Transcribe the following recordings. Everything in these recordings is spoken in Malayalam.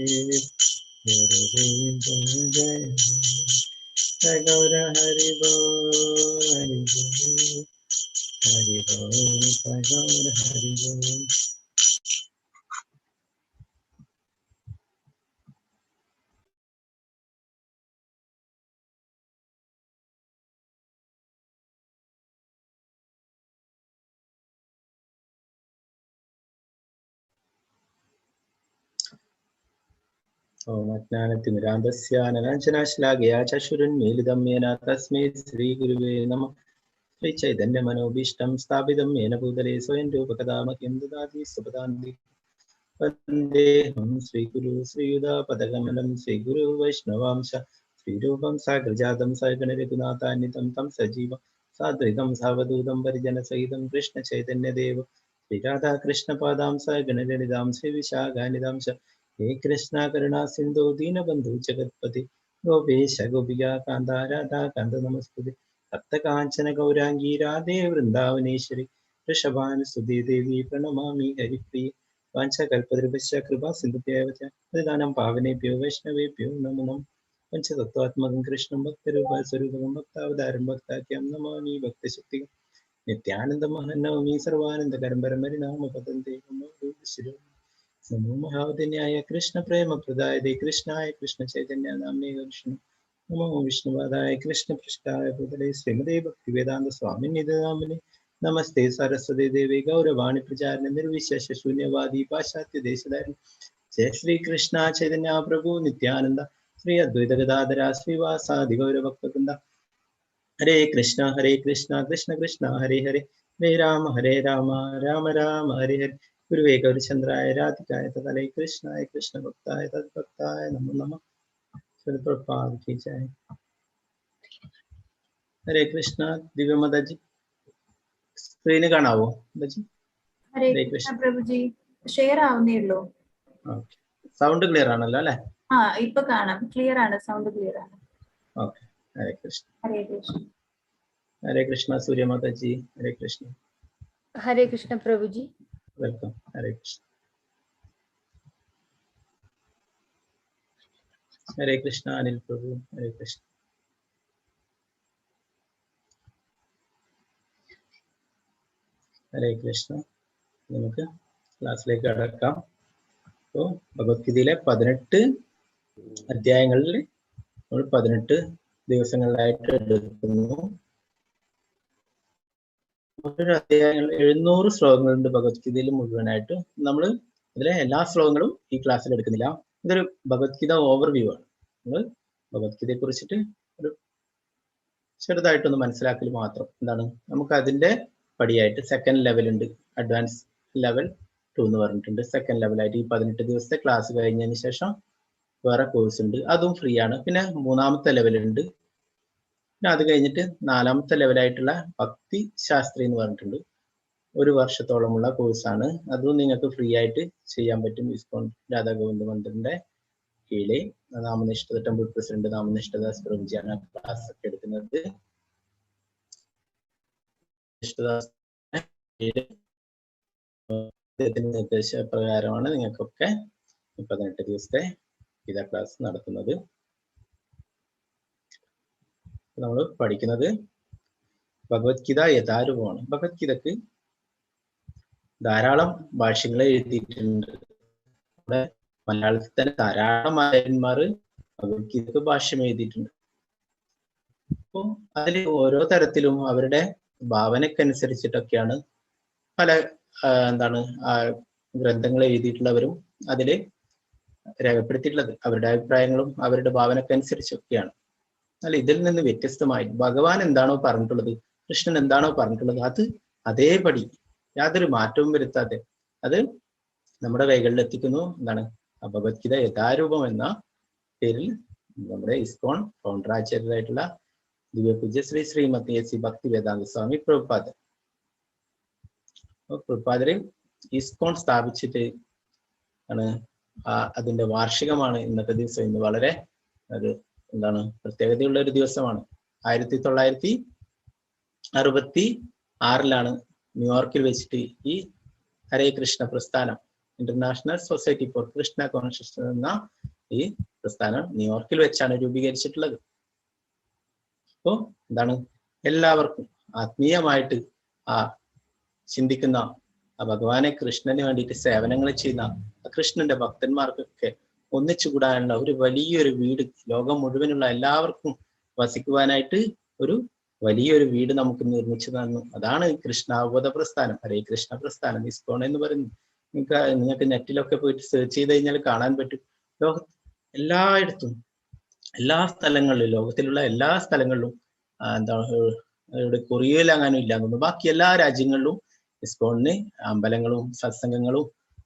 जय गौर हरि बोल हरि बोल हरि बोल जय गौर हरि बोल। ओम अज्ञानतिमिरान्धस्य ज्ञानाञ्जनशलाकया चक्षुरुन्मीलितं येन तस्मै श्रीगुरुवे नमः। श्रीचैतन्यमनोभीष्टं स्थापितं येन भूतले स्वयं रूपकदा मह्यं ददाति सुपदान्ति। वन्देऽहं श्रीगुरु श्रीयुधापदकमलं श्रीगुरु वैष्णवांश श्रीरूपं साग्रजातं सगणरघुनाथान्वितं तं सजीवं साद्वैतं सावधूतं परिजनसहितं कृष्णचैतन्यदेव श्रीराधाकृष्णपादां सगणललितां श्रीविशाखान्वितां च हे कृष्णा करुणा सिंधु दीनबंधु जगत्पति गोपेश गोपिका कांता राधा कांत नमस्ते तप्त कांचन गौरांगी राधे वृंदावनेश्वरी वृषभानुसुते देवी प्रणमामि हरिप्रिये वाञ्छाकल्पतरुभ्यश्च कृपा सिन्धुभ्येव च पतितानां पावनेभ्यो वैष्णवेभ्यो नमो नमः। पंचतत्त्वात्मकं कृष्णं भक्तरूपस्वरूपं भक्तावतारं भक्ताख्यं नमामि भक्तशक्तिं नित्यानन्दमहं नमामि सर्वानन्दकरं परमहरिनाम पतन्ते नमो महावदन्याय कृष्ण प्रेम प्रदाय कृष्णाय कृष्ण चैतन्य नाम्ने विष्णु नमो विष्णुवादाय कृष्ण पृष्ठाय भूतले श्रीमदे भक्ति वेदांत स्वामी निधामिने नमस्ते सरस्वती देवी गौरवाणी प्रचारिणे निर्विशेष शून्यवादी पाश्चात्य देशधारिणे जय श्री कृष्ण चैतन्य प्रभु नित्यानंद श्री अद्वैत गदाधर श्रीवासादि गौर भक्तवृंद हरे कृष्ण कृष्ण कृष्ण हरे हरे हरे राम राम राम हरे हरे गुरुवे गौरचंद्राय राधिकाय तदले कृष्णाय कृष्ण भक्ताय तद्भक्ताय नमो नमः। प्रभुपाद की जय। हरे कृष्ण दिव्य माता जी स्क्रीन കാണാവോ जी? ഹരേ കൃഷ്ണ പ്രഭുജി ഷെയർ ആവുന്നേ ഉള്ളൂ. ഓക്കേ സൗണ്ട് ക്ലിയർ ആണല്ലോ അല്ലേ? ആ ഇപ്പോ കാണാം, ക്ലിയർ ആണ്, സൗണ്ട് ക്ലിയർ ആണ്. ഓക്കേ ഹരേ കൃഷ്ണ. ഹരേ കൃഷ്ണ. ഹരേ കൃഷ്ണ സൂര്യ മാതാ जी हरे कृष्ण. हरे कृष्ण प्रभु जी वेलकम. हरे कृष्ण. हरे कृष्ण अनिल प्रभु हरे कृष्ण. ഹരേ കൃഷ്ണ. നമുക്ക് ക്ലാസ്സിലേക്ക് കടക്കാം. അപ്പോൾ ഭഗവത്ഗീതയിലെ 18 അധ്യായങ്ങളിൽ നമ്മൾ 18 ദിവസങ്ങളിലായിട്ട് എടുക്കുന്നു. ഓരോ അധ്യായങ്ങൾ 700 ശ്ലോകങ്ങളുണ്ട് ഭഗവത്ഗീതയിൽ മുഴുവനായിട്ട്. നമ്മൾ അതിലെ എല്ലാ ശ്ലോകങ്ങളും ഈ ക്ലാസ്സിൽ എടുക്കുന്നില്ല. ഇതൊരു ഭഗവത്ഗീത ഓവർവ്യൂ ആണ്. നമ്മൾ ഭഗവത്ഗീതയെ കുറിച്ചിട്ട് ഒരു ചെറുതായിട്ടൊന്ന് മനസ്സിലാക്കൽ മാത്രം. എന്താണ് നമുക്ക് അതിന്റെ പടിയായിട്ട് സെക്കൻഡ് ലെവൽ ഉണ്ട്, അഡ്വാൻസ് ലെവൽ 2 എന്ന് പറഞ്ഞിട്ടുണ്ട്. സെക്കൻഡ് ലെവലായിട്ട് ഈ 18 ദിവസത്തെ ക്ലാസ് കഴിഞ്ഞതിന് ശേഷം വേറെ കോഴ്സ് ഉണ്ട്, അതും ഫ്രീ ആണ്. പിന്നെ 3ാമത്തെ ലെവലുണ്ട്. പിന്നെ അത് കഴിഞ്ഞിട്ട് 4ാമത്തെ ലെവലായിട്ടുള്ള ഭക്തി ശാസ്ത്രി എന്ന് പറഞ്ഞിട്ടുണ്ട്. 1 വർഷത്തോളമുള്ള കോഴ്സാണ്. അതും നിങ്ങൾക്ക് ഫ്രീ ആയിട്ട് ചെയ്യാൻ പറ്റും. ഇസ്കോൺ രാധാ ഗോവിന്ദ മന്ദിറിന്റെ കീഴിലെ നാമനിഷ്ഠത ടെമ്പിൾ പ്രസിഡന്റ് നാമനിഷ്ഠദാസ് പ്രഭുജിയാണ് ക്ലാസ് ഒക്കെ എടുക്കുന്നത്. നിർദ്ദേശപ്രകാരമാണ് നിങ്ങൾക്കൊക്കെ 18 ദിവസത്തെ ഗീത ക്ലാസ് നടത്തുന്നത്. നമ്മൾ പഠിക്കുന്നത് ഭഗവത്ഗീത യഥാരൂപമാണ്. ഭഗവത്ഗീതക്ക് ധാരാളം ഭാഷ്യങ്ങൾ എഴുതിയിട്ടുണ്ട്. നമ്മുടെ മലയാളത്തിൽ തന്നെ ധാരാളം ആചാര്യന്മാർ ഭഗവത്ഗീതക്ക് ഭാഷ്യം എഴുതിയിട്ടുണ്ട്. അപ്പോൾ അതിൽ ഓരോ തരത്തിലും അവരുടെ ഭാവനക്കനുസരിച്ചിട്ടൊക്കെയാണ് പല ഗ്രന്ഥങ്ങൾ എഴുതിയിട്ടുള്ളവരും അതിൽ രേഖപ്പെടുത്തിയിട്ടുള്ളത്. അവരുടെ അഭിപ്രായങ്ങളും അവരുടെ ഭാവനക്കനുസരിച്ചൊക്കെയാണ്. എന്നാൽ ഇതിൽ നിന്ന് വ്യത്യസ്തമായി ഭഗവാൻ എന്താണോ പറഞ്ഞിട്ടുള്ളത്, കൃഷ്ണൻ എന്താണോ പറഞ്ഞിട്ടുള്ളത്, അത് അതേപടി യാതൊരു മാറ്റവും വരുത്താതെ അത് നമ്മുടെ കൈകളിൽ എത്തിക്കുന്നു. ഭഗവത്ഗീത യഥാരൂപം എന്ന പേരിൽ നമ്മുടെ ഇസ്കോൺ ഫൗണ്ടർ ആചാര്യരായിട്ടുള്ള ദിവ്യപൂജ്യ ശ്രീ ശ്രീമതി എസ് ഭക്തി വേദാന്ത സ്വാമി പ്രഭുപാദർ. പ്രഭുപാദര് ഇസ്കോൺ സ്ഥാപിച്ചിട്ട് അതിന്റെ വാർഷികമാണ് ഇന്നത്തെ ദിവസം. ഇന്ന് വളരെ പ്രത്യേകതയുള്ള ഒരു ദിവസമാണ്. 1966 ന്യൂയോർക്കിൽ വെച്ചിട്ട് ഈ ഹരേ കൃഷ്ണ പ്രസ്ഥാനം international society for Krishna consciousness എന്ന ഈ പ്രസ്ഥാനം ന്യൂയോർക്കിൽ വെച്ചാണ് രൂപീകരിച്ചിട്ടുള്ളത്. അപ്പോൾ എന്താണ്, എല്ലാവർക്കും ആത്മീയമായിട്ട് ആ ചിന്തിക്കുന്ന ആ ഭഗവാനെ കൃഷ്ണന് വേണ്ടിയിട്ട് സേവനങ്ങൾ ചെയ്യുന്ന കൃഷ്ണന്റെ ഭക്തന്മാർക്കൊക്കെ ഒന്നിച്ചുകൂടാനുള്ള ഒരു വലിയൊരു വീട്, ലോകം മുഴുവനുള്ള എല്ലാവർക്കും വസിക്കുവാനായിട്ട് ഒരു വലിയൊരു വീട് നമുക്ക് നിർമ്മിച്ചു തന്നു. അതാണ് കൃഷ്ണാവബോധ പ്രസ്ഥാനം, ഹരേ കൃഷ്ണ പ്രസ്ഥാനം, ഇസ്കോൺ എന്ന് പറയുന്നത്. നിങ്ങൾക്ക് നെറ്റിലൊക്കെ പോയിട്ട് സെർച്ച് ചെയ്ത് കഴിഞ്ഞാൽ കാണാൻ പറ്റും. ലോകത്ത് എല്ലായിടത്തും, എല്ലാ സ്ഥലങ്ങളിലും, ലോകത്തിലുള്ള എല്ലാ സ്ഥലങ്ങളിലും ഇവിടെ കൊറിയയിൽ അങ്ങനെ ഇല്ല തോന്നുന്നു, ബാക്കി എല്ലാ രാജ്യങ്ങളിലും ഇസ്കോണിന് അമ്പലങ്ങളും സത്സംഗങ്ങളും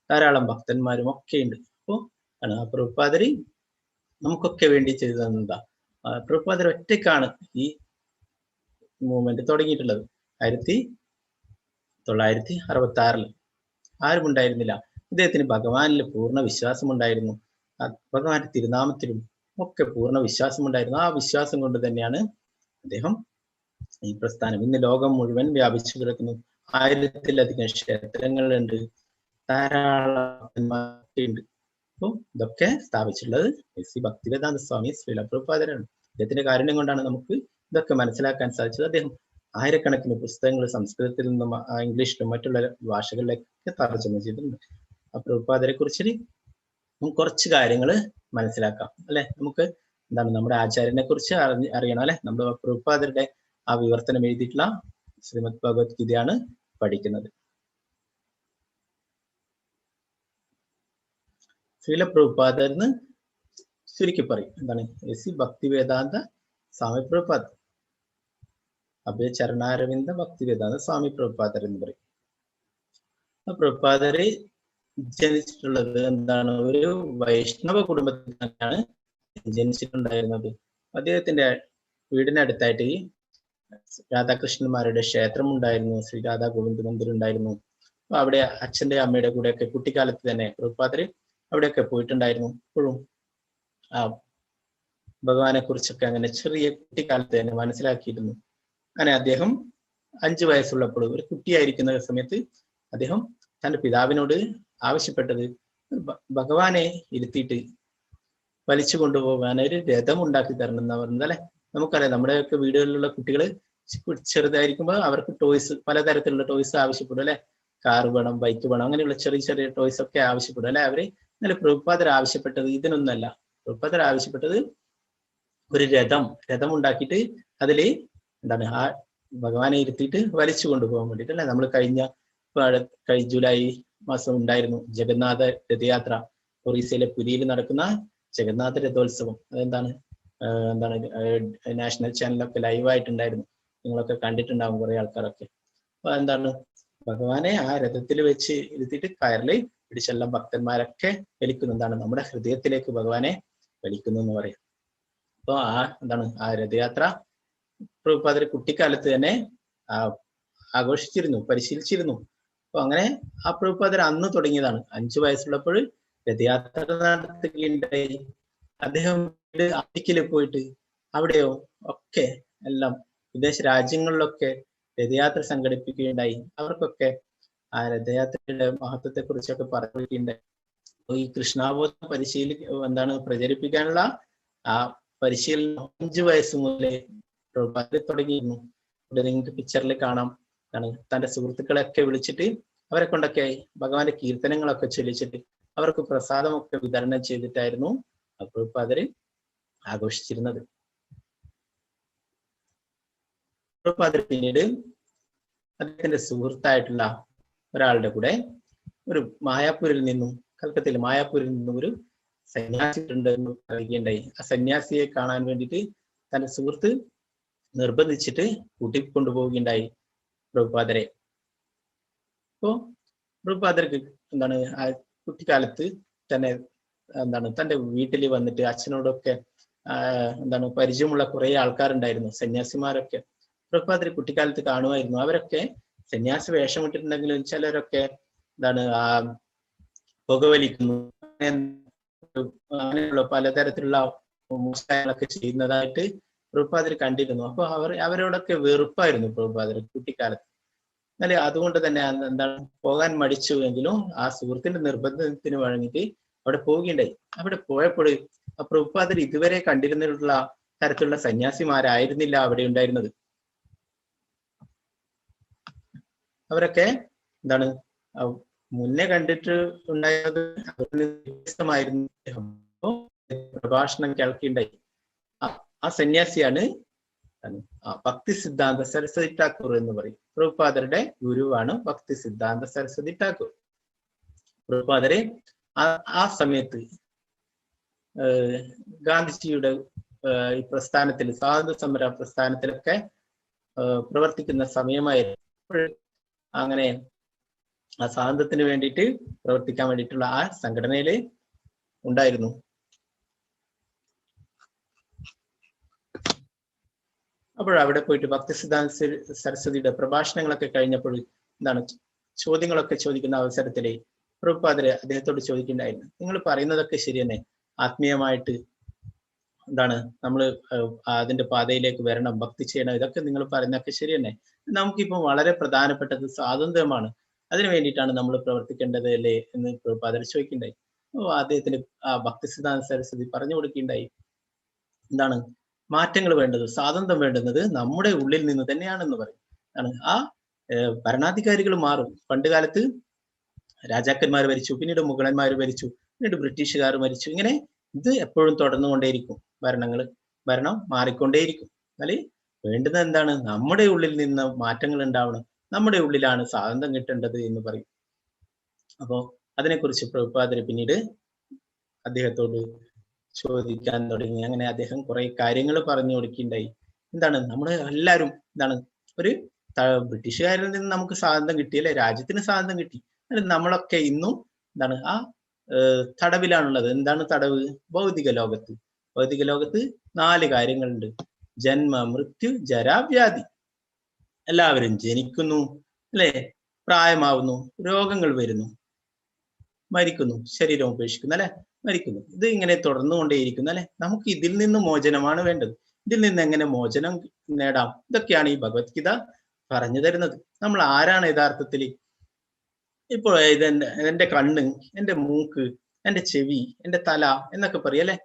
ധാരാളം ഭക്തന്മാരും ഒക്കെ ഉണ്ട്. അപ്പോൾ പ്രഭുപാദര് നമുക്കൊക്കെ വേണ്ടി ചെയ്തു തന്നതാ. പ്രഭുപാദർ ഒറ്റയ്ക്കാണ് ഈ മൂവ്മെന്റ് തുടങ്ങിയിട്ടുള്ളത്. 1966 ആരും ഉണ്ടായിരുന്നില്ല. ഇദ്ദേഹത്തിന് ഭഗവാനിൽ പൂർണ്ണ വിശ്വാസമുണ്ടായിരുന്നു, ഭഗവാന്റെ തിരുനാമത്തിലും ഒക്കെ പൂർണ്ണ വിശ്വാസമുണ്ടായിരുന്നു. ആ വിശ്വാസം കൊണ്ട് തന്നെയാണ് അദ്ദേഹം ഈ പ്രസ്ഥാനം ഇന്ന് ലോകം മുഴുവൻ വ്യാപിച്ചു കിടക്കുന്നു. 1000-ലധികം ക്ഷേത്രങ്ങളുണ്ട്, ധാരാളം ഉണ്ട്. അപ്പോൾ ഇതൊക്കെ സ്ഥാപിച്ചിട്ടുള്ളത് ശ്രീ ഭക്തിവേദാന്ത സ്വാമി ശ്രീല പ്രഭുപാദരാണ്. അദ്ദേഹത്തിന്റെ കാരുണ്യം കൊണ്ടാണ് നമുക്ക് ഇതൊക്കെ മനസ്സിലാക്കാൻ സാധിച്ചത്. അദ്ദേഹം ആയിരക്കണക്കിന് പുസ്തകങ്ങൾ സംസ്കൃതത്തിൽ നിന്നും ഇംഗ്ലീഷിലും മറ്റുള്ള ഭാഷകളിലേക്ക് തർജ്ജമ ചെയ്തിട്ടുണ്ട്. ആ പ്രഭുപാദരെ കുറിച്ച് കുറച്ച് കാര്യങ്ങൾ മനസ്സിലാക്കാം അല്ലെ. നമുക്ക് എന്താണ് നമ്മുടെ ആചാര്യനെ കുറിച്ച് അറിയണം അല്ലെ. നമ്മുടെ പ്രഭുപാദരുടെ ആ വിവർത്തനം എഴുതിയിട്ടുള്ള ശ്രീമദ് ഭഗവത്ഗീതയാണ് പഠിക്കുന്നത്. ശ്രീല പ്രഭുപാദർന്ന് ചുരുക്കി പറയും എന്താണ്, ശ്രീ ഭക്തിവേദാന്ത സ്വാമി പ്രഭുപാദർ, അഭയ ചരണാരവിന്ദ ഭക്തിവേദാന്ത സ്വാമി പ്രഭുപാദർ എന്ന് പറയും. പ്രഭുപാദര് ജനിച്ചിട്ടുള്ളത് എന്താണ്, ഒരു വൈഷ്ണവ കുടുംബത്തിൽ തന്നെയാണ് ജനിച്ചിട്ടുണ്ടായിരുന്നത്. അദ്ദേഹത്തിന്റെ വീടിനടുത്തായിട്ട് ഈ രാധാകൃഷ്ണന്മാരുടെ ക്ഷേത്രം ഉണ്ടായിരുന്നു, ശ്രീ രാധാ ഗോവിന്ദ മന്ദിർ ഉണ്ടായിരുന്നു. അപ്പൊ അവിടെ അച്ഛന്റെ അമ്മയുടെ കൂടെയൊക്കെ കുട്ടിക്കാലത്ത് തന്നെ പ്രഭുപാദര് അവിടെയൊക്കെ പോയിട്ടുണ്ടായിരുന്നു. ഇപ്പോഴും ആ ഭഗവാനെ കുറിച്ചൊക്കെ അങ്ങനെ ചെറിയ കുട്ടിക്കാലത്ത് തന്നെ മനസ്സിലാക്കിയിരുന്നു. അങ്ങനെ അദ്ദേഹം 5 വയസ്സുള്ളപ്പോൾ, ഒരു കുട്ടിയായിരിക്കുന്ന സമയത്ത് അദ്ദേഹം തന്റെ പിതാവിനോട് ആവശ്യപ്പെട്ടത് ഭഗവാനെ ഇരുത്തിയിട്ട് വലിച്ചു കൊണ്ടുപോകാൻ ഒരു രഥം ഉണ്ടാക്കി തരണം എന്നാ പറഞ്ഞത് അല്ലെ. നമുക്കറിയാം നമ്മുടെയൊക്കെ വീടുകളിലുള്ള കുട്ടികൾ ചെറുതായിരിക്കുമ്പോൾ അവർക്ക് ടോയ്സ്, പലതരത്തിലുള്ള ടോയ്സ് ആവശ്യപ്പെടും അല്ലെ. കാറ് വേണം, ബൈക്ക് വേണം, അങ്ങനെയുള്ള ചെറിയ ചെറിയ ടോയ്സ് ഒക്കെ ആവശ്യപ്പെടും അല്ലെ. അവര് എന്നാലും പ്രഭുപാദർ ആവശ്യപ്പെട്ടത് ഇതിനൊന്നല്ല. പ്രഭുപാദർ ആവശ്യപ്പെട്ടത് ഒരു രഥം ഉണ്ടാക്കിയിട്ട് അതില് എന്താണ് ആ ഭഗവാനെ ഇരുത്തിയിട്ട് വലിച്ചു കൊണ്ടുപോകാൻ വേണ്ടിയിട്ട് അല്ലെ. നമ്മൾ കഴിഞ്ഞ ജൂലൈ മാസം ഉണ്ടായിരുന്നു ജഗന്നാഥ രഥയാത്ര, ഒറീസയിലെ പുരിയിൽ നടക്കുന്ന ജഗന്നാഥ രഥോത്സവം. അതെന്താണ് നാഷണൽ ചാനലൊക്കെ ലൈവായിട്ടുണ്ടായിരുന്നു, നിങ്ങളൊക്കെ കണ്ടിട്ടുണ്ടാവും കുറെ ആൾക്കാരൊക്കെ. അപ്പൊ എന്താണ്, ഭഗവാനെ ആ രഥത്തിൽ വെച്ച് ഇരുത്തിയിട്ട് കയറിൽ പിടിച്ചെല്ലാം ഭക്തന്മാരൊക്കെ വലിക്കുന്നു. എന്താണ്, നമ്മുടെ ഹൃദയത്തിലേക്ക് ഭഗവാനെ വലിക്കുന്നു എന്ന് പറയും. അപ്പൊ ആ രഥയാത്ര പ്രഭുപാദർ കുട്ടിക്കാലത്ത് തന്നെ ആഘോഷിച്ചിരുന്നു, പരിശീലിച്ചിരുന്നു. അപ്പൊ അങ്ങനെ ആ പ്രഭുപാദർ അന്ന് തുടങ്ങിയതാണ്. 5 വയസ്സുള്ളപ്പോൾ രഥയാത്ര നടത്തുകയുണ്ടായി. അദ്ദേഹം അമേരിക്കയിൽ പോയിട്ട് അവിടെയോ ഒക്കെ എല്ലാം വിദേശ രാജ്യങ്ങളിലൊക്കെ രഥയാത്ര സംഘടിപ്പിക്കുകയുണ്ടായി. അവർക്കൊക്കെ ആ രഥയാത്രയുടെ മഹത്വത്തെ കുറിച്ചൊക്കെ പറയുകയുണ്ടായി. ഈ കൃഷ്ണാബോധം പ്രചരിപ്പിക്കാനുള്ള ആ പരിശീലനം 5 വയസ്സ് മുതലേ പ്രഭുപാദർ തുടങ്ങിയിരുന്നു. ഇവിടെ നിങ്ങൾക്ക് പിക്ചറിൽ കാണാം, തന്റെ സുഹൃത്തുക്കളെയൊക്കെ വിളിച്ചിട്ട് അവരെ കൊണ്ടൊക്കെ ഭഗവാന്റെ കീർത്തനങ്ങളൊക്കെ ചൊല്ലിച്ചിട്ട് അവർക്ക് പ്രസാദമൊക്കെ വിതരണം ചെയ്തിട്ടായിരുന്നു പ്രഭുപാദർ ആഘോഷിച്ചിരുന്നത്. പ്രഭുപാദർ പിന്നീട് അദ്ദേഹത്തിന്റെ സുഹൃത്തായിട്ടുള്ള ഒരാളുടെ കൂടെ ഒരു കൽക്കത്തയിൽ മായാപൂരിൽ നിന്നും ഒരു സന്യാസി ഉണ്ടെന്ന് പറയുകയുണ്ടായി. ആ സന്യാസിയെ കാണാൻ വേണ്ടിയിട്ട് തന്റെ സുഹൃത്ത് നിർബന്ധിച്ചിട്ട് കൂട്ടിക്കൊണ്ടുപോവുകയുണ്ടായി പ്രഭുപാദരെ. അപ്പോ പ്രഭുപാദർക്ക് ആ കുട്ടിക്കാലത്ത് തന്നെ തന്റെ വീട്ടിൽ വന്നിട്ട് അച്ഛനോടൊക്കെ പരിചയമുള്ള കുറെ ആൾക്കാരുണ്ടായിരുന്നു, സന്യാസിമാരൊക്കെ പ്രഭുപാദർ കുട്ടിക്കാലത്ത് കാണുമായിരുന്നു. അവരൊക്കെ സന്യാസി വേഷം ഇട്ടിട്ടുണ്ടെങ്കിലും ചിലരൊക്കെ പുകവലിക്കുന്നു, അങ്ങനെയുള്ള പലതരത്തിലുള്ള മോശങ്ങളൊക്കെ ചെയ്യുന്നതായിട്ട് പ്രഭുപാദർ കണ്ടിരുന്നു. അപ്പൊ അവരോടൊക്കെ വെറുപ്പായിരുന്നു പ്രഭുപാദർ കുട്ടിക്കാലത്ത്. എന്നാൽ അതുകൊണ്ട് തന്നെ എന്താണ് പോകാൻ മടിച്ചു എങ്കിലും ആ സുഹൃത്തിന്റെ നിർബന്ധത്തിന് വഴങ്ങിയിട്ട് അവിടെ പോവുകയുണ്ടായി. അവിടെ പോയപ്പോൾ പ്രഭുപാദർ ഇതുവരെ കണ്ടിരുന്നിട്ടുള്ള തരത്തിലുള്ള സന്യാസിമാരായിരുന്നില്ല അവിടെ ഉണ്ടായിരുന്നത്. അവരൊക്കെ എന്താണ് മുന്നേ കണ്ടിട്ട് ഉണ്ടായത് വ്യത്യസ്തമായിരുന്നു. പ്രഭാഷണം കേൾക്കുകയുണ്ടായി. ആ സന്യാസിയാണ് ഭക്തി സിദ്ധാന്ത സരസ്വതി ഠാക്കൂർ എന്ന് പറയും. പ്രഭുപാദരുടെ ഗുരുവാണ് ഭക്തി സിദ്ധാന്ത സരസ്വതി ഠാക്കൂർ. പ്രഭുപാദരെ ആ സമയത്ത് ഗാന്ധിജിയുടെ ഈ പ്രസ്ഥാനത്തിൽ, സ്വാതന്ത്ര്യ സമര പ്രസ്ഥാനത്തിലൊക്കെ പ്രവർത്തിക്കുന്ന സമയമായിരുന്നു. അങ്ങനെ ആ സ്വാതന്ത്ര്യത്തിന് വേണ്ടിയിട്ട് പ്രവർത്തിക്കാൻ വേണ്ടിയിട്ടുള്ള ആ സംഘടനയില് ഉണ്ടായിരുന്നു. അപ്പോൾ അവിടെ പോയിട്ട് ഭക്തി സിദ്ധാന്ത സരസ്വതിയുടെ പ്രഭാഷണങ്ങളൊക്കെ കഴിഞ്ഞപ്പോൾ എന്താണ് ചോദ്യങ്ങളൊക്കെ ചോദിക്കുന്ന അവസരത്തില് പ്രഭുപാദര് അദ്ദേഹത്തോട് ചോദിക്കുന്നുണ്ടായിരുന്നു, നിങ്ങൾ പറയുന്നതൊക്കെ ശരി തന്നെ, ആത്മീയമായിട്ട് എന്താണ് നമ്മൾ അതിന്റെ പാതയിലേക്ക് വരണം, ഭക്തി ചെയ്യണം, ഇതൊക്കെ നിങ്ങൾ പറയുന്നതൊക്കെ ശരി തന്നെ. നമുക്കിപ്പോ വളരെ പ്രധാനപ്പെട്ടത് സ്വാതന്ത്ര്യമാണ്, അതിനു വേണ്ടിയിട്ടാണ് നമ്മൾ പ്രവർത്തിക്കേണ്ടത് അല്ലേ എന്ന് പ്രഭുപാദര് ചോദിക്കുന്നുണ്ടായി. അദ്ദേഹത്തിന് ആ ഭക്തി സിദ്ധാന്ത സരസ്വതി പറഞ്ഞു കൊടുക്കുകയുണ്ടായി, എന്താണ് മാറ്റങ്ങൾ വേണ്ടത്, സ്വാതന്ത്ര്യം വേണ്ടുന്നത് നമ്മുടെ ഉള്ളിൽ നിന്ന് തന്നെയാണെന്ന് പറയും. ആ ഭരണാധികാരികൾ മാറും. പണ്ട് കാലത്ത് രാജാക്കന്മാർ ഭരിച്ചു, പിന്നീട് മുഗളന്മാർ ഭരിച്ചു, പിന്നീട് ബ്രിട്ടീഷുകാർ ഭരിച്ചു. ഇങ്ങനെ ഇത് എപ്പോഴും തുടർന്നുകൊണ്ടേയിരിക്കും. ഭരണം മാറിക്കൊണ്ടേയിരിക്കും. എന്നാൽ വേണ്ടുന്നത് എന്താണ്? നമ്മുടെ ഉള്ളിൽ നിന്ന് മാറ്റങ്ങൾ ഉണ്ടാവണം, നമ്മുടെ ഉള്ളിലാണ് സ്വാതന്ത്ര്യം കിട്ടേണ്ടത് എന്ന് പറയും. അപ്പോ അതിനെക്കുറിച്ച് പ്രഭുപാദര് പിന്നീട് അദ്ദേഹത്തോട് ചോദിക്കാൻ തുടങ്ങി. അങ്ങനെ അദ്ദേഹം കുറെ കാര്യങ്ങൾ പറഞ്ഞു കൊടുക്കുകയുണ്ടായി. എന്താണ് നമ്മൾ എല്ലാവരും എന്താണ് ഒരു ബ്രിട്ടീഷുകാരിൽ നിന്ന് നമുക്ക് സ്വാതന്ത്ര്യം കിട്ടിയല്ലേ, രാജ്യത്തിന് സ്വാതന്ത്ര്യം കിട്ടി. നമ്മളൊക്കെ ഇന്നും എന്താണ് ആ തടവിലാണുള്ളത്. എന്താണ് തടവ്? ഭൗതിക ലോകത്ത്. ഭൗതിക ലോകത്ത് 4 കാര്യങ്ങളുണ്ട്: ജന്മ, മൃത്യു, ജര, വ്യാധി. എല്ലാവരും ജനിക്കുന്നു അല്ലെ, പ്രായമാവുന്നു, രോഗങ്ങൾ വരുന്നു, മരിക്കുന്നു, ശരീരം ഉപേക്ഷിക്കുന്നു അല്ലെ, മരിക്കുന്നു. ഇത് ഇങ്ങനെ തുടർന്നുകൊണ്ടേയിരിക്കുന്നു അല്ലെ. നമുക്ക് ഇതിൽ നിന്ന് മോചനമാണ് വേണ്ടത്. ഇതിൽ നിന്ന് എങ്ങനെ മോചനം നേടാം? ഇതൊക്കെയാണ് ഈ ഭഗവത്ഗീത പറഞ്ഞു തരുന്നത്. നമ്മൾ ആരാണ് യഥാർത്ഥത്തിൽ? ഇപ്പോൾ എന്റെ കണ്ണ്, എന്റെ മൂക്ക്, എന്റെ ചെവി, എന്റെ തല എന്നൊക്കെ പറയും അല്ലെ.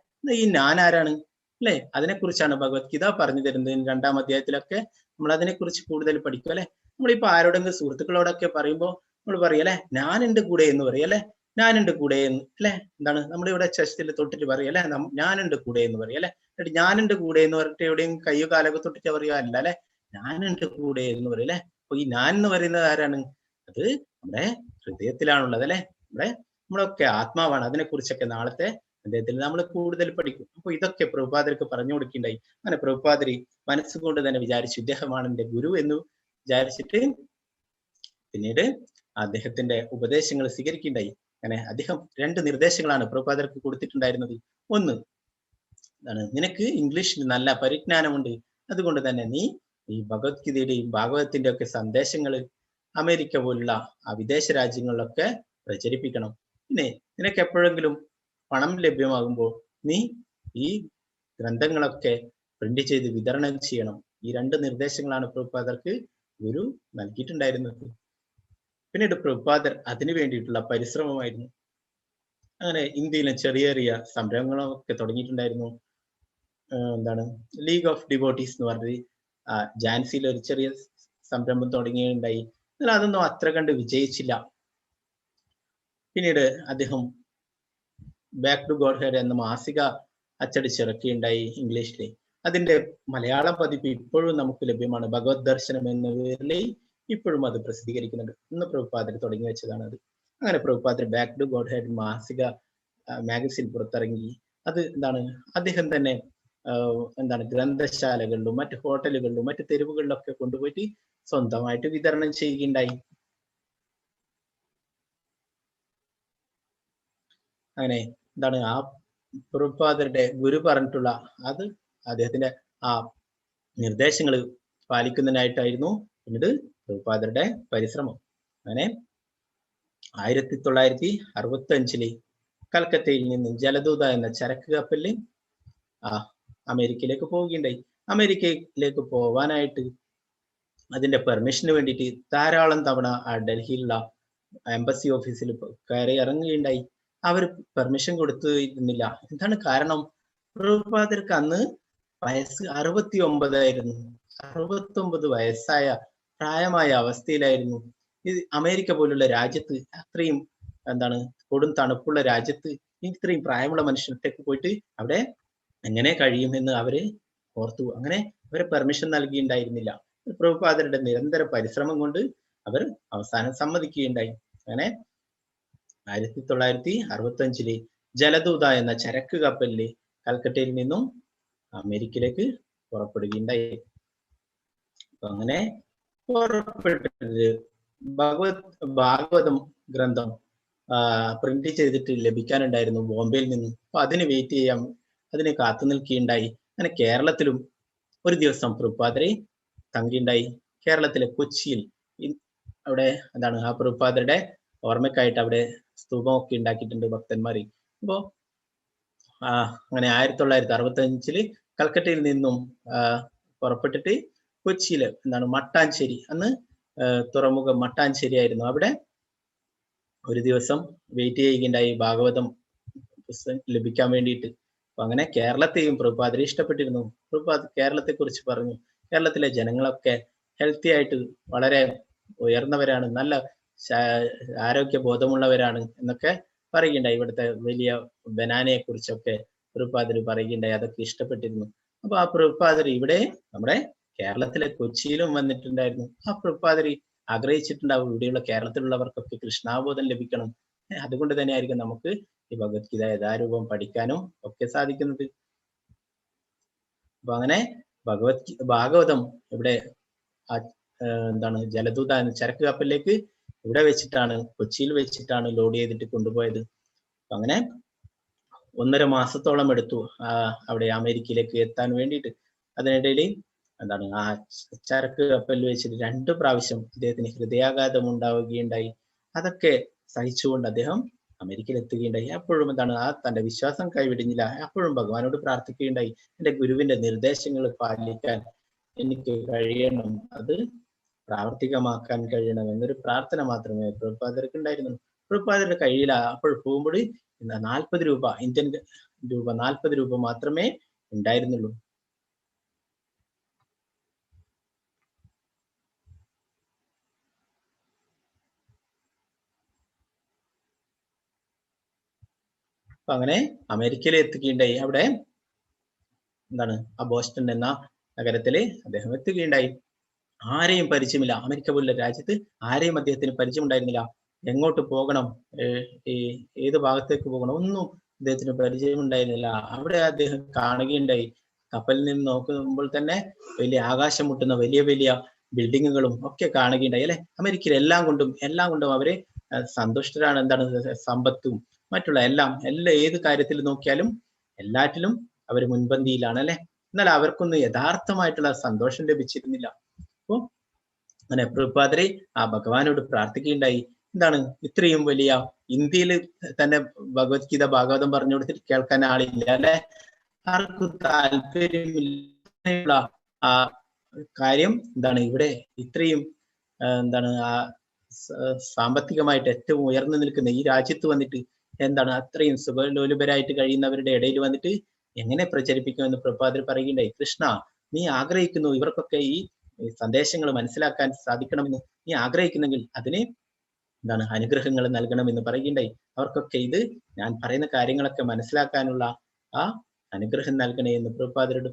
ഈ ഞാൻ ആരാണ് അല്ലെ? അതിനെക്കുറിച്ചാണ് ഭഗവത്ഗീത പറഞ്ഞു തരുന്നത്. 2-ാം അധ്യായത്തിലൊക്കെ നമ്മൾ അതിനെക്കുറിച്ച് കൂടുതൽ പഠിക്കും അല്ലെ. നമ്മളിപ്പോ ആരോടെങ്കിലും സുഹൃത്തുക്കളോടൊക്കെ പറയുമ്പോൾ നമ്മൾ പറയും അല്ലെ, ഞാൻ എൻ്റെ കൂടെ എന്ന് പറയും അല്ലെ, ഞാൻ എൻ്റെ കൂടെ എന്ന് അല്ലെ. എന്താണ് നമ്മുടെ ഇവിടെ ചെസ്റ്റിൽ തൊട്ടിട്ട് പറയും അല്ലെ, ഞാൻ എൻ്റെ കൂടെ എന്ന് പറയും അല്ലെ. എന്നിട്ട് ഞാൻ എൻ്റെ കൂടെ എന്ന് പറഞ്ഞിട്ട് എവിടെയും കയ്യോ കാലൊക്കെ തൊട്ടിട്ട് പറയുക അല്ല അല്ലെ, ഞാൻ എൻ്റെ കൂടെ എന്ന് പറയും അല്ലെ. അപ്പൊ ഈ ഞാൻ എന്ന് പറയുന്നത് ആരാണ്? അത് നമ്മുടെ ഹൃദയത്തിലാണുള്ളത് അല്ലെ. നമ്മളൊക്കെ ആത്മാവാണ്. അതിനെക്കുറിച്ചൊക്കെ നാളത്തെ അദ്ദേഹത്തിൽ നമ്മൾ കൂടുതൽ പഠിക്കും. അപ്പൊ ഇതൊക്കെ പ്രഭുപാദർക്ക് പറഞ്ഞു കൊടുക്കുകയുണ്ടായി. അങ്ങനെ പ്രഭുപാദരി മനസ്സുകൊണ്ട് തന്നെ വിചാരിച്ചു, ഇദ്ദേഹമാണ് എൻ്റെ ഗുരു എന്ന് വിചാരിച്ചിട്ട് പിന്നീട് അദ്ദേഹത്തിന്റെ ഉപദേശങ്ങൾ സ്വീകരിക്കുകയുണ്ടായി. അങ്ങനെ അദ്ദേഹം 2 നിർദ്ദേശങ്ങളാണ് പ്രഭുപാദർക്ക് കൊടുത്തിട്ടുണ്ടായിരുന്നത്. ഒന്ന്, നിനക്ക് ഇംഗ്ലീഷിൽ നല്ല പരിജ്ഞാനമുണ്ട്, അതുകൊണ്ട് തന്നെ നീ ഈ ഭഗവത്ഗീതയുടെയും ഭാഗവതത്തിന്റെ ഒക്കെ സന്ദേശങ്ങൾ അമേരിക്ക പോലുള്ള ആ വിദേശ രാജ്യങ്ങളിലൊക്കെ പ്രചരിപ്പിക്കണം. പിന്നെ നിനക്ക് എപ്പോഴെങ്കിലും പണം ലഭ്യമാകുമ്പോൾ നീ ഈ ഗ്രന്ഥങ്ങളൊക്കെ പ്രിന്റ് ചെയ്ത് വിതരണം ചെയ്യണം. ഈ 2 നിർദ്ദേശങ്ങളാണ് പ്രഭുപാദർക്ക് ഗുരു നൽകിയിട്ടുണ്ടായിരുന്നത്. പിന്നീട് പ്രഭുപാദർ അതിനു വേണ്ടിയിട്ടുള്ള പരിശ്രമമായിരുന്നു. അങ്ങനെ ഇന്ത്യയിലെ ചെറിയ ചെറിയ സംരംഭങ്ങളൊക്കെ തുടങ്ങിയിട്ടുണ്ടായിരുന്നു. ലീഗ് ഓഫ് ഡിവോട്ടീസ് എന്ന് പറഞ്ഞത് ജാൻസിയിൽ ഒരു ചെറിയ സംരംഭം തുടങ്ങിയുണ്ടായി. എന്നാൽ അതൊന്നും അത്ര കണ്ട് വിജയിച്ചില്ല. പിന്നീട് അദ്ദേഹം ബാക്ക് ടു ഗോഡ് ഹെഡ് എന്ന മാസിക അച്ചടിച്ചിറക്കിയുണ്ടായി ഇംഗ്ലീഷിൽ. അതിന്റെ മലയാളം പതിപ്പ് ഇപ്പോഴും നമുക്ക് ലഭ്യമാണ്. ഭഗവത് ദർശനം എന്ന പേരിൽ ഇപ്പോഴും അത് പ്രസിദ്ധീകരിക്കുന്നുണ്ട്. ഇന്ന് പ്രഭുപാദർ തുടങ്ങി വെച്ചതാണ് അത്. അങ്ങനെ പ്രഭുപാദർ ബാക്ക് ടു ഗോഡ് ഹെഡ് മാസിക മാഗസിൻ പുറത്തിറങ്ങി. അത് അദ്ദേഹം തന്നെ ഗ്രന്ഥശാലകളിലും മറ്റ് ഹോട്ടലുകളിലും മറ്റ് തെരുവുകളിലൊക്കെ കൊണ്ടുപോയിട്ട് സ്വന്തമായിട്ട് വിതരണം ചെയ്യുകയുണ്ടായി. അങ്ങനെ ആ പ്രഭുപാദരുടെ ഗുരു പറഞ്ഞിട്ടുള്ള അത് അദ്ദേഹത്തിന്റെ ആ നിർദ്ദേശങ്ങൾ പാലിക്കുന്നതിനായിട്ടായിരുന്നു പിന്നീട് പ്രഭുപാദരുടെ പരിശ്രമം. അങ്ങനെ 1965 കൽക്കത്തയിൽ നിന്ന് ജലദൂത എന്ന ചരക്ക് കപ്പലിൽ അമേരിക്കയിലേക്ക് പോവുകയുണ്ടായി. അമേരിക്കയിലേക്ക് പോവാനായിട്ട് അതിന്റെ പെർമിഷന് വേണ്ടിയിട്ട് ധാരാളം തവണ ആ ഡൽഹിയിലുള്ള എംബസി ഓഫീസിൽ കയറി ഇറങ്ങുകയുണ്ടായി. അവർ പെർമിഷൻ കൊടുത്തിരുന്നില്ല. എന്താണ് കാരണം? പ്രഭുപാദർക്ക് അന്ന് വയസ്സ് 69 69 വയസ്സായ പ്രായമായ അവസ്ഥയിലായിരുന്നു. ഇത് അമേരിക്ക പോലുള്ള രാജ്യത്ത് അത്രയും എന്താണ് കൊടും തണുപ്പുള്ള രാജ്യത്ത് ഇത്രയും പ്രായമുള്ള മനുഷ്യർക്ക് പോയിട്ട് അവിടെ എങ്ങനെ കഴിയുമെന്ന് അവര് ഓർത്തു. അങ്ങനെ അവരെ പെർമിഷൻ നൽകിയിട്ടുണ്ടായിരുന്നില്ല. പ്രഭുപാദരുടെ നിരന്തര പരിശ്രമം കൊണ്ട് അവർ അവസാനം സമ്മതിക്കുകയുണ്ടായി. അങ്ങനെ 1965 ജലദൂത എന്ന ചരക്ക് കപ്പലില് കൽക്കട്ടയിൽ നിന്നും അമേരിക്കയിലേക്ക് പുറപ്പെടുകയുണ്ടായി. അപ്പൊ അങ്ങനെ പുറപ്പെട്ടത് ഭാഗവതം ഗ്രന്ഥം പ്രിന്റ് ചെയ്തിട്ട് ലഭിക്കാനുണ്ടായിരുന്നു ബോംബെയിൽ നിന്ന്. അപ്പൊ അതിന് വെയിറ്റ് ചെയ്യാം, അതിന് കാത്തു നിൽക്കുകയുണ്ടായി. അങ്ങനെ കേരളത്തിലും ഒരു ദിവസം പ്രഭുപാദരെ തങ്ങിയുണ്ടായി. കേരളത്തിലെ കൊച്ചിയിൽ അവിടെ എന്താണ് ആ പ്രഭുപാദരുടെ ഓർമ്മയ്ക്കായിട്ട് അവിടെ സ്തൂപമൊക്കെ ഉണ്ടാക്കിയിട്ടുണ്ട് ഭക്തന്മാര്. അപ്പോ അങ്ങനെ 1965 കൽക്കട്ടയിൽ നിന്നും പുറപ്പെട്ടിട്ട് കൊച്ചിയില് എന്താണ് മട്ടാഞ്ചേരി, അന്ന് തുറമുഖം മട്ടാഞ്ചേരി ആയിരുന്നു, അവിടെ ഒരു ദിവസം വെയിറ്റ് ചെയ്യുകയുണ്ടായി ഭാഗവതം പുസ്തകം ലഭിക്കാൻ വേണ്ടിയിട്ട്. അപ്പൊ അങ്ങനെ കേരളത്തെയും പ്രഭുപാദരെ ഇഷ്ടപ്പെട്ടിരുന്നു. പ്രഭുപാദ് കേരളത്തെ കുറിച്ച് പറഞ്ഞു, കേരളത്തിലെ ജനങ്ങളൊക്കെ ഹെൽത്തി ആയിട്ട് വളരെ ഉയർന്നവരാണ്, നല്ല ആരോഗ്യ ബോധമുള്ളവരാണ് എന്നൊക്കെ പറയുകയുണ്ടായി. ഇവിടുത്തെ വലിയ ബനാനയെ കുറിച്ചൊക്കെ പ്രഭുപാദര് പറയുകയുണ്ടായി. അതൊക്കെ ഇഷ്ടപ്പെട്ടിരുന്നു. അപ്പൊ ആ പ്രഭുപാദര് ഇവിടെ നമ്മുടെ കേരളത്തിലെ കൊച്ചിയിലും വന്നിട്ടുണ്ടായിരുന്നു. ആ പ്രഭുപാദര് ആഗ്രഹിച്ചിട്ടുണ്ടാവും ഇവിടെയുള്ള കേരളത്തിലുള്ളവർക്കൊക്കെ കൃഷ്ണാബോധം ലഭിക്കണം. അതുകൊണ്ട് തന്നെ ആയിരിക്കും നമുക്ക് ഈ ഭഗവത്ഗീത യഥാരൂപം പഠിക്കാനും ഒക്കെ സാധിക്കുന്നത്. അപ്പൊ അങ്ങനെ ഭാഗവതം ഇവിടെ എന്താണ് ജലദൂത എന്ന ചരക്ക് കപ്പലിലേക്ക് ഇവിടെ വെച്ചിട്ടാണ്, കൊച്ചിയിൽ വെച്ചിട്ടാണ് ലോഡ് ചെയ്തിട്ട് കൊണ്ടുപോയത്. അങ്ങനെ 1.5 മാസത്തോളം എടുത്തു അവിടെ അമേരിക്കയിലേക്ക് എത്താൻ വേണ്ടിയിട്ട്. അതിനിടയിൽ എന്താണ് ആ ചരക്ക് കപ്പലിൽ വെച്ചിട്ട് 2 പ്രാവശ്യം അദ്ദേഹത്തിന് ഹൃദയാഘാതം ഉണ്ടാവുകയുണ്ടായി. അതൊക്കെ സഹിച്ചുകൊണ്ട് അദ്ദേഹം അമേരിക്കയിൽ എത്തുകയുണ്ടായി. അപ്പോഴും എന്താണ് തന്റെ വിശ്വാസം കൈവിടിഞ്ഞില്ല. അപ്പോഴും ഭഗവാനോട് പ്രാർത്ഥിക്കുകയുണ്ടായി, എന്റെ ഗുരുവിന്റെ നിർദ്ദേശങ്ങൾ പാലിക്കാൻ എനിക്ക് കഴിയണം, അത് പ്രാവർത്തികമാക്കാൻ കഴിയണം എന്നൊരു പ്രാർത്ഥന മാത്രമേ പ്രഭുപാദർക്ക് ഉണ്ടായിരുന്നുള്ളൂ. പ്രഭുപാദരുടെ കയ്യിൽ അപ്പോൾ പോകുമ്പോൾ 40 രൂപ, ഇന്ത്യൻ രൂപ 40 രൂപ മാത്രമേ ഉണ്ടായിരുന്നുള്ളൂ. അപ്പൊ അങ്ങനെ അമേരിക്കയിൽ എത്തുകയുണ്ടായി. അവിടെ എന്താണ് ആ ബോസ്റ്റൺ എന്ന നഗരത്തില് അദ്ദേഹം എത്തുകയുണ്ടായി. ആരെയും പരിചയമില്ല. അമേരിക്ക പോലുള്ള രാജ്യത്ത് ആരെയും അദ്ദേഹത്തിന് പരിചയം ഉണ്ടായിരുന്നില്ല. എങ്ങോട്ട് പോകണം, ഏത് ഭാഗത്തേക്ക് പോകണം ഒന്നും അദ്ദേഹത്തിന് പരിചയം ഉണ്ടായിരുന്നില്ല. അവിടെ അദ്ദേഹം കാണുകയുണ്ടായി, കപ്പലിൽ നിന്ന് നോക്കുമ്പോൾ തന്നെ വലിയ ആകാശം മുട്ടുന്ന വലിയ വലിയ ബിൽഡിങ്ങുകളും ഒക്കെ കാണുകയുണ്ടായി അല്ലെ. അമേരിക്കയിൽ എല്ലാം കൊണ്ടും അവര് സന്തുഷ്ടരാണ്. എന്താണ് സമ്പത്തും മറ്റുള്ള എല്ലാം ഏത് കാര്യത്തിൽ നോക്കിയാലും എല്ലാറ്റിലും അവർ മുൻപന്തിയിലാണ് അല്ലെ. എന്നാൽ അവർക്കൊന്നും യഥാർത്ഥമായിട്ടുള്ള സന്തോഷം ലഭിച്ചിരുന്നില്ല. അപ്പോ അങ്ങനെ പ്രഭുപാദരെ ആ ഭഗവാനോട് പ്രാർത്ഥിക്കുകയുണ്ടായി. എന്താണ് ഇത്രയും വലിയ ഇന്ത്യയിൽ തന്നെ ഭഗവത്ഗീത ഭാഗവതം പറഞ്ഞു കൊടുത്തിട്ട് കേൾക്കാൻ ആളില്ല അല്ലെ, ആർക്കും താല്പര്യമില്ല. ആ കാര്യം എന്താണ് ഇവിടെ ഇത്രയും എന്താണ് ആ സാമ്പത്തികമായിട്ട് ഏറ്റവും ഉയർന്നു നിൽക്കുന്ന ഈ രാജ്യത്ത് വന്നിട്ട് എന്താണ് അത്രയും സുഖലോലുപരായിട്ട് കഴിയുന്നവരുടെ ഇടയിൽ വന്നിട്ട് എങ്ങനെ പ്രചരിപ്പിക്കുമെന്ന് പ്രഭുപാദർ പറയുകയുണ്ടായി. കൃഷ്ണ, നീ ആഗ്രഹിക്കുന്നു ഇവർക്കൊക്കെ ഈ സന്ദേശങ്ങൾ മനസ്സിലാക്കാൻ സാധിക്കണമെന്ന് നീ ആഗ്രഹിക്കുന്നെങ്കിൽ അതിന് എന്താണ് അനുഗ്രഹങ്ങൾ നൽകണമെന്ന് പറയുകയുണ്ടായി. അവർക്കൊക്കെ ഇത് ഞാൻ പറയുന്ന കാര്യങ്ങളൊക്കെ മനസ്സിലാക്കാനുള്ള ആ അനുഗ്രഹം നൽകണേ എന്ന് പ്രഭുപാദരോട്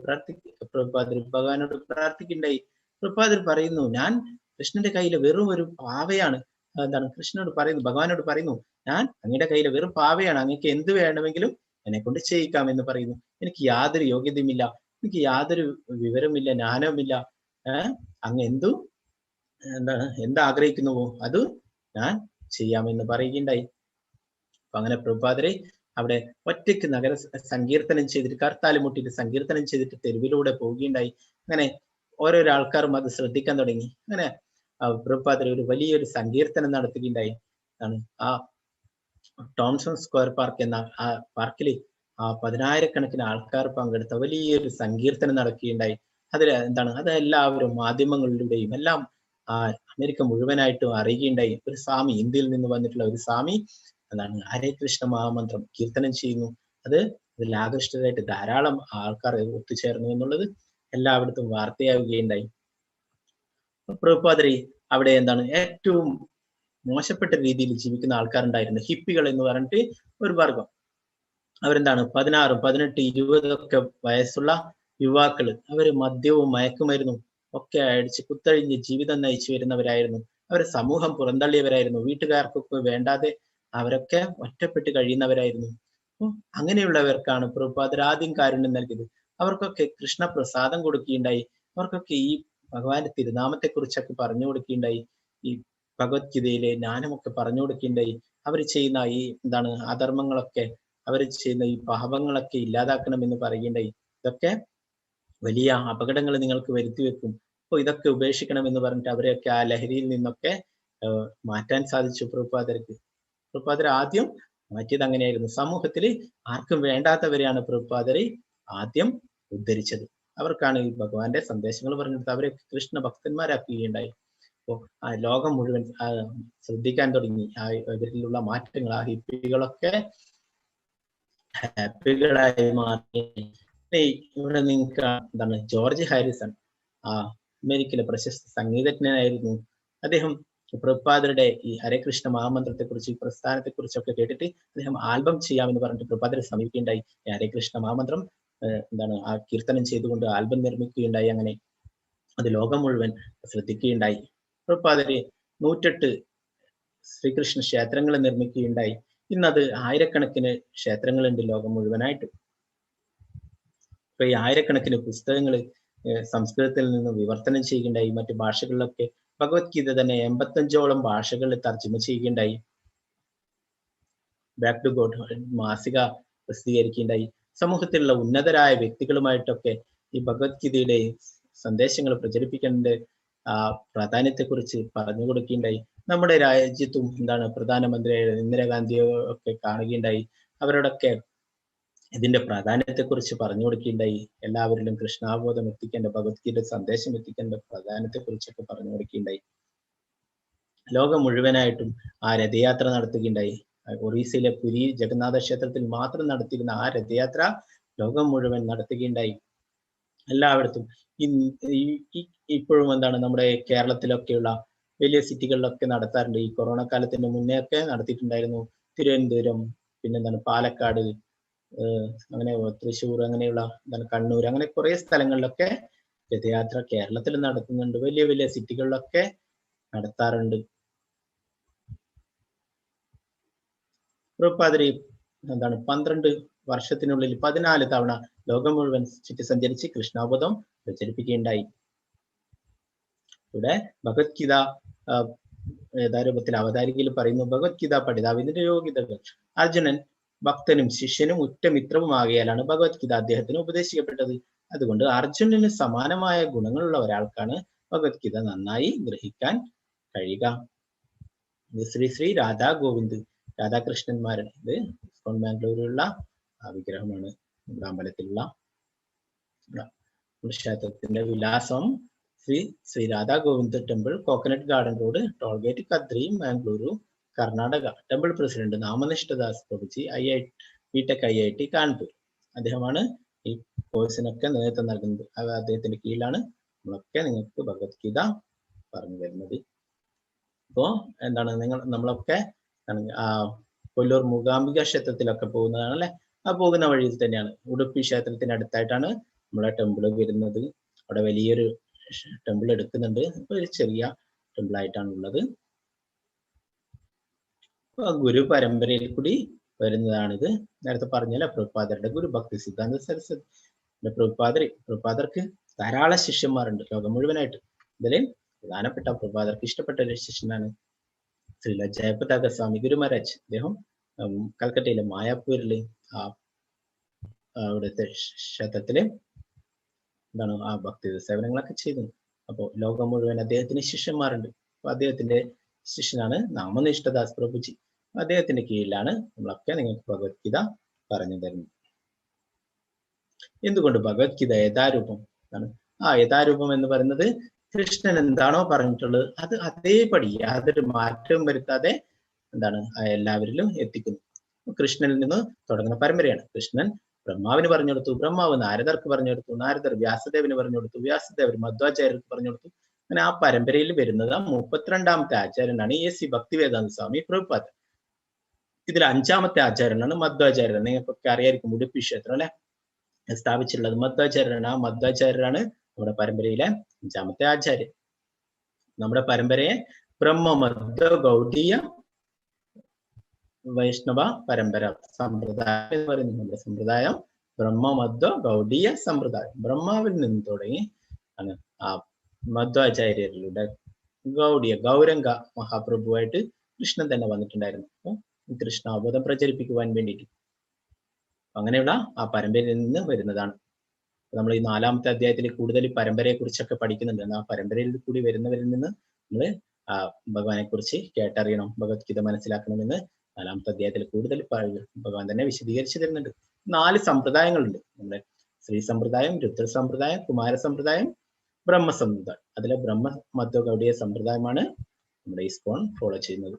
പ്രഭുപാദർ ഭഗവാനോട് പ്രാർത്ഥിക്കുകയുണ്ടായി. പ്രഭുപാദർ പറയുന്നു, ഞാൻ കൃഷ്ണന്റെ കയ്യിൽ വെറും ഒരു പാവയാണ്. എന്താണ് കൃഷ്ണനോട് പറയുന്നു, ഭഗവാനോട് പറയുന്നു, ഞാൻ അങ്ങയുടെ കയ്യിൽ വെറും പാവയാണ്, അങ്ങക്ക് എന്ത് വേണമെങ്കിലും എന്നെ കൊണ്ട് ചെയ്യിക്കാം എന്ന് പറയുന്നു. എനിക്ക് യാതൊരു യോഗ്യതയുമില്ല, എനിക്ക് യാതൊരു വിവരമില്ല, ജ്ഞാനവുമില്ല. അങ്ങ് എന്താണ് എന്താഗ്രഹിക്കുന്നുവോ അത് ഞാൻ ചെയ്യാമെന്ന് പറയുകയുണ്ടായി. അപ്പൊ അങ്ങനെ പ്രഭുപാദരെ അവിടെ ഒറ്റയ്ക്ക് നഗര സങ്കീർത്തനം ചെയ്തിട്ട് കർത്താല് മുട്ടിയിട്ട് സങ്കീർത്തനം ചെയ്തിട്ട് തെരുവിലൂടെ പോവുകയുണ്ടായി. അങ്ങനെ ഓരോരോ ആൾക്കാരും അത് ശ്രദ്ധിക്കാൻ തുടങ്ങി. അങ്ങനെ പ്രഭുപാദർ ഒരു വലിയൊരു സങ്കീർത്തനം നടത്തുകയുണ്ടായി. ആ ടോംസൺ സ്ക്വയർ പാർക്ക് എന്ന ആ പാർക്കിൽ 10,000 കണക്കിന് ആൾക്കാർ പങ്കെടുത്ത വലിയൊരു സങ്കീർത്തനം നടക്കുകയുണ്ടായി. അതിൽ എന്താണ് അത് എല്ലാവരും മാധ്യമങ്ങളിലൂടെയും എല്ലാം അമേരിക്ക മുഴുവനായിട്ടും അറിയുകയുണ്ടായി. ഒരു സ്വാമി, ഇന്ത്യയിൽ നിന്ന് വന്നിട്ടുള്ള ഒരു സ്വാമി എന്താണ് ഹരേ കൃഷ്ണ മഹാമന്ത്രം കീർത്തനം ചെയ്യുന്നു. അതിൽ ആകൃഷ്ടരായിട്ട് ധാരാളം ആൾക്കാർ ഒത്തുചേർന്നു എന്നുള്ളത് എല്ലായിടത്തും വാർത്തയാവുകയുണ്ടായി. പ്രഭുപാദരി അവിടെ എന്താണ് ഏറ്റവും മോശപ്പെട്ട രീതിയിൽ ജീവിക്കുന്ന ആൾക്കാരുണ്ടായിരുന്നു. ഹിപ്പികൾ എന്ന് പറഞ്ഞിട്ട് ഒരു വർഗം. അവരെന്താണ് 16, 18, 20 വയസ്സുള്ള യുവാക്കള്. അവര് മദ്യവും മയക്കുമരുന്നും ഒക്കെ അടിച്ച് കുത്തഴിഞ്ഞ് ജീവിതം നയിച്ചു വരുന്നവരായിരുന്നു. അവർ സമൂഹം പുറന്തള്ളിയവരായിരുന്നു. വീട്ടുകാർക്കൊക്കെ വേണ്ടാതെ അവരൊക്കെ ഒറ്റപ്പെട്ട് കഴിയുന്നവരായിരുന്നു. അങ്ങനെയുള്ളവർക്കാണ് പ്രഭുപാദർ ആദ്യം കാരുണ്യം നൽകിയത്. അവർക്കൊക്കെ കൃഷ്ണ പ്രസാദം കൊടുക്കുകയുണ്ടായി. അവർക്കൊക്കെ ഈ ഭഗവാന്റെ തിരുനാമത്തെ കുറിച്ചൊക്കെ പറഞ്ഞു കൊടുക്കുകയുണ്ടായി. ഈ ഭഗവത്ഗീതയിലെ ജ്ഞാനമൊക്കെ പറഞ്ഞു കൊടുക്കുകയുണ്ടായി. അവർ ചെയ്യുന്ന ഈ എന്താണ് അധർമ്മങ്ങളൊക്കെ, അവർ ചെയ്യുന്ന ഈ പാപങ്ങളൊക്കെ ഇല്ലാതാക്കണമെന്ന് പറയുകയുണ്ടായി. ഇതൊക്കെ വലിയ അപകടങ്ങൾ നിങ്ങൾക്ക് വരുത്തി വെക്കും. അപ്പോൾ ഇതൊക്കെ ഉപേക്ഷിക്കണം എന്ന് പറഞ്ഞിട്ട് അവരെയൊക്കെ ആ ലഹരിയിൽ നിന്നൊക്കെ മാറ്റാൻ സാധിച്ചു പ്രഭുപാദർക്ക്. പ്രഭുപാദർ ആദ്യം മാറ്റിയത് അങ്ങനെയായിരുന്നു. സമൂഹത്തിൽ ആർക്കും വേണ്ടാത്തവരെയാണ് പ്രഭുപാദരെ ആദ്യം ഉദ്ധരിച്ചത്. അവർക്കാണ് ഈ ഭഗവാന്റെ സന്ദേശങ്ങൾ പറഞ്ഞെടുത്ത് അവരെ കൃഷ്ണ ഭക്തന്മാരാക്കുകയുണ്ടായി. അപ്പോൾ ആ ലോകം മുഴുവൻ ശ്രദ്ധിക്കാൻ തുടങ്ങി അവരിലുള്ള മാറ്റങ്ങൾ. ആ ഹിപ്പികളൊക്കെ ഹാപ്പികളായി മാറി. ഇവിടെ നിങ്ങൾക്ക് എന്താണ് ജോർജ് ഹാരിസൺ, അമേരിക്കയിലെ പ്രശസ്ത സംഗീതജ്ഞനായിരുന്നു. അദ്ദേഹം പ്രഭുപാദരുടെ ഈ ഹരേ കൃഷ്ണ മഹാമന്ത്രത്തെ കുറിച്ച്, ഈ പ്രസ്ഥാനത്തെ കുറിച്ചൊക്കെ കേട്ടിട്ട് അദ്ദേഹം ആൽബം ചെയ്യാമെന്ന് പറഞ്ഞിട്ട് പ്രഭുപാദരെ സമീപിക്കുകയുണ്ടായി. ഹരേ കൃഷ്ണ മഹാമന്ത്രം എന്താണ് കീർത്തനം ചെയ്തുകൊണ്ട് ആൽബം നിർമ്മിക്കുകയുണ്ടായി. അങ്ങനെ അത് ലോകം മുഴുവൻ ശ്രദ്ധിക്കുകയുണ്ടായി. പ്രഭുപാദര് 108 ശ്രീകൃഷ്ണ ക്ഷേത്രങ്ങൾ നിർമ്മിക്കുകയുണ്ടായി. ഇന്നത് ആയിരക്കണക്കിന് ക്ഷേത്രങ്ങളുണ്ട് ലോകം മുഴുവനായിട്ട്. ഇപ്പൊ ഈ ആയിരക്കണക്കിന് പുസ്തകങ്ങൾ സംസ്കൃതത്തിൽ നിന്ന് വിവർത്തനം ചെയ്യുകയുണ്ടായി. മറ്റു ഭാഷകളിലൊക്കെ ഭഗവത്ഗീത തന്നെ 85ഓളം ഭാഷകളിൽ തർജ്ജമ ചെയ്യുകയുണ്ടായി. ബാക്ക് ടു ഗോഡ് മാസിക പ്രസിദ്ധീകരിക്കുകയുണ്ടായി. സമൂഹത്തിലുള്ള ഉന്നതരായ വ്യക്തികളുമായിട്ടൊക്കെ ഈ ഭഗവത്ഗീതയുടെ സന്ദേശങ്ങൾ പ്രചരിപ്പിക്കേണ്ട പ്രാധാന്യത്തെക്കുറിച്ച് പറഞ്ഞു കൊടുക്കുകയുണ്ടായി. നമ്മുടെ രാജ്യത്തും എന്താണ് പ്രധാനമന്ത്രി ഇന്ദിരാഗാന്ധിയോ ഒക്കെ കാണുകയുണ്ടായി. അവരോടൊക്കെ ഇതിന്റെ പ്രാധാന്യത്തെക്കുറിച്ച് പറഞ്ഞു കൊടുക്കുകയുണ്ടായി. എല്ലാവരിലും കൃഷ്ണാബോധം എത്തിക്കേണ്ട, ഭഗവത്ഗീത സന്ദേശം എത്തിക്കേണ്ട പ്രാധാന്യത്തെക്കുറിച്ചൊക്കെ പറഞ്ഞു കൊടുക്കുകയുണ്ടായി. ലോകം മുഴുവനായിട്ടും ആ രഥയാത്ര നടത്തുകയുണ്ടായി. ഒറീസയിലെ പുരി ജഗന്നാഥ ക്ഷേത്രത്തിൽ മാത്രം നടത്തിയിരുന്ന ആ രഥയാത്ര ലോകം മുഴുവൻ നടത്തുകയുണ്ടായി. എല്ലായിടത്തും ഇപ്പോഴും എന്താണ് നമ്മുടെ കേരളത്തിലൊക്കെയുള്ള വലിയ സിറ്റികളിലൊക്കെ നടത്താറുണ്ട്. ഈ കൊറോണ കാലത്തിന് മുന്നേ ഒക്കെ നടത്തിയിട്ടുണ്ടായിരുന്നു. തിരുവനന്തപുരം, പിന്നെന്താണ് പാലക്കാട്, അങ്ങനെ തൃശ്ശൂർ, അങ്ങനെയുള്ള എന്താണ് കണ്ണൂർ, അങ്ങനെ കുറെ സ്ഥലങ്ങളിലൊക്കെ രഥയാത്ര കേരളത്തിൽ നടത്തുന്നുണ്ട്. വലിയ വലിയ സിറ്റികളിലൊക്കെ നടത്താറുണ്ട്. പ്രഭുപാദര് എന്താണ് 12 വർഷത്തിനുള്ളിൽ 14 തവണ ലോകം മുഴുവൻ ചുറ്റി സഞ്ചരിച്ച് കൃഷ്ണാബോധം പ്രചരിപ്പിക്കുകയുണ്ടായി. ഇവിടെ ഭഗവത്ഗീത യഥാരൂപത്തിൽ അവതാരികയിൽ പറയുന്നു, ഭഗവത്ഗീത പഠിതാവിന്റെ യോഗ്യതകൾ. അർജുനൻ ഭക്തനും ശിഷ്യനും ഉറ്റമിത്രവുമാകിയാലാണ് ഭഗവത്ഗീത അദ്ദേഹത്തിന് ഉപദേശിക്കപ്പെട്ടത്. അതുകൊണ്ട് അർജുനന് സമാനമായ ഗുണങ്ങളുള്ള ഒരാൾക്കാണ് ഭഗവത്ഗീത നന്നായി ഗ്രഹിക്കാൻ കഴിയുക. ശ്രീ ശ്രീ രാധാ ഗോവിന്ദ്, രാധാകൃഷ്ണന്മാരുടെ ഇത് ഇസ്കോൺ ബാംഗ്ലൂരിലുള്ള വിഗ്രഹമാണ്. അമ്പലത്തിലുള്ള ക്ഷേത്രത്തിന്റെ വിലാസം Shri Radha Govind temple, coconut garden road, tollgate, Kadri, Mangaluru, Karnataka. Temple president Namanishthadas Prabhuji, BTech IIT Kanpur. അദ്ദേഹമാണ് ഈ കോഴ്സിനൊക്കെ നേതൃത്വം നൽകുന്നത്. അദ്ദേഹത്തിന്റെ കീഴിലാണ് നമ്മളൊക്കെ നിങ്ങൾക്ക് ഭഗവത്ഗീത പറഞ്ഞു തരുന്നത്. അപ്പോ എന്താണ് നമ്മളൊക്കെ കൊല്ലൂർ മൂകാംബിക ക്ഷേത്രത്തിലൊക്കെ പോകുന്നതാണ് അല്ലെ. ആ പോകുന്ന വഴിയിൽ തന്നെയാണ് ഉടുപ്പി ക്ഷേത്രത്തിന് അടുത്തായിട്ടാണ് നമ്മളെ ടെമ്പിൾ വരുന്നത്. അവിടെ വലിയൊരു ടെമ്പിൾ എടുക്കുന്നുണ്ട്. ഒരു ചെറിയ ടെമ്പിൾ ആയിട്ടാണ് ഉള്ളത്. ഗുരു പരമ്പരയിൽ കൂടി വരുന്നതാണിത്. നേരത്തെ പറഞ്ഞല്ലോ പ്രഭുപാദരുടെ ഗുരു ഭക്തി സിദ്ധാന്ത സരസ്വതി. പ്രഭുപാദർക്ക് ധാരാളം ശിഷ്യന്മാരുണ്ട് ലോകം മുഴുവനായിട്ട്. ഇതിൽ പ്രധാനപ്പെട്ട പ്രഭുപാദർക്ക് ഇഷ്ടപ്പെട്ട ഒരു ശിഷ്യനാണ് ശ്രീല ജയപതാക സ്വാമി ഗുരു മഹാരാജ്. അദ്ദേഹം കൽക്കട്ടയിലെ മായാപൂരില് അവിടുത്തെ ക്ഷേത്രത്തില് എന്താണ് ആ ഭക്തി സേവനങ്ങളൊക്കെ ചെയ്തു. അപ്പോൾ ലോകം മുഴുവൻ അദ്ദേഹത്തിന് ശിഷ്യന്മാരുണ്ട്. അപ്പൊ അദ്ദേഹത്തിന്റെ ശിഷ്യനാണ് നാമനിഷ്ഠദാസ് പ്രഭുജി. അദ്ദേഹത്തിന്റെ കീഴിലാണ് നമ്മളൊക്കെ നിങ്ങൾക്ക് ഭഗവത്ഗീത പറഞ്ഞു തരുന്നത്. എന്തുകൊണ്ട് ഭഗവത്ഗീത യഥാരൂപം യഥാരൂപം എന്ന് പറയുന്നത് കൃഷ്ണൻ എന്താണോ പറഞ്ഞിട്ടുള്ളത് അത് അതേപടി യാതൊരു മാറ്റവും വരുത്താതെ എന്താണ് എല്ലാവരിലും എത്തിക്കുന്നു. കൃഷ്ണനിൽ നിന്ന് തുടങ്ങുന്ന പരമ്പരയാണ്. കൃഷ്ണൻ ബ്രഹ്മാവിന് പറഞ്ഞു കൊടുത്തു, ബ്രഹ്മാവ് നാരദർക്ക് പറഞ്ഞു കൊടുത്തു, നാരദർ വ്യാസദേവന് പറഞ്ഞു കൊടുത്തു, വ്യാസദേവർ മധ്വാചാര്യർക്ക് പറഞ്ഞു കൊടുത്തു. അങ്ങനെ ആ പരമ്പരയിൽ വരുന്നത് 32ാമത്തെ ആചാര്യനാണ് AC ഭക്തിവേദാന്ത സ്വാമി പ്രഭുപാദ്. ഇതിൽ 5ാമത്തെ ആചാര്യനാണ് മധ്വാചാര്യൻ. നിങ്ങൾക്കൊക്കെ അറിയായിരിക്കും, ഉടുപ്പി ക്ഷേത്രം അല്ലെ സ്ഥാപിച്ചിട്ടുള്ളത് മധ്വാചാര്യനാണ്. ആ മധ്വാചാര്യനാണ് നമ്മുടെ പരമ്പരയിലെ 5ാമത്തെ ആചാര്യൻ. നമ്മുടെ പരമ്പരയെ ബ്രഹ്മമധ്വ ഗൗഡീയ വൈഷ്ണവ പരമ്പര സമ്പ്രദായം എന്ന് പറയുന്നത്. നമ്മുടെ സമ്പ്രദായം ബ്രഹ്മമധ്വ ഗൗഡീയ സമ്പ്രദായം. ബ്രഹ്മാവിൽ നിന്ന് തുടങ്ങി ആണ് ആ മധ്വാചാര്യരിലൂടെ ഗൗരംഗ മഹാപ്രഭുവായിട്ട് കൃഷ്ണൻ തന്നെ വന്നിട്ടുണ്ടായിരുന്നു. അപ്പൊ കൃഷ്ണാവബോധം പ്രചരിപ്പിക്കുവാൻ വേണ്ടിയിട്ട് അങ്ങനെയുള്ള ആ പരമ്പരയിൽ നിന്ന് വരുന്നതാണ്. നമ്മൾ ഈ 4ാമത്തെ അധ്യായത്തിൽ കൂടുതൽ പരമ്പരയെ കുറിച്ചൊക്കെ പഠിക്കുന്നുണ്ട്. ആ പരമ്പരയിൽ കൂടി വരുന്നവരിൽ നിന്ന് നമ്മൾ ഭഗവാനെ കുറിച്ച് കേട്ടറിയണം, ഭഗവത്ഗീത മനസ്സിലാക്കണമെന്ന് 4ാമത്തെ അധ്യായത്തിൽ കൂടുതൽ ഭഗവാൻ തന്നെ വിശദീകരിച്ചു തരുന്നുണ്ട്. 4 സമ്പ്രദായങ്ങളുണ്ട്. നമ്മുടെ ശ്രീ സമ്പ്രദായം, രുദ്ര സമ്പ്രദായം, കുമാര സമ്പ്രദായം, ബ്രഹ്മസമ്പ്രദായം. അതിലെ ബ്രഹ്മമധ്വ ഗൗഡീയ സമ്പ്രദായമാണ് നമ്മുടെ ഇസ്കോൺ ഫോളോ ചെയ്യുന്നത്.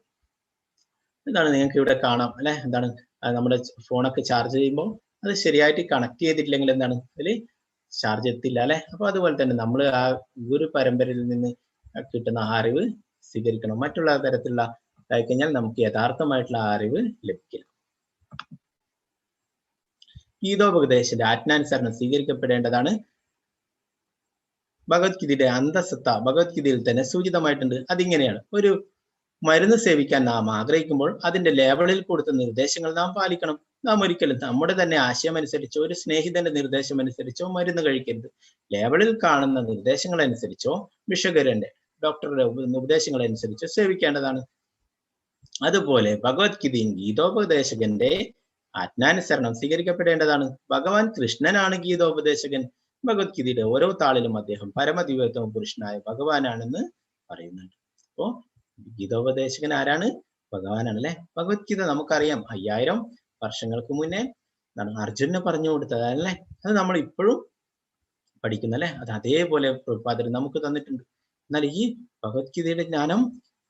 എന്താണ് നിങ്ങൾക്ക് ഇവിടെ കാണാം അല്ലെ, എന്താണ് നമ്മുടെ ഫോണൊക്കെ ചാർജ് ചെയ്യുമ്പോൾ അത് ശരിയായിട്ട് കണക്ട് ചെയ്തിട്ടില്ലെങ്കിൽ എന്താണ് അതിൽ ചാർജ് എത്തില്ല അല്ലെ. അപ്പൊ അതുപോലെ തന്നെ നമ്മൾ ആ ഗുരു പരമ്പരയിൽ നിന്ന് കിട്ടുന്ന ആ അറിവ് സ്വീകരിക്കണം. മറ്റുള്ള തരത്തിലുള്ള കഴിഞ്ഞാൽ നമുക്ക് യഥാർത്ഥമായിട്ടുള്ള ആ അറിവ് ലഭിക്കില്ല. ഗീതോപദേശത്തിന്റെ ആജ്ഞാനുസരണം സ്വീകരിക്കപ്പെടേണ്ടതാണ്. ഭഗവത്ഗീതയുടെ അന്തസത്ത ഭഗവത്ഗീതയിൽ തന്നെ സൂചിതമായിട്ടുണ്ട്. അതിങ്ങനെയാണ്: ഒരു മരുന്ന് സേവിക്കാൻ നാം ആഗ്രഹിക്കുമ്പോൾ അതിന്റെ ലേബലിൽ കൊടുത്ത നിർദ്ദേശങ്ങൾ നാം പാലിക്കണം. നാം ഒരിക്കലും നമ്മുടെ തന്നെ ആശയം അനുസരിച്ചോ ഒരു സ്നേഹിതന്റെ നിർദ്ദേശം അനുസരിച്ചോ മരുന്ന് കഴിക്കരുത്. ലേബലിൽ കാണുന്ന നിർദ്ദേശങ്ങൾ അനുസരിച്ചോ ഭിഷകരന്റെ ഡോക്ടറുടെ ഉപദേശങ്ങൾ അനുസരിച്ചോ സേവിക്കേണ്ടതാണ്. അതുപോലെ ഭഗവത്ഗീതയും ഗീതോപദേശകന്റെ ആജ്ഞാനുസരണം സ്വീകരിക്കപ്പെടേണ്ടതാണ്. ഭഗവാൻ കൃഷ്ണനാണ് ഗീതോപദേശകൻ. ഭഗവത്ഗീതയുടെ ഓരോ താളിലും അദ്ദേഹം പരമദിവ്യോത്തമ പുരുഷനായ ഭഗവാനാണെന്ന് പറയുന്നുണ്ട്. അപ്പോ ഗീതോപദേശകൻ ആരാണ്? ഭഗവാനാണ് അല്ലെ. ഭഗവത്ഗീത നമുക്കറിയാം 5000 വർഷങ്ങൾക്ക് മുന്നേ അർജുനന് പറഞ്ഞു കൊടുത്തത് അല്ലേ. അത് നമ്മൾ ഇപ്പോഴും പഠിക്കുന്ന അത് അതേപോലെ പ്രഭുപാദർ നമുക്ക് തന്നിട്ടുണ്ട്. എന്നാൽ ഈ ഭഗവത്ഗീതയുടെ ജ്ഞാനം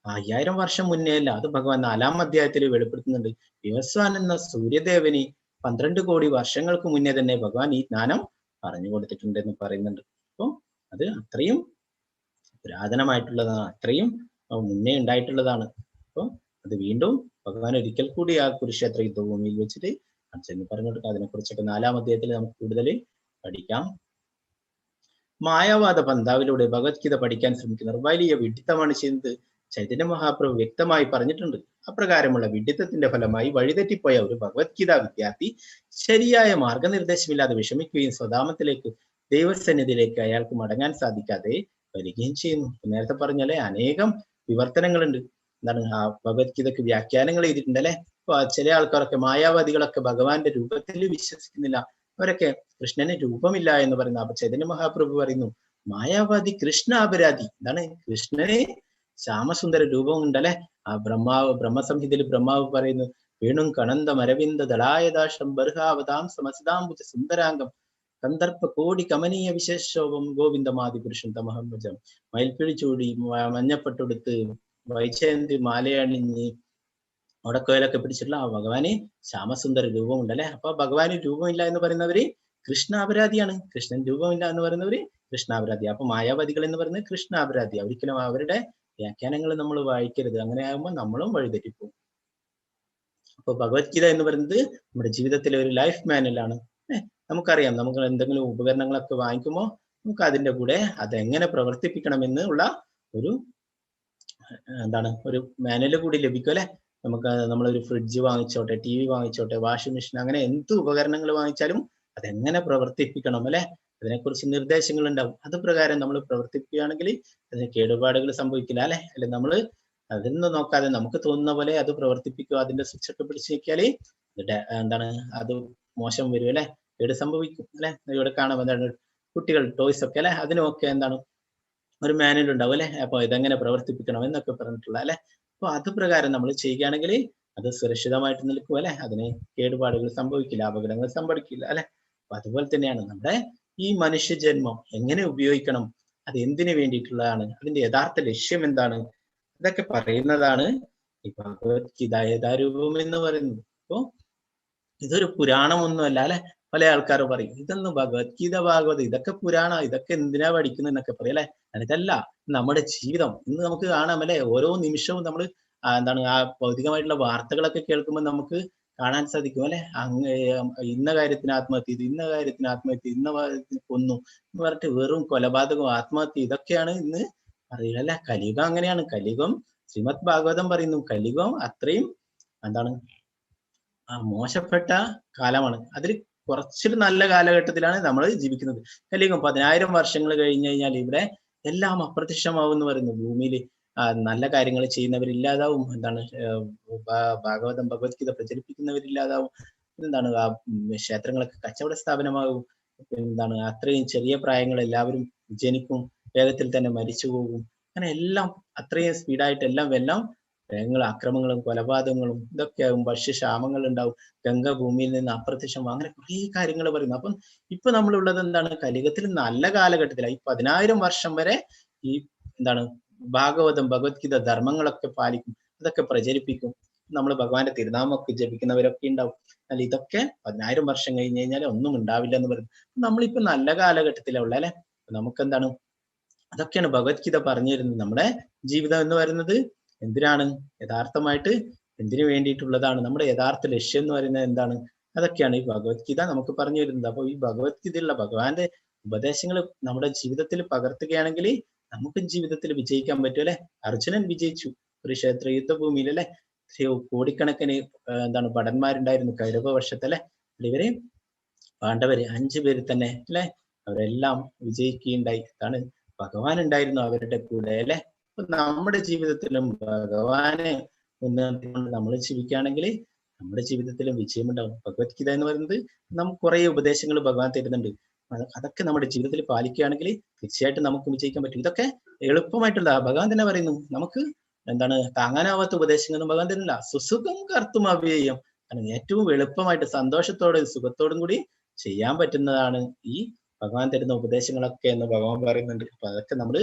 5000 വർഷം മുന്നേ അല്ല, അത് ഭഗവാൻ 4ാം അധ്യായത്തിൽ വെളിപ്പെടുത്തുന്നുണ്ട്. വിവസ്വാൻ എന്ന സൂര്യദേവന് 12 കോടി വർഷങ്ങൾക്ക് മുന്നേ തന്നെ ഭഗവാൻ ഈ ജ്ഞാനം പറഞ്ഞു കൊടുത്തിട്ടുണ്ട് എന്ന് പറയുന്നുണ്ട്. അപ്പോൾ അത് അത്രയും പുരാതനമായിട്ടുള്ളതാണ്, അത്രയും മുന്നേ ഉണ്ടായിട്ടുള്ളതാണ്. അപ്പോൾ അത് വീണ്ടും ഭഗവാൻ ഒരിക്കൽ കൂടി ആ കുരുക്ഷേത്ര യുദ്ധഭൂമിയിൽ വെച്ചിട്ട് അർജുനന് പറഞ്ഞു കൊടുക്കുക. അതിനെക്കുറിച്ചൊക്കെ 4ാം അധ്യായത്തിൽ നമുക്ക് കൂടുതൽ പഠിക്കാം. മായാവാദ പന്ഥാവിലൂടെ ഭഗവത്ഗീത പഠിക്കാൻ ശ്രമിക്കുന്നവർ വലിയ വിഡിത്തമാണ് ചെയ്യുന്നത്. ചൈതന്യ മഹാപ്രഭു വ്യക്തമായി പറഞ്ഞിട്ടുണ്ട്. അപ്രകാരമുള്ള വിഡിത്തത്തിന്റെ ഫലമായി വഴിതെറ്റിപ്പോയ ഒരു ഭഗവത്ഗീത വിദ്യാർത്ഥി ശരിയായ മാർഗനിർദ്ദേശമില്ലാതെ വിഷമിക്കുകയും സ്വധാമത്തിലേക്ക് ദൈവസന്നിധിയിലേക്ക് അയാൾക്ക് മടങ്ങാൻ സാധിക്കാതെ വരികയും ചെയ്യുന്നു. നേരത്തെ പറഞ്ഞാലേ അനേകം വിവർത്തനങ്ങളുണ്ട്. എന്താണ് ആ ഭഗവത്ഗീതക്ക് വ്യാഖ്യാനങ്ങൾ ചെയ്തിട്ടുണ്ട് അല്ലെ. അപ്പൊ ചില ആൾക്കാരൊക്കെ മായാവാദികളൊക്കെ ഭഗവാന്റെ രൂപത്തിൽ വിശ്വസിക്കുന്നില്ല. അവരൊക്കെ കൃഷ്ണന് രൂപമില്ല എന്ന് പറയുന്നു. അപ്പൊ ചൈതന്യ മഹാപ്രഭു പറയുന്നു, മായാവാദി കൃഷ്ണ അപരാധി. എന്താണ് കൃഷ്ണന് ശ്യാമസുന്ദര രൂപം ഉണ്ടല്ലെ. ആ ബ്രഹ്മസംഹിതയിൽ ബ്രഹ്മാവ് പറയുന്നു, വേണും കണന്തം അരവിന്ദ ദളായദാശം ബർഹാവതാം സമസിതാംബുജ സുന്ദരാംഗം കന്ദർപ്പ കോടി കമനീയ വിശേഷോപം ഗോവിന്ദമാദി പുരുഷൻ തമഹം ഭജം. മയിൽപ്പിഴി ചൂടി മഞ്ഞപ്പെട്ടെടുത്ത് വൈജയന്തി മാലയണിഞ്ഞ് ഒടക്കോയിലൊക്കെ പിടിച്ചിട്ടുള്ള ആ ഭഗവാന് ശ്യാമസുന്ദര രൂപം ഉണ്ടല്ലെ. അപ്പൊ ഭഗവാന് രൂപമില്ല എന്ന് പറയുന്നവര് കൃഷ്ണാപരാധിയാണ്. കൃഷ്ണൻ രൂപമില്ല എന്ന് പറയുന്നവര് കൃഷ്ണാപരാധി. അപ്പൊ മായാവാദികൾ എന്ന് പറയുന്നത് കൃഷ്ണാപരാധി. ഒരിക്കലും അവരുടെ വ്യാഖ്യാനങ്ങൾ നമ്മൾ വായിക്കരുത്. അങ്ങനെ ആകുമ്പോൾ നമ്മളും വഴിതെറ്റിപ്പോകും. അപ്പൊ ഭഗവത്ഗീത എന്ന് പറയുന്നത് നമ്മുടെ ജീവിതത്തിലെ ഒരു ലൈഫ് മാനുവലാണ്. നമുക്കറിയാം, നമുക്ക് എന്തെങ്കിലും ഉപകരണങ്ങളൊക്കെ വാങ്ങിക്കുമ്പോൾ നമുക്ക് അതിന്റെ കൂടെ അതെങ്ങനെ പ്രവർത്തിപ്പിക്കണമെന്ന് ഉള്ള ഒരു ഒരു മാനുവൽ കൂടി ലഭിക്കും അല്ലെ. നമുക്ക് നമ്മളൊരു ഫ്രിഡ്ജ് വാങ്ങിച്ചോട്ടെ, TV വാങ്ങിച്ചോട്ടെ, വാഷിംഗ് മെഷീൻ, അങ്ങനെ എന്ത് ഉപകരണങ്ങൾ വാങ്ങിച്ചാലും അതെങ്ങനെ പ്രവർത്തിപ്പിക്കണം അല്ലെ, അതിനെക്കുറിച്ച് നിർദ്ദേശങ്ങൾ ഉണ്ടാവും. അത് പ്രകാരം നമ്മൾ പ്രവർത്തിപ്പിക്കുകയാണെങ്കിൽ അതിന് കേടുപാടുകൾ സംഭവിക്കില്ല അല്ലെ. അല്ലെ നമ്മൾ അതൊന്നും നോക്കാതെ നമുക്ക് തോന്നുന്ന പോലെ അത് പ്രവർത്തിപ്പിക്കുക, അതിന്റെ സ്വിച്ച് ഒക്കെ പിടിച്ചു നോക്കിയാല് അത് മോശം വരും അല്ലെ, കേട് സംഭവിക്കും അല്ലെ. ഇവിടെ കാണാം കുട്ടികൾ ടോയ്സ് ഒക്കെ അല്ലെ, അതിനൊക്കെ ഒരു മാനുവൽ ഉണ്ടാവും അല്ലെ. അപ്പൊ ഇതെങ്ങനെ പ്രവർത്തിപ്പിക്കണം എന്നൊക്കെ പറഞ്ഞിട്ടുള്ള അല്ലെ. അപ്പൊ അത് പ്രകാരം നമ്മൾ ചെയ്യുകയാണെങ്കിൽ അത് സുരക്ഷിതമായിട്ട് നിൽക്കും അല്ലെ. അതിന് കേടുപാടുകൾ സംഭവിക്കില്ല, അപകടങ്ങൾ സംഭവിക്കില്ല അല്ലെ. അപ്പൊ അതുപോലെ തന്നെയാണ് നമ്മുടെ ഈ മനുഷ്യജന്മം എങ്ങനെ ഉപയോഗിക്കണം, അത് എന്തിനു വേണ്ടിയിട്ടുള്ളതാണ്, അതിന്റെ യഥാർത്ഥ ലക്ഷ്യം എന്താണ്, ഇതൊക്കെ പറയുന്നതാണ് ഈ ഭഗവത്ഗീത യഥാരൂപം എന്ന് പറയുന്നത്. അപ്പോ ഇതൊരു പുരാണമൊന്നുമല്ല അല്ലെ. പല ആൾക്കാർ പറയും ഇതൊന്നും ഭഗവത്ഗീത ഭാഗവതം ഇതൊക്കെ പുരാണ, ഇതൊക്കെ എന്തിനാ പഠിക്കുന്നത് എന്നൊക്കെ പറയും അല്ലെ. ഇതല്ല നമ്മുടെ ജീവിതം. ഇന്ന് നമുക്ക് കാണാം അല്ലെ, ഓരോ നിമിഷവും നമ്മൾ എന്താണ് ആ ഭൗതികമായിട്ടുള്ള വാർത്തകളൊക്കെ കേൾക്കുമ്പോൾ നമുക്ക് കാണാൻ സാധിക്കും അല്ലെ. ഇന്ന കാര്യത്തിന് ആത്മഹത്യ ചെയ്തു, ഇന്ന കാര്യത്തിന് ആത്മഹത്യ, ഇന്ന കാര്യത്തിന് കൊന്നു എന്ന് പറഞ്ഞിട്ട് വെറും കൊലപാതകവും ആത്മഹത്യ ഇതൊക്കെയാണ് ഇന്ന് അറിയില്ല അല്ലെ. കലിയുഗം അങ്ങനെയാണ്. കലിയുഗം ശ്രീമദ് ഭാഗവതം പറയുന്നു, കലിയുഗം അത്രയും എന്താണ് മോശപ്പെട്ട കാലമാണ്. അതിൽ കുറച്ചൊരു നല്ല കാലഘട്ടത്തിലാണ് നമ്മൾ ജീവിക്കുന്നത്. കലിയുഗം 10,000 വർഷങ്ങൾ കഴിഞ്ഞു കഴിഞ്ഞാൽ ഇവിടെ എല്ലാം അപ്രത്യക്ഷമാവും എന്ന് പറയുന്നു. ഭൂമിയിൽ നല്ല കാര്യങ്ങൾ ചെയ്യുന്നവരില്ലാതാവും. എന്താണ് ഭാഗവതം ഭഗവത്ഗീത പ്രചരിപ്പിക്കുന്നവരില്ലാതാവും. എന്താണ് ക്ഷേത്രങ്ങളൊക്കെ കച്ചവട സ്ഥാപനമാകും. എന്താണ് അത്രയും ചെറിയ പ്രായങ്ങൾ എല്ലാവരും ജനിക്കും, വേഗത്തിൽ തന്നെ മരിച്ചു പോകും. അങ്ങനെ എല്ലാം അത്രയും സ്പീഡായിട്ട് എല്ലാം അക്രമങ്ങളും കൊലപാതകങ്ങളും ഇതൊക്കെ ആകും. ഭക്ഷ്യക്ഷാമങ്ങൾ ഉണ്ടാവും, ഗംഗ ഭൂമിയിൽ നിന്ന് അപ്രത്യക്ഷമാകും. അങ്ങനെ കുറേ കാര്യങ്ങൾ പറയുന്നു. അപ്പം ഇപ്പൊ നമ്മളുള്ളത് എന്താണ്, കലിയുഗത്തിൽ നല്ല കാലഘട്ടത്തിലാണ്. ഈ 10,000 വർഷം വരെ ഈ എന്താണ് ഭാഗവതം ഭഗവത്ഗീത ധർമ്മങ്ങളൊക്കെ പാലിക്കും, അതൊക്കെ പ്രചരിപ്പിക്കും. നമ്മൾ ഭഗവാന്റെ തിരുനാമൊക്കെ ജപിക്കുന്നവരൊക്കെ ഉണ്ടാവും. അല്ല ഇതൊക്കെ 10,000 വർഷം കഴിഞ്ഞ് കഴിഞ്ഞാൽ ഒന്നും ഉണ്ടാവില്ല എന്ന് പറയുന്നു. നമ്മളിപ്പോ നല്ല കാലഘട്ടത്തിലുള്ള അല്ലെ. നമുക്കെന്താണ് അതൊക്കെയാണ് ഭഗവത്ഗീത പറഞ്ഞു തരുന്നത്. നമ്മുടെ ജീവിതം എന്ന് പറയുന്നത് എന്തിനാണ്, യഥാർത്ഥമായിട്ട് എന്തിനു വേണ്ടിയിട്ടുള്ളതാണ്, നമ്മുടെ യഥാർത്ഥ ലക്ഷ്യം എന്ന് പറയുന്നത് എന്താണ്, അതൊക്കെയാണ് ഈ ഭഗവത്ഗീത നമുക്ക് പറഞ്ഞു തരുന്നത്. അപ്പൊ ഈ ഭഗവത്ഗീതയിലുള്ള ഭഗവാന്റെ ഉപദേശങ്ങൾ നമ്മുടെ ജീവിതത്തിൽ പകർത്തുകയാണെങ്കിൽ നമുക്ക് ജീവിതത്തിൽ വിജയിക്കാൻ പറ്റും അല്ലെ. അർജുനൻ വിജയിച്ചു കുരുക്ഷേത്ര യുദ്ധഭൂമിയിൽ അല്ലെ. കോടിക്കണക്കിന് എന്താണ് ഭടന്മാരുണ്ടായിരുന്നു കൗരവപക്ഷത്തല്ലെ. ഇവര് പാണ്ഡവര് 5 പേര് തന്നെ അല്ലെ, അവരെല്ലാം വിജയിക്കുകയുണ്ടായി. അതാണ് ഭഗവാൻ ഉണ്ടായിരുന്നു അവരുടെ കൂടെ അല്ലെ. അപ്പൊ നമ്മുടെ ജീവിതത്തിലും ഭഗവാനെ മുൻനിർത്തിക്കൊണ്ട് നമ്മൾ ജീവിക്കുകയാണെങ്കിൽ നമ്മുടെ ജീവിതത്തിലും വിജയമുണ്ടാവും. ഭഗവത്ഗീത എന്ന് പറയുന്നത് നമുക്ക് കുറെ ഉപദേശങ്ങൾ ഭഗവാൻ തരുന്നുണ്ട്. അതൊക്കെ നമ്മുടെ ജീവിതത്തിൽ പാലിക്കുകയാണെങ്കിൽ തീർച്ചയായിട്ടും നമുക്ക് വിജയിക്കാൻ പറ്റും. ഇതൊക്കെ എളുപ്പമായിട്ടുള്ള ഭഗവാൻ തന്നെ പറയുന്നു. നമുക്ക് എന്താണ് താങ്ങാനാവാത്ത ഉപദേശങ്ങളൊന്നും ഭഗവാൻ തരുന്നില്ല. സുസുഖം കർത്തും അവ്യയം, ഏറ്റവും എളുപ്പമായിട്ട് സന്തോഷത്തോടും സുഖത്തോടും കൂടി ചെയ്യാൻ പറ്റുന്നതാണ് ഈ ഭഗവാൻ തരുന്ന ഉപദേശങ്ങളൊക്കെ എന്ന് ഭഗവാൻ പറയുന്നുണ്ട്. അപ്പൊ അതൊക്കെ നമ്മൾ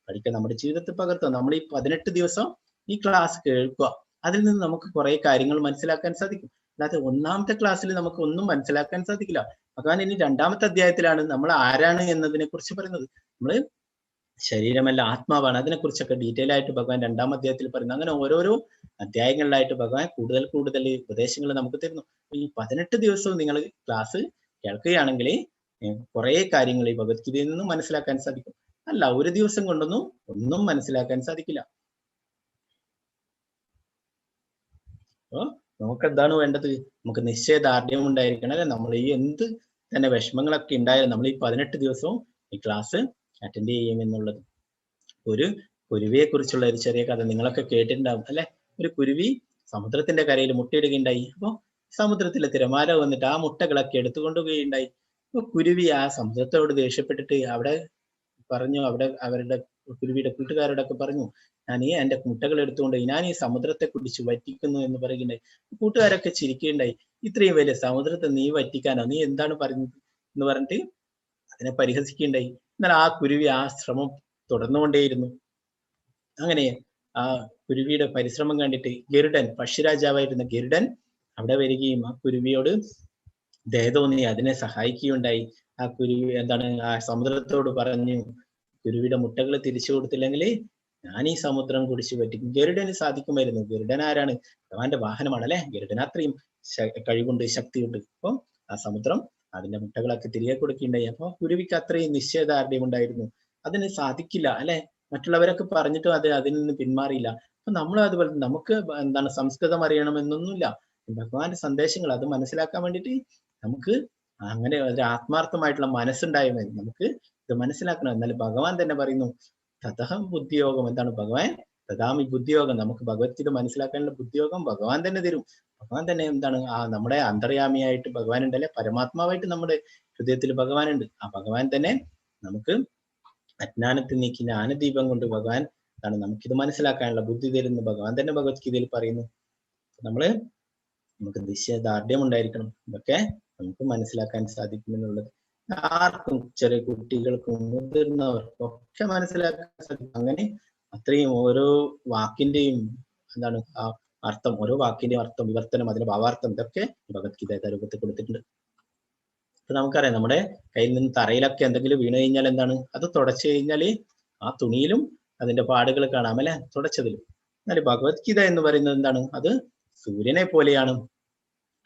പഠിക്കുക, നമ്മുടെ ജീവിതത്തിൽ പകർത്തുക. നമ്മൾ ഈ 18 ദിവസം ഈ ക്ലാസ് കേൾക്കുക, അതിൽ നിന്ന് നമുക്ക് കുറെ കാര്യങ്ങൾ മനസ്സിലാക്കാൻ സാധിക്കും. അല്ലാതെ ഒന്നാമത്തെ ക്ലാസ്സിൽ നമുക്ക് ഒന്നും മനസ്സിലാക്കാൻ സാധിക്കില്ല. ഭഗവാൻ ഇനി 2ാമത്തെ അധ്യായത്തിലാണ് നമ്മൾ ആരാണ് എന്നതിനെ കുറിച്ച് പറയുന്നത്. നമ്മള് ശരീരമല്ല ആത്മാവാണ്, അതിനെ കുറിച്ചൊക്കെ ഡീറ്റെയിൽ ആയിട്ട് ഭഗവാൻ 2ാം അധ്യായത്തിൽ പറയുന്നു. അങ്ങനെ ഓരോരോ അധ്യായങ്ങളിലായിട്ട് ഭഗവാൻ കൂടുതൽ ഉപദേശങ്ങൾ നമുക്ക് തരുന്നു. ഈ 18 ദിവസവും നിങ്ങൾ ക്ലാസ് കേൾക്കുകയാണെങ്കിൽ കുറെ കാര്യങ്ങൾ ഈ ഭഗവത്ഗീതയിൽ നിന്ന് മനസ്സിലാക്കാൻ സാധിക്കും. അല്ല ഒരു ദിവസം കൊണ്ടൊന്നും ഒന്നും മനസ്സിലാക്കാൻ സാധിക്കില്ല. അപ്പൊ നമുക്ക് എന്താണ് വേണ്ടത്, നമുക്ക് നിശ്ചയദാർഢ്യം ഉണ്ടായിരിക്കണം അല്ലെ. നമ്മൾ ഈ എന്ത് തന്നെ വിഷമങ്ങളൊക്കെ ഉണ്ടായാലും നമ്മൾ ഈ 18 ദിവസവും ഈ ക്ലാസ് അറ്റൻഡ് ചെയ്യും എന്നുള്ളത്. ഒരു കുരുവിയെ കുറിച്ചുള്ള ഒരു ചെറിയ കഥ നിങ്ങളൊക്കെ കേട്ടിട്ടുണ്ടാവും അല്ലെ. ഒരു കുരുവി സമുദ്രത്തിന്റെ കരയിൽ മുട്ടയിടുകയുണ്ടായി. അപ്പൊ സമുദ്രത്തിലെ തിരമാല വന്നിട്ട് ആ മുട്ടകളൊക്കെ എടുത്തുകൊണ്ടുപോവുകയുണ്ടായി. അപ്പൊ കുരുവി ആ സമുദ്രത്തോട് ദേഷ്യപ്പെട്ടിട്ട് അവിടെ പറഞ്ഞു, അവിടെ അവരുടെ കുരുവിയുടെ കൂട്ടുകാരോടൊക്കെ പറഞ്ഞു, ഞാൻ എന്റെ മുട്ടകൾ എടുത്തുകൊണ്ട് ഞാൻ ഈ സമുദ്രത്തെ കുടിച്ച് വറ്റിക്കുന്നു എന്ന് പറയുകയുണ്ടായി. കൂട്ടുകാരൊക്കെ ചിരിക്കുകയുണ്ടായി. ഇത്രയും വലിയ സമുദ്രത്തെ നീ വറ്റിക്കാനോ, നീ എന്താണ് പറഞ്ഞത് എന്ന് പറഞ്ഞിട്ട് അതിനെ പരിഹസിക്കുകയുണ്ടായി. എന്നാൽ ആ കുരുവി ആ ശ്രമം തുടർന്നുകൊണ്ടേയിരുന്നു. അങ്ങനെ ആ കുരുവിയുടെ പരിശ്രമം കണ്ടിട്ട് ഗരുഡൻ, പക്ഷിരാജാവായിരുന്ന ഗരുഡൻ അവിടെ വരികയും ആ കുരുവിയോട് ദയ തോന്നി അതിനെ സഹായിക്കുകയുണ്ടായി. ആ കുരുവി എന്താണ് ആ സമുദ്രത്തോട് പറഞ്ഞു, കുരുവിയുടെ മുട്ടകൾ തിരിച്ചു കൊടുത്തില്ലെങ്കിൽ ഞാൻ ഈ സമുദ്രം കുടിച്ചു പറ്റിക്കും. ഗരുഡന് സാധിക്കുമായിരുന്നു. ഗരുഡൻ ആരാണ്, ഭഗവാന്റെ വാഹനമാണ് അല്ലെ. ഗരുഡൻ അത്രയും കഴിവുണ്ട്, ശക്തിയുണ്ട്. അപ്പൊ ആ സമുദ്രം അതിന്റെ മുട്ടകളൊക്കെ തിരികെ കൊടുക്കുകയുണ്ടായി. അപ്പൊ കുരുവിക്ക് അത്രയും നിശ്ചയദാർഢ്യം ഉണ്ടായിരുന്നു. അതിന് സാധിക്കില്ല അല്ലെ. മറ്റുള്ളവരൊക്കെ പറഞ്ഞിട്ടും അതിൽ നിന്ന് പിന്മാറിയില്ല. അപ്പൊ നമ്മൾ അതുപോലെ നമുക്ക് എന്താണ് സംസ്കൃതം അറിയണമെന്നൊന്നുമില്ല. ഭഗവാന്റെ സന്ദേശങ്ങൾ അത് മനസ്സിലാക്കാൻ വേണ്ടിയിട്ട് നമുക്ക് അങ്ങനെ ഒരു ആത്മാർത്ഥമായിട്ടുള്ള മനസ്സുണ്ടായാൽ മതി. നമുക്ക് ഇത് മനസ്സിലാക്കണം. എന്നാലും ഭഗവാൻ തന്നെ പറയുന്നു തഥഹം ബുദ്ധിയോഗം. എന്താണ് ഭഗവാൻ തഥാമി ബുദ്ധിയോഗം, നമുക്ക് ഭഗവത്ഗീത മനസ്സിലാക്കാനുള്ള ബുദ്ധിയോഗം ഭഗവാൻ തന്നെ തരും. ഭഗവാൻ തന്നെ എന്താണ് നമ്മുടെ അന്തർയാമിയായിട്ട് ഭഗവാൻ ഉണ്ടല്ലേ, പരമാത്മാവായിട്ട് നമ്മുടെ ഹൃദയത്തിൽ ഭഗവാൻ ഉണ്ട്. ആ ഭഗവാൻ തന്നെ നമുക്ക് അജ്ഞാനത്തിൽ നീക്കി ജ്ഞാനദീപം കൊണ്ട് ഭഗവാൻ എന്താണ് നമുക്കിത് മനസ്സിലാക്കാനുള്ള ബുദ്ധി തരുന്നു. ഭഗവാൻ തന്നെ ഭഗവത്ഗീതയിൽ പറയുന്നു. നമുക്ക് നിശ്ചയദാർഢ്യം ഉണ്ടായിരിക്കണം. ഇതൊക്കെ നമുക്ക് മനസ്സിലാക്കാൻ സാധിക്കുമെന്നുള്ളത്. ആർക്കും, ചെറിയ കുട്ടികൾക്കും മുതിർന്നവർക്കും ഒക്കെ മനസ്സിലാക്കാൻ സാധിക്കും. അങ്ങനെ അത്രയും ഓരോ വാക്കിന്റെയും എന്താണ് ആ അർത്ഥം, ഓരോ വാക്കിന്റെയും അർത്ഥം, വിവർത്തനം, അതിന്റെ ഭാവാർത്ഥം, ഇതൊക്കെ ഭഗവത്ഗീത രൂപത്തിൽ കൊടുത്തിട്ടുണ്ട്. ഇപ്പൊ നമുക്കറിയാം, നമ്മുടെ കയ്യിൽ നിന്ന് തറയിലൊക്കെ എന്തെങ്കിലും വീണ് കഴിഞ്ഞാൽ എന്താണ്, അത് തുടച്ചു കഴിഞ്ഞാല് ആ തുണിയിലും അതിന്റെ പാടുകൾ കാണാം അല്ലെ, തുടച്ചതിലും. എന്നാൽ ഭഗവത്ഗീത എന്ന് പറയുന്നത് എന്താണ്, അത് സൂര്യനെ പോലെയാണ്.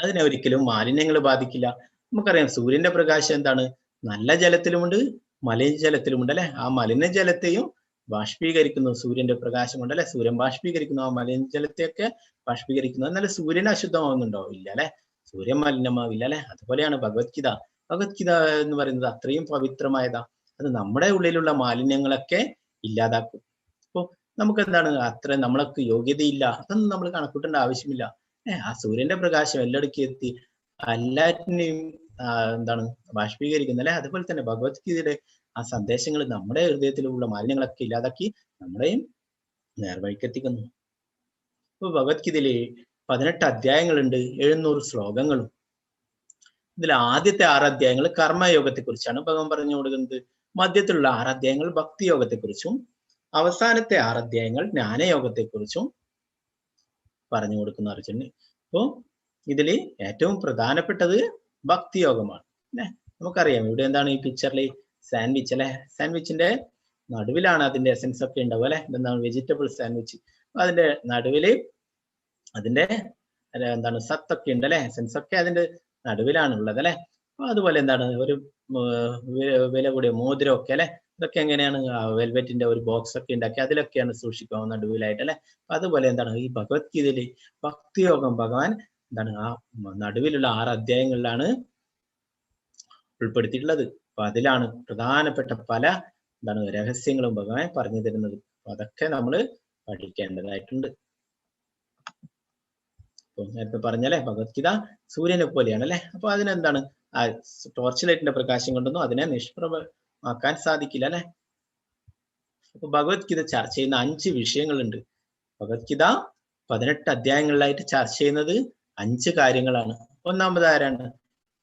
അതിനെ ഒരിക്കലും മാലിന്യങ്ങൾ ബാധിക്കില്ല. നമുക്കറിയാം സൂര്യന്റെ പ്രകാശം എന്താണ്, നല്ല ജലത്തിലുമുണ്ട് മലിനജലത്തിലുമുണ്ട് അല്ലെ. ആ മലിനജലത്തെയും ബാഷ്പീകരിക്കുന്നു സൂര്യന്റെ പ്രകാശം കൊണ്ട് അല്ലെ. സൂര്യൻ ബാഷ്പീകരിക്കുന്നു, ആ മലിനജലത്തെയൊക്കെ ബാഷ്പീകരിക്കുന്നു. എന്നാൽ സൂര്യൻ അശുദ്ധമാവുന്നുണ്ടോ? ഇല്ല അല്ലെ. സൂര്യൻ മലിനമാവില്ല അല്ലെ. അതുപോലെയാണ് ഭഗവത്ഗീത. ഭഗവത്ഗീത എന്ന് പറയുന്നത് അത്രയും പവിത്രമായതാ. അത് നമ്മുടെ ഉള്ളിലുള്ള മാലിന്യങ്ങളൊക്കെ ഇല്ലാതാക്കും. അപ്പൊ നമുക്ക് എന്താണ്, അത്ര നമ്മളൊക്കെ യോഗ്യതയില്ല, അതൊന്നും നമ്മൾ കണക്കൂട്ടേണ്ട ആവശ്യമില്ല. ആ സൂര്യന്റെ പ്രകാശം എല്ലായിടക്കും എത്തി എല്ലാറ്റിനെയും എന്താണ് ബാഷ്പീകരിക്കുന്നത് അല്ലെ. അതുപോലെ തന്നെ ഭഗവത്ഗീതയുടെ ആ സന്ദേശങ്ങൾ നമ്മുടെ ഹൃദയത്തിലുള്ള മാലിന്യങ്ങളൊക്കെ ഇല്ലാതാക്കി നമ്മളെയും നേർവഴിക്കെത്തിക്കുന്നു. ഇപ്പൊ ഭഗവത്ഗീതയില് 18 അധ്യായങ്ങളുണ്ട്, 700 ശ്ലോകങ്ങളും. ഇതിൽ ആദ്യത്തെ 6 അധ്യായങ്ങൾ കർമ്മയോഗത്തെ കുറിച്ചാണ് ഭഗവാൻ പറഞ്ഞു കൊടുക്കുന്നത്. മധ്യത്തിലുള്ള 6 അധ്യായങ്ങൾ ഭക്തിയോഗത്തെ കുറിച്ചും അവസാനത്തെ 6 അധ്യായങ്ങൾ ജ്ഞാനയോഗത്തെ കുറിച്ചും പറഞ്ഞു കൊടുക്കുന്ന അർജുന്. അപ്പോ ഇതില് ഏറ്റവും പ്രധാനപ്പെട്ടത് ഭക്തിയോഗമാണ് അല്ലെ. നമുക്കറിയാം ഇവിടെ എന്താണ് ഈ പിക്ചറിൽ സാൻഡ്വിച്ച് അല്ലെ. സാൻഡ്വിച്ചിന്റെ നടുവിലാണ് അതിന്റെ എസൻസ് ഒക്കെ ഉണ്ടാവും അല്ലെ. എന്താണ് വെജിറ്റബിൾ സാൻഡ്വിച്ച്. അതിന്റെ നടുവില് അതിന്റെ എന്താണ് സത്തൊക്കെ ഉണ്ട് അല്ലെ. എസൻസ് ഒക്കെ അതിന്റെ നടുവിലാണ് ഉള്ളത് അല്ലെ. അപ്പൊ അതുപോലെ എന്താണ് ഒരു വില കൂടിയ മോതിരം ഒക്കെ അല്ലെ. ഇതൊക്കെ എങ്ങനെയാണ് വെൽവെറ്റിന്റെ ഒരു ബോക്സ് ഒക്കെ ഉണ്ടാക്കി അതിലൊക്കെയാണ് സൂക്ഷിക്കുക നടുവിലായിട്ട് അല്ലെ. അപ്പൊ അതുപോലെ എന്താണ് ഈ ഭഗവത്ഗീതയില് ഭക്തിയോഗം ഭഗവാൻ എന്താണ് ആ നടുവിലുള്ള 6 അധ്യായങ്ങളിലാണ് ഉൾപ്പെടുത്തിയിട്ടുള്ളത്. അപ്പൊ അതിലാണ് പ്രധാനപ്പെട്ട പല എന്താണ് രഹസ്യങ്ങളും ഭഗവാൻ പറഞ്ഞു തരുന്നത്. അപ്പൊ അതൊക്കെ നമ്മൾ പഠിക്കേണ്ടതായിട്ടുണ്ട്. അപ്പൊ നേരത്തെ പറഞ്ഞല്ലേ ഭഗവത്ഗീത സൂര്യനെ പോലെയാണ് അല്ലെ. അപ്പൊ അതിനെന്താണ് ആ ടോർച്ച് ലൈറ്റിന്റെ പ്രകാശം കൊണ്ടൊന്നും അതിനെ നിഷ്പ്രഭമാക്കാൻ സാധിക്കില്ല അല്ലെ. അപ്പൊ ഭഗവത്ഗീത ചർച്ച ചെയ്യുന്ന 5 വിഷയങ്ങളുണ്ട്. ഭഗവത്ഗീത 18 അധ്യായങ്ങളിലായിട്ട് ചർച്ച ചെയ്യുന്നത് 5 കാര്യങ്ങളാണ്. ഒന്നാമത് ആരാണ്?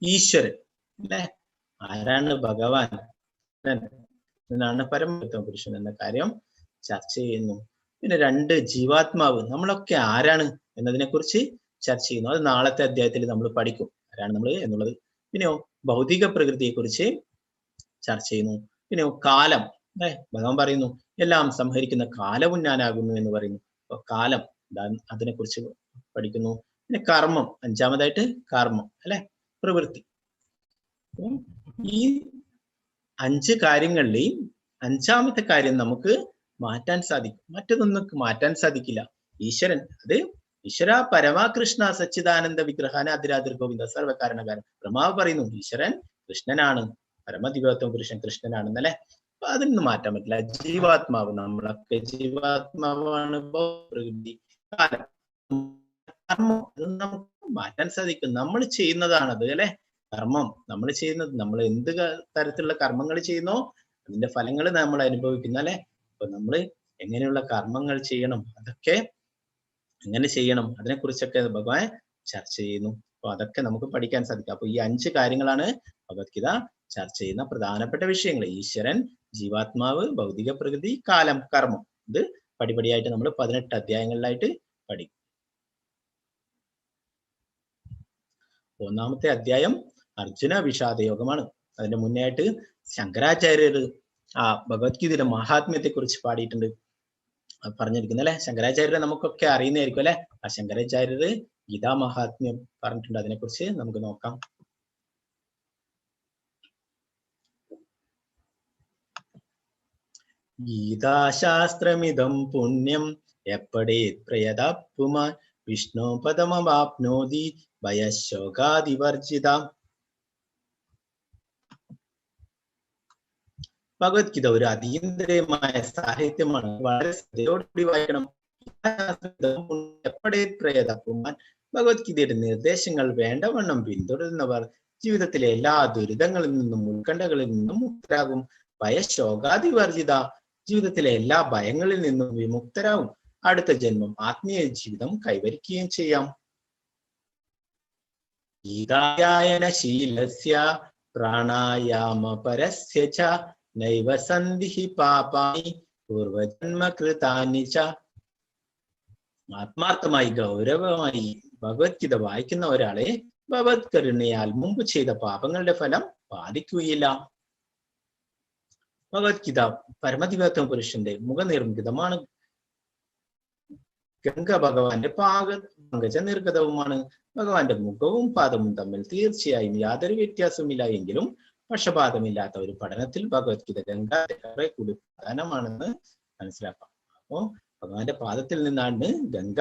ഈശ്വരൻ അല്ലെ. ആരാണ് ഭഗവാൻ എന്നാണ് പരമോത്തമ പുരുഷൻ എന്ന കാര്യം ചർച്ച ചെയ്യുന്നു. പിന്നെ 2 ജീവാത്മാവ്, നമ്മളൊക്കെ ആരാണ് എന്നതിനെ കുറിച്ച് ചർച്ച ചെയ്യുന്നു. അത് നാളത്തെ അധ്യായത്തിൽ നമ്മൾ പഠിക്കും, ആരാണ് നമ്മൾ എന്നുള്ളത്. പിന്നെയോ ഭൗതിക പ്രകൃതിയെ കുറിച്ച് ചർച്ച ചെയ്യുന്നു. പിന്നെയോ കാലം അല്ലെ. ഭഗവാൻ പറയുന്നു എല്ലാം സംഹരിക്കുന്ന കാലവും ഞാനാകുന്നു എന്ന് പറയുന്നു. അപ്പൊ കാലം അതിനെ കുറിച്ച് പഠിക്കുന്നു. പിന്നെ കർമ്മം, 5-മതായിട്ട് കർമ്മം അല്ലെ, പ്രവൃത്തി. ഈ 5 കാര്യങ്ങളിലെയും 5-മത്തെ കാര്യം നമുക്ക് മാറ്റാൻ സാധിക്കും, മറ്റൊന്നും മാറ്റാൻ സാധിക്കില്ല. ഈശ്വരൻ, അത് ഈശ്വര പരമാകൃഷ്ണ സച്ചിദാനന്ദ വിഗ്രഹാന അതിരാതിർ ഗോവിന്ദ സർവകാരണകാരൻ. ബ്രഹ്മാവ് പറയുന്നു ഈശ്വരൻ കൃഷ്ണനാണ്, പരമദിവ്യോത്തമ പുരുഷൻ കൃഷ്ണനാണെന്നല്ലേ. അപ്പൊ അതിനൊന്നും മാറ്റാൻ പറ്റില്ല. ജീവാത്മാവ്, നമ്മളൊക്കെ ജീവാത്മാവാണ്. പ്രകൃതി, കാലം, കർമ്മം, അത് നമുക്ക് മാറ്റാൻ സാധിക്കും. നമ്മൾ ചെയ്യുന്നതാണത് അല്ലെ. കർമ്മം നമ്മൾ ചെയ്യുന്നത്, നമ്മൾ എന്ത് തരത്തിലുള്ള കർമ്മങ്ങൾ ചെയ്യുന്നോ അതിന്റെ ഫലങ്ങൾ നമ്മൾ അനുഭവിക്കുന്ന അല്ലെ. അപ്പൊ നമ്മൾ എങ്ങനെയുള്ള കർമ്മങ്ങൾ ചെയ്യണം, അതൊക്കെ എങ്ങനെ ചെയ്യണം, അതിനെക്കുറിച്ചൊക്കെ ഭഗവാൻ ചർച്ച ചെയ്യുന്നു. അപ്പൊ അതൊക്കെ നമുക്ക് പഠിക്കാൻ സാധിക്കും. അപ്പൊ ഈ 5 കാര്യങ്ങളാണ് ഭഗവത്ഗീത ചർച്ച ചെയ്യുന്ന പ്രധാനപ്പെട്ട വിഷയങ്ങൾ. ഈശ്വരൻ, ജീവാത്മാവ്, ഭൗതിക പ്രകൃതി, കാലം, കർമ്മം. ഇത് പടിപടിയായിട്ട് നമ്മൾ 18 അധ്യായങ്ങളിലായിട്ട് പഠിക്കും. ഒന്നാമത്തെ അധ്യായം അർജുന വിഷാദയോഗമാണ്. അതിന്റെ മുന്നേ ആയിട്ട് ശങ്കരാചാര്യർ ആ ഭഗവത്ഗീതയുടെ മഹാത്മ്യത്തെ കുറിച്ച് പാടിയിട്ടുണ്ട്, പറഞ്ഞിരിക്കുന്നു അല്ലെ. ശങ്കരാചാര്യരെ നമുക്കൊക്കെ അറിയുന്നതായിരിക്കും അല്ലെ. ആ ശങ്കരാചാര്യര് ഗീതാ മഹാത്മ്യം പറഞ്ഞിട്ടുണ്ട്. അതിനെക്കുറിച്ച് നമുക്ക് നോക്കാം. ഗീതാശാസ്ത്രമിതം പുണ്യം എപ്പടേത് പ്രയതപുമാൻ വിഷ്ണു പദമവാപ്നോതി ഭയശോകാദിവർജിത. ഭഗവത്ഗീത ഒരു അതീന്ദ്രിയമായ സാഹിത്യമാണ്. വളരെ ശ്രദ്ധയോടുകൂടി വായിക്കണം. ഭഗവത്ഗീതയുടെ നിർദ്ദേശങ്ങൾ വേണ്ടവണ്ണം പിന്തുടരുന്നവർ ജീവിതത്തിലെ എല്ലാ ദുരിതങ്ങളിൽ നിന്നും ഉത്കണ്ഠകളിൽ നിന്നും മുക്തരാകും. ഭയശോകാദിവർജിത, ജീവിതത്തിലെ എല്ലാ ഭയങ്ങളിൽ നിന്നും വിമുക്തരാകും. അടുത്ത ജന്മം ആത്മീയ ജീവിതം കൈവരിക്കുകയും ചെയ്യാം. ഗീതായന ശീലസ്യ പ്രാണായാമ പരസ്യ ച നൈവ സന്ധിഹി പാപാനി പൂർവജന്മകൃതാനി ച. ആത്മാർത്ഥമായി ഗൗരവമായി ഭഗവത്ഗീത വായിക്കുന്ന ഒരാളെ ഭഗവത് കരുണയാൽ മുമ്പ് ചെയ്ത പാപങ്ങളുടെ ഫലം ബാധിക്കുകയില്ല. ഭഗവത്ഗീത പരമദിവ്യാത്മ പുരുഷന്റെ മുഖനിർമ്മിതമാണ്. ഗംഗ ഭഗവാന്റെ പങ്കജ നിർഗതവുമാണ്. ഭഗവാന്റെ മുഖവും പാദവും തമ്മിൽ തീർച്ചയായും യാതൊരു വ്യത്യാസവുമില്ല. എങ്കിലും പക്ഷപാതമില്ലാത്ത ഒരു പഠനത്തിൽ ഭഗവത്ഗീത ഗംഗ കുറെ കൂടി പ്രധാനമാണെന്ന് മനസ്സിലാക്കാം. അപ്പോ ഭഗവാന്റെ പാദത്തിൽ നിന്നാണ് ഗംഗ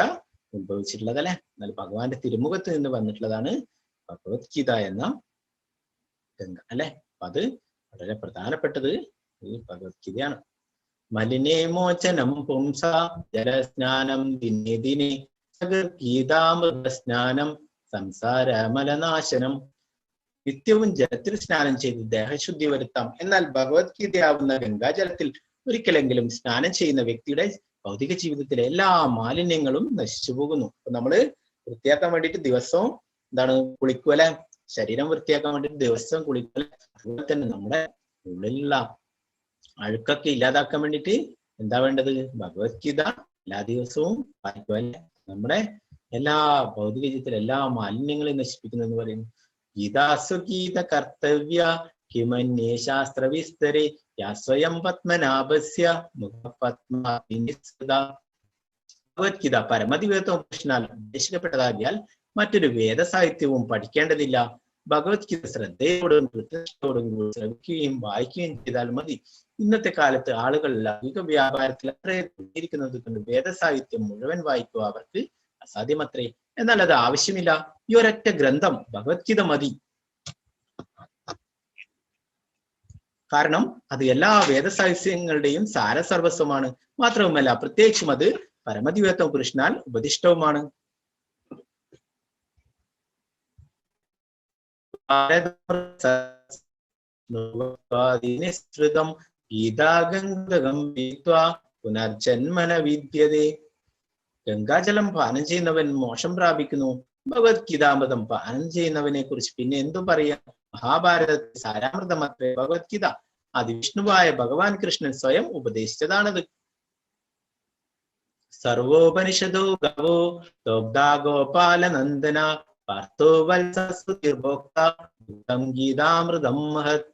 ഉത്ഭവിച്ചിട്ടുള്ളത് അല്ലെ. എന്നാൽ ഭഗവാന്റെ തിരുമുഖത്ത് നിന്ന് വന്നിട്ടുള്ളതാണ് ഭഗവത്ഗീത എന്ന ഗംഗ അല്ലെ. അപ്പൊ അത് വളരെ പ്രധാനപ്പെട്ടത് ഈ ഭഗവത്ഗീതയാണ്. മലിനേ മോചനം പുംസ ജലസ്നാനം ദിനേ ദിനേ ഗീതാമൃതസ്നാനം സംസാര മലനാശനം. നിത്യവും ജലത്തിൽ സ്നാനം ചെയ്ത് ദേഹശുദ്ധി വരുത്താം. എന്നാൽ ഭഗവത്ഗീതയാവുന്ന ഗംഗാജലത്തിൽ ഒരിക്കലെങ്കിലും സ്നാനം ചെയ്യുന്ന വ്യക്തിയുടെ ഭൗതിക ജീവിതത്തിലെ എല്ലാ മാലിന്യങ്ങളും നശിച്ചു പോകുന്നു. അപ്പൊ നമ്മള് വൃത്തിയാക്കാൻ വേണ്ടിയിട്ട് ദിവസവും എന്താണ് കുളിക്കുവല, ശരീരം വൃത്തിയാക്കാൻ വേണ്ടിയിട്ട് ദിവസവും കുളിക്കുവല. അതുപോലെ തന്നെ നമ്മുടെ ഉള്ളിലുള്ള അഴുക്കൊക്കെ ഇല്ലാതാക്കാൻ വേണ്ടിയിട്ട് എന്താ വേണ്ടത്? ഭഗവത്ഗീത എല്ലാ ദിവസവും വായിക്കുവല്ല. നമ്മുടെ എല്ലാ ഭൗതിക ജീവിതത്തിലെ എല്ലാ മാലിന്യങ്ങളെയും നശിപ്പിക്കുന്നു എന്ന് പറയുന്നു. ഗീതാസുഗീത കർത്തവ്യ കിമന്യേ ശാസ്ത്ര വിസ്തരേ യാ സ്വയം പത്മനാഭസ്യ മുഖപത്മ. ഭഗവത്ഗീത പരമദിവ്യത്വം കൃഷ്ണനാൽ ഉദ്ദേശിക്കപ്പെട്ടതാകിയാൽ മറ്റൊരു വേദസാഹിത്യവും പഠിക്കേണ്ടതില്ല. ഭഗവത്ഗീത ശ്രദ്ധയോടും കൃത്യത്തോടും കൂടി ശ്രമിക്കുകയും വായിക്കുകയും ചെയ്താൽ മതി. ഇന്നത്തെ കാലത്ത് ആളുകൾ ലൗകിക വ്യാപാരത്തിൽ അത്രേ ഇരിക്കുന്നത് കൊണ്ട് വേദസാഹിത്യം മുഴുവൻ വായിക്കുക അവർക്ക് അസാധ്യമത്രേ. എന്നാൽ അത് ആവശ്യമില്ല. ഈ ഒരൊറ്റ ഗ്രന്ഥം ഭഗവത്ഗീത മതി. കാരണം അത് എല്ലാ വേദസാഹിത്യങ്ങളുടെയും സാരസർവസ്വമാണ്. മാത്രവുമല്ല പ്രത്യേകിച്ചും അത് പരമദിവ്യത്വം പുരുഷനാൽ ഉപദിഷ്ടവുമാണ്. പുനർജന്മന വിദ്യതേ. ഗംഗാജലം പാനം ചെയ്യുന്നവൻ മോക്ഷം പ്രാപിക്കുന്നു. ഭഗവത്ഗീതാമൃതം പാനം ചെയ്യുന്നവനെ കുറിച്ച് പിന്നെ എന്തു പറയാം? മഹാഭാരതത്തിൽ സാരാമൃതമത്രേ ഭഗവത്ഗീത. അതിവിഷ്ണുവായ ഭഗവാൻ കൃഷ്ണൻ സ്വയം ഉപദേശിച്ചതാണത്. സർവോപനിഷദോ ഗവോ ദോഗ്ധാ ഗോപാലനന്ദന പാർത്ഥോ വത്സസ്തുതിർഭോക്ത ഗീതാമൃതം മഹത്.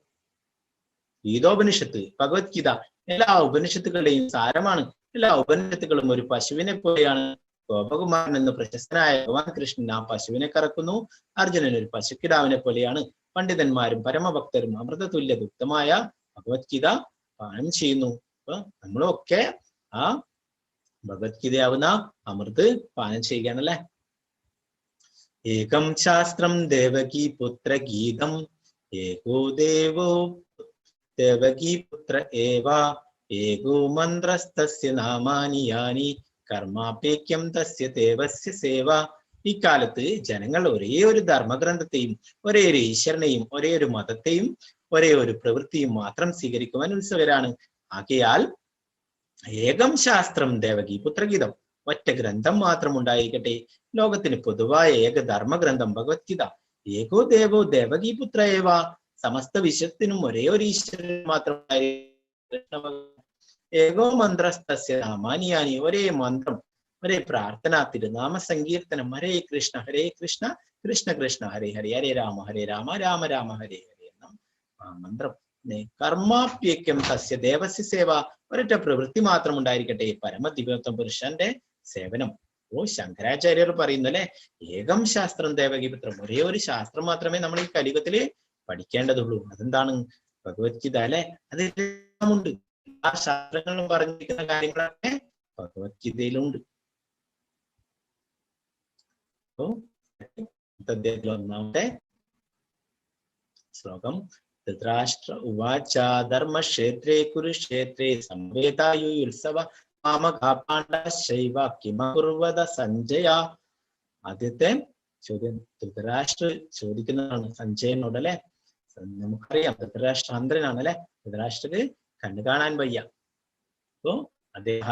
ഗീതോപനിഷത്ത്, ഭഗവത്ഗീത എല്ലാ ഉപനിഷത്തുകളുടെയും സാരമാണ്. എല്ലാ ഉപനിഷത്തുകളും ഒരു പശുവിനെ പോലെയാണ്. ഗോപകുമാരൻ എന്ന് പ്രശസ്തനായ ഭഗവാൻ കൃഷ്ണൻ ആ പശുവിനെ കറക്കുന്നു. അർജുനൻ ഒരു പശുക്കിടാവിനെ പോലെയാണ്. പണ്ഡിതന്മാരും പരമഭക്തരും അമൃതതുല്യ ദുഗ്ധമായ ഭഗവത്ഗീത പാനം ചെയ്യുന്നു. അപ്പൊ നമ്മളൊക്കെ ആ ഭഗവത്ഗീതയാവുന്ന അമൃത് പാനം ചെയ്യുകയാണല്ലേ. ഏകം ശാസ്ത്രം ദേവകീ പുത്ര ഗീതം ഏകോ ദേവോ ദേവകീ പുത്ര ഏവ ഏകോ മന്ത്രസ്തസ്യ നാമാനി യാനി കർമാപേക്യം തസ്യ ദേവസ്യ സേവ. ഇക്കാലത്ത് ജനങ്ങൾ ഒരേ ഒരു ധർമ്മഗ്രന്ഥത്തെയും ഒരേ ഒരു ഈശ്വരനെയും ഒരേ ഒരു മതത്തെയും ഒരേ ഒരു പ്രവൃത്തിയും മാത്രം സ്വീകരിക്കുവാൻ ഉത്സുകരാണ്. ആകയാൽ ഏകം ശാസ്ത്രം ദേവകീ പുത്രഗീതം, ഒറ്റ ഗ്രന്ഥം മാത്രം ഉണ്ടായിരിക്കട്ടെ. ലോകത്തിന് പൊതുവായ ഏക ധർമ്മഗ്രന്ഥം ഭഗവത്ഗീത. ഏകോ ദേവോ ദേവകീ പുത്ര ഏവ, സമസ്ത വിശ്വത്തിനും ഒരേ ഒരു ഈശ്വരൻ മാത്രം. ഏകോ മന്ത്രസ്തസ്യ നാമാനിയാനി, ഒരേ മന്ത്രം, ഒരേ പ്രാർത്ഥന, തിരുനാമ സങ്കീർത്തനം. ഹരേ കൃഷ്ണ കൃഷ്ണ കൃഷ്ണ ഹരേ ഹരേ, ഹരേ രാമ രാമ രാമ ഹരേ ഹരേ എന്ന ആ മന്ത്രം. കർമാപ്യക്യം തസ്യ ദേവസ്യ സേവ, ഒരൊറ്റ പ്രവൃത്തി മാത്രം ഉണ്ടായിരിക്കട്ടെ, പരമദിവ്യത്വം പുരുഷന്റെ സേവനം. ഓ ശങ്കരാചാര്യർ പറയുന്നു അല്ലെ, ഏകം ശാസ്ത്രം ദേവകീ പുത്രം, ഒരേ ഒരു ശാസ്ത്രം മാത്രമേ നമ്മൾ ഈ കലിയുഗത്തില് പഠിക്കേണ്ടതുള്ളൂ. അതെന്താണ്? ഭഗവത്ഗീത അല്ലെ. അതിലുണ്ട്. ആ ശാസ്ത്രങ്ങളും പറഞ്ഞിരിക്കുന്ന കാര്യങ്ങളൊക്കെ ഭഗവത്ഗീതയിലുണ്ട്. ഒന്നാമത്തെ ശ്ലോകം. ധൃതരാഷ്ട്ര ഉവാച ധർമ്മക്ഷേത്രേ കുരുക്ഷേത്രേ സംവേദായുത്സവ മാമകാപാണ്ഡശൈവ കിമകുർവത സഞ്ജയ. ആദ്യത്തെ ചോദ്യം ധൃതരാഷ്ട്ര ചോദിക്കുന്നതാണ് സഞ്ജയനോട് അല്ലെ. നമുക്കറിയാം ധൃതരാഷ്ട്ര അന്തരനാണ് അല്ലെ. ധൃതരാഷ്ട്രക്ക് കണ്ണു കാണാൻ വയ്യ. അപ്പോ അദ്ദേഹം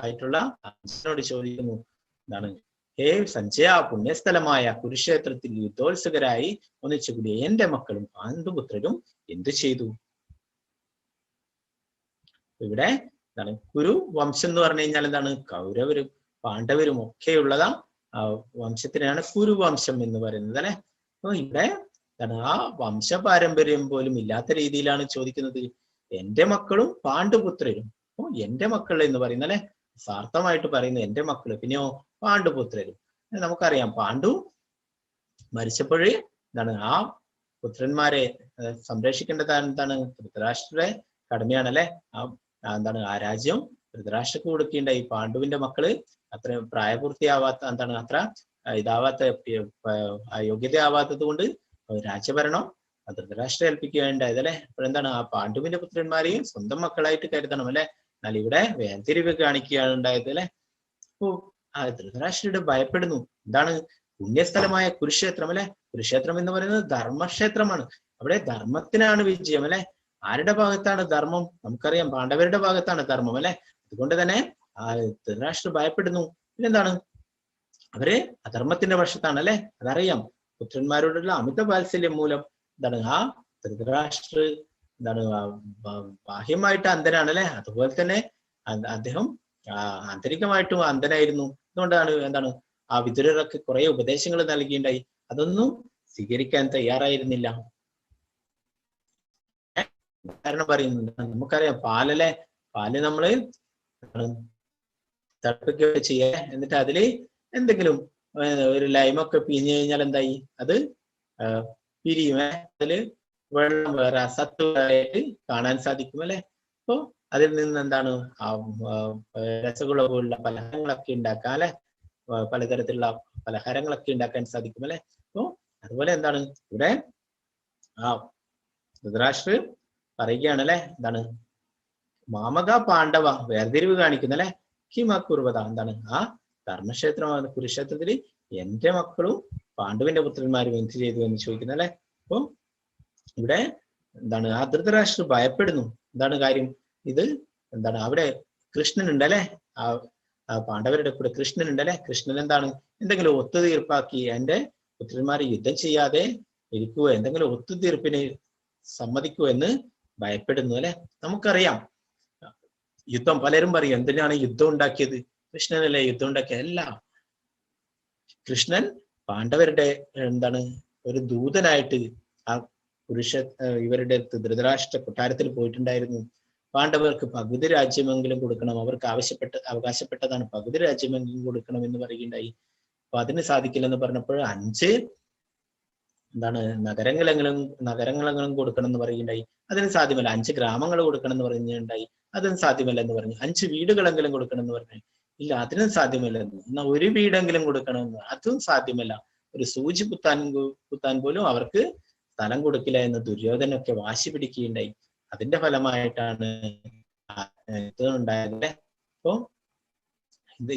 ആയിട്ടുള്ള അർജുനനോട് ചോദിക്കുന്നു, എന്താണ് ഹേ സഞ്ജയ, പുണ്യസ്ഥലമായ കുരുക്ഷേത്രത്തിൽ യുദ്ധോത്സുകരായി ഒന്നിച്ചുകൂടിയ എന്റെ മക്കളും പാണ്ഡുപുത്രരും എന്തു ചെയ്തു? ഇവിടെ എന്താണ് കുരു വംശം എന്ന് പറഞ്ഞു കഴിഞ്ഞാൽ എന്താണ്? കൗരവരും പാണ്ഡവരും ഒക്കെയുള്ളതാ വംശത്തിനാണ് കുരുവംശം എന്ന് പറയുന്നത് അല്ലെ. അപ്പൊ ഇവിടെ എന്താണ് ആ വംശപാരമ്പര്യം പോലും ഇല്ലാത്ത രീതിയിലാണ് ചോദിക്കുന്നത്. എന്റെ മക്കളും പാണ്ഡുപുത്രരും. അപ്പൊ എന്റെ മക്കൾ എന്ന് പറയുന്നത് അല്ലെ, സാർത്ഥമായിട്ട് പറയുന്നത് എന്റെ മക്കള്, പിന്നെയോ പാണ്ഡുപുത്രരും. നമുക്കറിയാം പാണ്ഡു മരിച്ചപ്പോഴേ എന്താണ് ആ പുത്രന്മാരെ സംരക്ഷിക്കേണ്ടത് എന്താണ്? ധൃതരാഷ്ട്രയുടെ കടമയാണ് അല്ലെ. എന്താണ് ആ രാജ്യം ധൃതരാഷ്ട്രക്ക് കൊടുക്കേണ്ട ഈ പാണ്ഡുവിന്റെ മക്കള് അത്ര പ്രായപൂർത്തിയാവാത്ത എന്താണ് അത്ര ഇതാവാത്ത യോഗ്യതയാവാത്തത് കൊണ്ട് രാജ്യഭരണം ധൃതരാഷ്ട്രം ഏൽപ്പിക്കുകയുണ്ടായത് അല്ലെ. അപ്പോഴെന്താണ് ആ പാണ്ഡുവിന്റെ പുത്രന്മാരെയും സ്വന്തം മക്കളായിട്ട് കരുതണം അല്ലെ. എന്നാൽ ഇവിടെ വേർതിരിവ് കാണിക്കുകയാണ് ഉണ്ടായത് അല്ലെ. അപ്പോ ധൃതരാഷ്ട്രയുടെ ഭയപ്പെടുന്നു. എന്താണ്? പുണ്യസ്ഥലമായ കുരുക്ഷേത്രം അല്ലെ. കുരുക്ഷേത്രം എന്ന് പറയുന്നത് ധർമ്മക്ഷേത്രമാണ്. അവിടെ ധർമ്മത്തിനാണ് വിജയം അല്ലെ. ആരുടെ ഭാഗത്താണ് ധർമ്മം? നമുക്കറിയാം പാണ്ഡവരുടെ ഭാഗത്താണ് ധർമ്മം അല്ലെ. അതുകൊണ്ട് തന്നെ ധൃതരാഷ്ട്രം ഭയപ്പെടുന്നു. പിന്നെന്താണ്? അവര് അധർമ്മത്തിന്റെ പക്ഷത്താണ് അല്ലെ. അതറിയാം. പുത്രന്മാരോടുള്ള അമിത വാത്സല്യം മൂലം എന്താണ് ആ ധൃതരാഷ്ട്ര എന്താണ് ബാഹ്യമായിട്ട് അന്ധനാണ് അല്ലെ. അതുപോലെ തന്നെ അദ്ദേഹം ആന്തരികമായിട്ടും അന്ധനായിരുന്നു. അതുകൊണ്ടാണ് എന്താണ് ആ വിതുരർക്ക് കുറെ ഉപദേശങ്ങൾ നൽകിയിട്ടുണ്ടായി. അതൊന്നും സ്വീകരിക്കാൻ തയ്യാറായിരുന്നില്ല. കാരണം പറയുന്നുണ്ട്, നമുക്കറിയാം പാലല്ലേ, പാല് നമ്മള് തിളപ്പിക്കുക ചെയ്യേ, എന്നിട്ട് അതില് എന്തെങ്കിലും ഒരു ലൈമൊക്കെ പിഴിഞ്ഞു കഴിഞ്ഞാൽ എന്തായി? അത് പിരിയും. അതില് വെള്ളം വേറെ സത്തുവായിട്ട് കാണാൻ സാധിക്കും അല്ലെ. അപ്പൊ അതിൽ നിന്ന് എന്താണ് ആ രസഗുള പോലുള്ള പലഹാരങ്ങളൊക്കെ ഉണ്ടാക്കാം അല്ലെ. പലതരത്തിലുള്ള പലഹാരങ്ങളൊക്കെ ഉണ്ടാക്കാൻ സാധിക്കും അല്ലെ. അപ്പൊ അതുപോലെ എന്താണ് ഇവിടെ ആ ധൃതരാഷ്ട്രർ പറയുകയാണ് അല്ലെ. എന്താണ്? മാമക പാണ്ഡവ വേർതിരിവ് കാണിക്കുന്ന അല്ലെ. ഹിമകുർവത എന്താണ് ആ ധർമ്മക്ഷേത്രമാണ് കുരുക്ഷേത്രത്തിൽ എന്റെ മക്കളും പാണ്ഡുവിന്റെ പുത്രന്മാരും എന്ത് ചെയ്തു എന്ന് ചോദിക്കുന്ന അല്ലെ. അപ്പൊ ഇവിടെ എന്താണ് ആ ധൃതരാഷ്ട്രർ ഭയപ്പെടുന്നു. എന്താണ് കാര്യം? ഇത് എന്താണ് അവിടെ കൃഷ്ണൻ ഉണ്ട് അല്ലെ. ആ പാണ്ഡവരുടെ കൂടെ കൃഷ്ണൻ ഉണ്ട് അല്ലെ. കൃഷ്ണൻ എന്താണ് എന്തെങ്കിലും ഒത്തുതീർപ്പാക്കി എന്റെ പുത്രന്മാരെ യുദ്ധം ചെയ്യാതെ ഇരിക്കുക, എന്തെങ്കിലും ഒത്തുതീർപ്പിന് സമ്മതിക്കൂ എന്ന് ഭയപ്പെടുന്നു അല്ലെ. നമുക്കറിയാം യുദ്ധം, പലരും പറയും എന്തിനാണ് യുദ്ധം ഉണ്ടാക്കിയത്? കൃഷ്ണനല്ലേ യുദ്ധം ഉണ്ടാക്കിയത്? അല്ല, കൃഷ്ണൻ പാണ്ഡവരുടെ എന്താണ് ഒരു ദൂതനായിട്ട് ആ ഇവരുടെ ധൃതരാഷ്ട്ര കൊട്ടാരത്തിൽ പോയിട്ടുണ്ടായിരുന്നു. പാണ്ഡവർക്ക് പകുതി രാജ്യമെങ്കിലും കൊടുക്കണം, അവർക്ക് അവകാശപ്പെട്ടതാണ് പകുതി രാജ്യമെങ്കിലും കൊടുക്കണം എന്ന് പറയുകയുണ്ടായി. അപ്പൊ അതിന് സാധിക്കില്ലെന്ന് പറഞ്ഞപ്പോൾ 5 എന്താണ് നഗരങ്ങളെങ്കിലും കൊടുക്കണം എന്ന് പറയുകയുണ്ടായി. അതിന് സാധ്യമല്ല. 5 ഗ്രാമങ്ങൾ കൊടുക്കണം എന്ന് പറയുകയുണ്ടായി. അതിന് സാധ്യമല്ല എന്ന് പറഞ്ഞു. 5 വീടുകളെങ്കിലും കൊടുക്കണം എന്ന് പറഞ്ഞു. ഇല്ല, അതിനും സാധ്യമല്ല. എന്നാൽ 1 വീടെങ്കിലും കൊടുക്കണമെന്ന്, അതും സാധ്യമല്ല. ഒരു സൂചി കുത്താൻ പോലും അവർക്ക് സ്ഥലം കൊടുക്കില്ല എന്ന് ദുര്യോധനൊക്കെ വാശി പിടിക്കുകയുണ്ടായി. അതിന്റെ ഫലമായിട്ടാണ് ഇത് ഉണ്ടായത്. അപ്പോ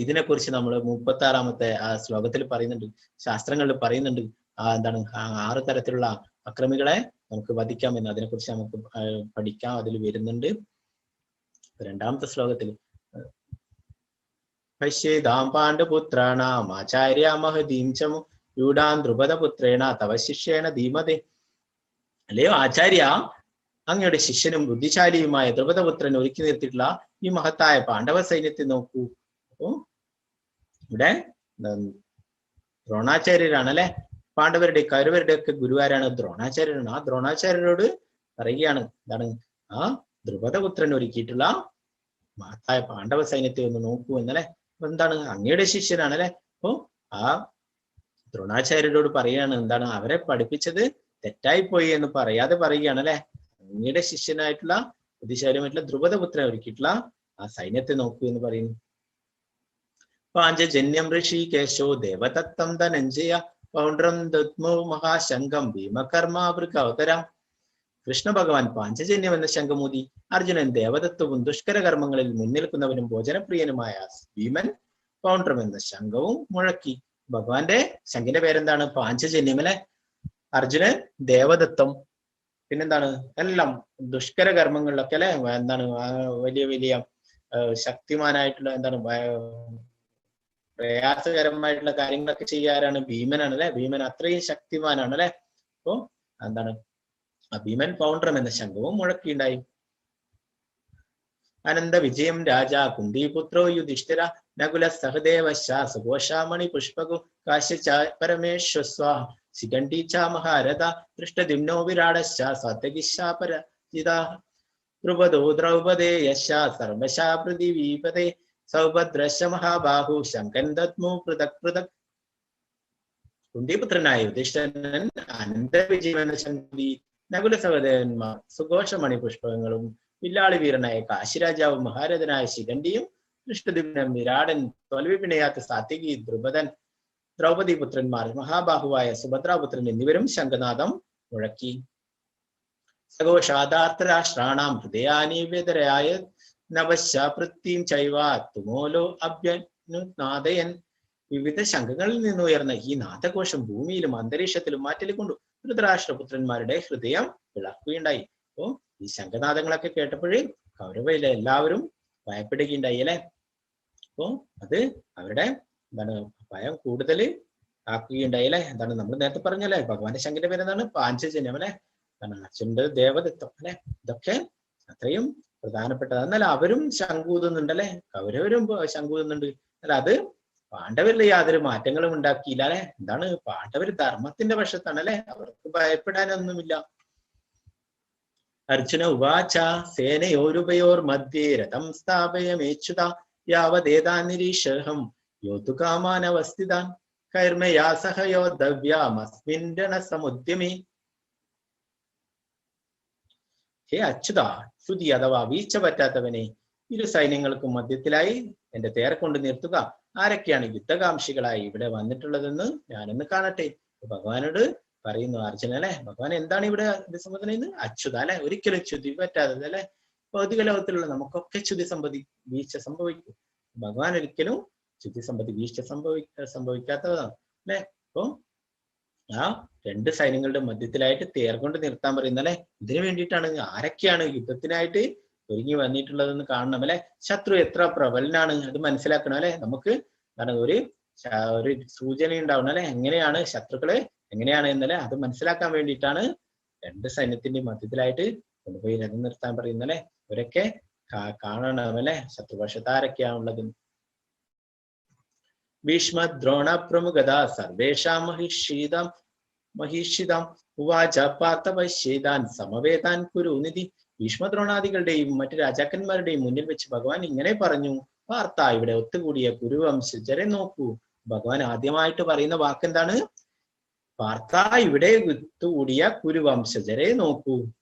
ഇതിനെ കുറിച്ച് നമ്മൾ 36-ാമത്തെ ആ ശ്ലോകത്തിൽ പറയുന്നുണ്ട്, ശാസ്ത്രങ്ങളിൽ പറയുന്നുണ്ട്. എന്താണ് 6 തരത്തിലുള്ള അക്രമികളെ നമുക്ക് വധിക്കാമെന്ന്. അതിനെക്കുറിച്ച് നമുക്ക് പഠിക്കാം, അതിൽ വരുന്നുണ്ട്. 2-ാമത്തെ ശ്ലോകത്തിൽ പശ്യേതാം പാണ്ഡുപുത്രാണാം ആചാര്യ മഹദീം ചമു യൂഢാം ദ്രുപദപുത്രേണ തവ ശിഷ്യേണ ധീമതേ. അല്ലയോ ആചാര്യ, അങ്ങയുടെ ശിഷ്യനും ബുദ്ധിശാലിയുമായ ദ്രുപദപുത്രൻ ഒരുക്കി നിർത്തിയിട്ടുള്ള ഈ മഹത്തായ പാണ്ഡവ സൈന്യത്തെ നോക്കൂ. അപ്പോ ഇവിടെ ദ്രോണാചാര്യരാണ് അല്ലെ. പാണ്ഡവരുടെ കൗരവരുടെ ഒക്കെ ഗുരുവാരാണ് ദ്രോണാചാര്യരാണ്. ആ ദ്രോണാചാര്യരോട് പറയുകയാണ് എന്താണ് ആ ദ്രുപദപുത്രൻ ഒരുക്കിയിട്ടുള്ള മഹത്തായ പാണ്ഡവ സൈന്യത്തെ ഒന്ന് നോക്കൂ എന്നല്ലേ. അപ്പൊ എന്താണ് അങ്ങയുടെ ശിഷ്യനാണ് അല്ലെ. അപ്പോ ആ ദ്രോണാചാര്യരോട് പറയുകയാണ് എന്താണ് അവരെ പഠിപ്പിച്ചത് തെറ്റായി പോയി എന്ന് പറയാതെ പറയുകയാണ് അല്ലെ. അങ്ങയുടെ ശിഷ്യനായിട്ടുള്ള ബുദ്ധിശാലിയുമായിട്ടുള്ള ദ്രുപദപുത്രൻ ഒരുക്കിയിട്ടുള്ള ആ സൈന്യത്തെ നോക്കൂ എന്ന് പറയുന്നു. പാഞ്ചജന്യം ഋഷികേശോ ദേവതത്തം ധനഞ്ജയ പൗണ്ഡ്രം ദദ്മോ മഹാശങ്കം ഭീമകർമാവൃകവതരം. കൃഷ്ണ ഭഗവാൻ പാഞ്ചജന്യം എന്ന ശംഖമൂതി അർജുനൻ ദേവതത്വവും ദുഷ്കര കർമ്മങ്ങളിൽ മുൻനിൽക്കുന്നവനും ഭോജനപ്രിയനുമായ ഭീമൻ പൗണ്ഡ്രം എന്ന ശംഖവും മുഴക്കി. ഭഗവാന്റെ ശംഖിന്റെ പേരെന്താണ്? പാഞ്ചജന്യം അല്ലെ. അർജുനൻ ദേവദത്തം, പിന്നെന്താണ് എല്ലാം ദുഷ്കര കർമ്മങ്ങളിലൊക്കെ അല്ലെ. എന്താണ് വലിയ വലിയ ശക്തിമാനായിട്ടുള്ള എന്താണ് പ്രയാസകരമായിട്ടുള്ള കാര്യങ്ങളൊക്കെ ചെയ്യാറാണ് ഭീമനാണ് അല്ലെ. ഭീമൻ അത്രയും ശക്തിമാനാണ് അല്ലെ. അപ്പോ എന്താണ് ആ ഭീമൻ പൗണ്ഡ്രം എന്ന ശംഖവും മുഴക്കിണ്ടായി. അനന്ത വിജയം രാജ കുന്തിപുത്രോ യുധിഷ്ഠിര നകുല സഹദേവശ്ച സുഘോഷാമണി പുഷ്പകു കാശ്യ പരമേശ്വസ്വ ശിഖണ്ഡി ച മഹാരഥ ദൃഷ്ടദിമ്നോ വിരാടശ്ച സാത്യകിശാപരജിത ദ്രുപദോ ദ്രൗപദേയശ്ച സർവശാ പൃഥിവീപതേ സൗഭദ്രശ്ച മഹാബാഹു ശങ്കൻ ദദ്മു പൃഥക് പൃഥക്. കുന്തിപുത്രനായ യുധിഷ്ഠിരൻ അനന്തവിജയം എന്ന ശംഖി, നകുല സഹദേവന്മാർ സുഘോഷമണി പുഷ്പങ്ങളും, വില്ലാളി വീരനായ കാശിരാജാവും മഹാരഥനായ ശിഖണ്ഡിയും, ദൃഷ്ടദിമ്നൻ വിരാടൻ, തോൽവി പിണയാത്ത സാത്യകി ദ്രുപദൻ, ദ്രൗപദി പുത്രന്മാർ, മഹാബാഹുവായ സുഭദ്രാപുത്രൻ എന്നിവരും ശംഖനാദം മുഴക്കി. സഘോഷാദാർത്തരാഷ്ട്രാണാം ഹൃദയാനിവേദരായ നവശ്ചാപൃത്തിം ചൈവ തുമോലോ അഭ്യനുനാദയൻ. വിവിധ ശംഖങ്ങളിൽ നിന്ന് ഉയർന്ന ഈ നാദഘോഷം ഭൂമിയിലും അന്തരീക്ഷത്തിലും മാറ്റിക്കൊണ്ടു ധൃതരാഷ്ട്രപുത്രന്മാരുടെ ഹൃദയം വിളക്കുകയുണ്ടായി. അപ്പോ ഈ ശംഖനാദങ്ങളൊക്കെ കേട്ടപ്പോഴേ കൗരവയിലെ എല്ലാവരും ഭയപ്പെടുകയുണ്ടായി അല്ലെ. അപ്പോ അത് അവരുടെ എന്താണ് ഭയം കൂടുതൽ ആക്കുകയുണ്ടായി അല്ലെ. എന്താണ് നമ്മൾ നേരത്തെ പറഞ്ഞല്ലേ, ഭഗവാന്റെ ശംഖിന്റെ പേര് എന്താണ്? പാഞ്ചജന്യം അല്ലെ. എന്താണ് അച്ഛൻ്റെ ദേവദത്തം അല്ലെ. ഇതൊക്കെ അത്രയും പ്രധാനപ്പെട്ടത്. എന്നാൽ അവരും ശംഖൂതുന്നുണ്ടല്ലേ, കൗരവരും ശംഖൂതുന്നുണ്ട്. എന്നാൽ അത് പാണ്ഡവരിൽ യാതൊരു മാറ്റങ്ങളും ഉണ്ടാക്കിയില്ല അല്ലെ. എന്താണ് പാണ്ഡവർ ധർമ്മത്തിന്റെ പക്ഷത്താണ് അല്ലെ, അവർക്ക് ഭയപ്പെടാനൊന്നുമില്ല. അർജുന ഉവാച സേനയോരുഭയോർ മധ്യേ രഥം സ്ഥാപയമേച്യുത യാവദേതാനിരീക്ഷഹം യോതുകാമാനവസ്ഥിതാൻ കൈർമയാ സഹ യോദ്ധവ്യാമസ്മിൻ രണസമുദ്യമേ. ഹേ അച്യുത, ശ്രുതി അഥവാ വീഴ്ച പറ്റാത്തവനെ, ഇരു സൈന്യങ്ങൾക്കും മധ്യത്തിലായി എന്റെ തേരെ കൊണ്ട് നിർത്തുക. ആരൊക്കെയാണ് യുദ്ധകാംക്ഷികളായി ഇവിടെ വന്നിട്ടുള്ളതെന്ന് ഞാനൊന്ന് കാണട്ടെ. ഭഗവാനോട് പറയുന്നു അർജുന അല്ലെ. ഭഗവാൻ എന്താണ് ഇവിടെ അഭിസംബോധന ചെയ്യുന്നത്? അച്യുത അല്ലെ, ഒരിക്കലും ചുതി പറ്റാത്തത് അല്ലെ. ഭൗതിക ലോകത്തിലുള്ള നമുക്കൊക്കെ ചുതി വീഴ്ച സംഭവിക്കും. ഭഗവാൻ ഒരിക്കലും ചുതി വീഴ്ച സംഭവിക്കാത്തതാണ് അല്ലെ. അപ്പൊ ആ രണ്ട് സൈന്യങ്ങളുടെ മധ്യത്തിലായിട്ട് തേർ കൊണ്ട് നിർത്താൻ പറയുന്നത് അല്ലെ. ഇതിനു വേണ്ടിയിട്ടാണ്. ആരൊക്കെയാണ് യുദ്ധത്തിനായിട്ട് ഒരുങ്ങി വന്നിട്ടുള്ളതെന്ന് കാണണം അല്ലെ. ശത്രു എത്ര പ്രബലനാണ് അത് മനസ്സിലാക്കണം അല്ലെ. നമുക്ക് ഒരു സൂചന ഉണ്ടാവണം അല്ലെ, എങ്ങനെയാണ് ശത്രുക്കള് എങ്ങനെയാണ് എന്നല്ലേ, അത് മനസ്സിലാക്കാൻ വേണ്ടിയിട്ടാണ് രണ്ട് സൈന്യത്തിന്റെ മധ്യത്തിലായിട്ട് കൊണ്ടുപോയി രഥം നിർത്താൻ പറയുന്നല്ലേ. ഇവരൊക്കെ കാണണം അല്ലെ, ശത്രുപക്ഷത്ത് ആരൊക്കെയാണുള്ളത്. ഭീഷ്മ ദ്രോണ പ്രമുഖത സർവേഷാം മഹിഷിതം ഉവാച പാർത്ഥ പശ്യേതാൻ സമവേതാൻ കുരുനിധി. ഭീഷ്മദ്രോണാദികളുടെയും മറ്റു രാജാക്കന്മാരുടെയും മുന്നിൽ വെച്ച് ഭഗവാൻ ഇങ്ങനെ പറഞ്ഞു, പാർത്ഥ, ഇവിടെ ഒത്തുകൂടിയ കുരുവംശജരെ നോക്കൂ. ഭഗവാൻ ആദ്യമായിട്ട് പറയുന്ന വാക്കെന്താണ്? പാർത്ഥ, ഇവിടെ ഒത്തുകൂടിയ കുരുവംശജരെ നോക്കൂ.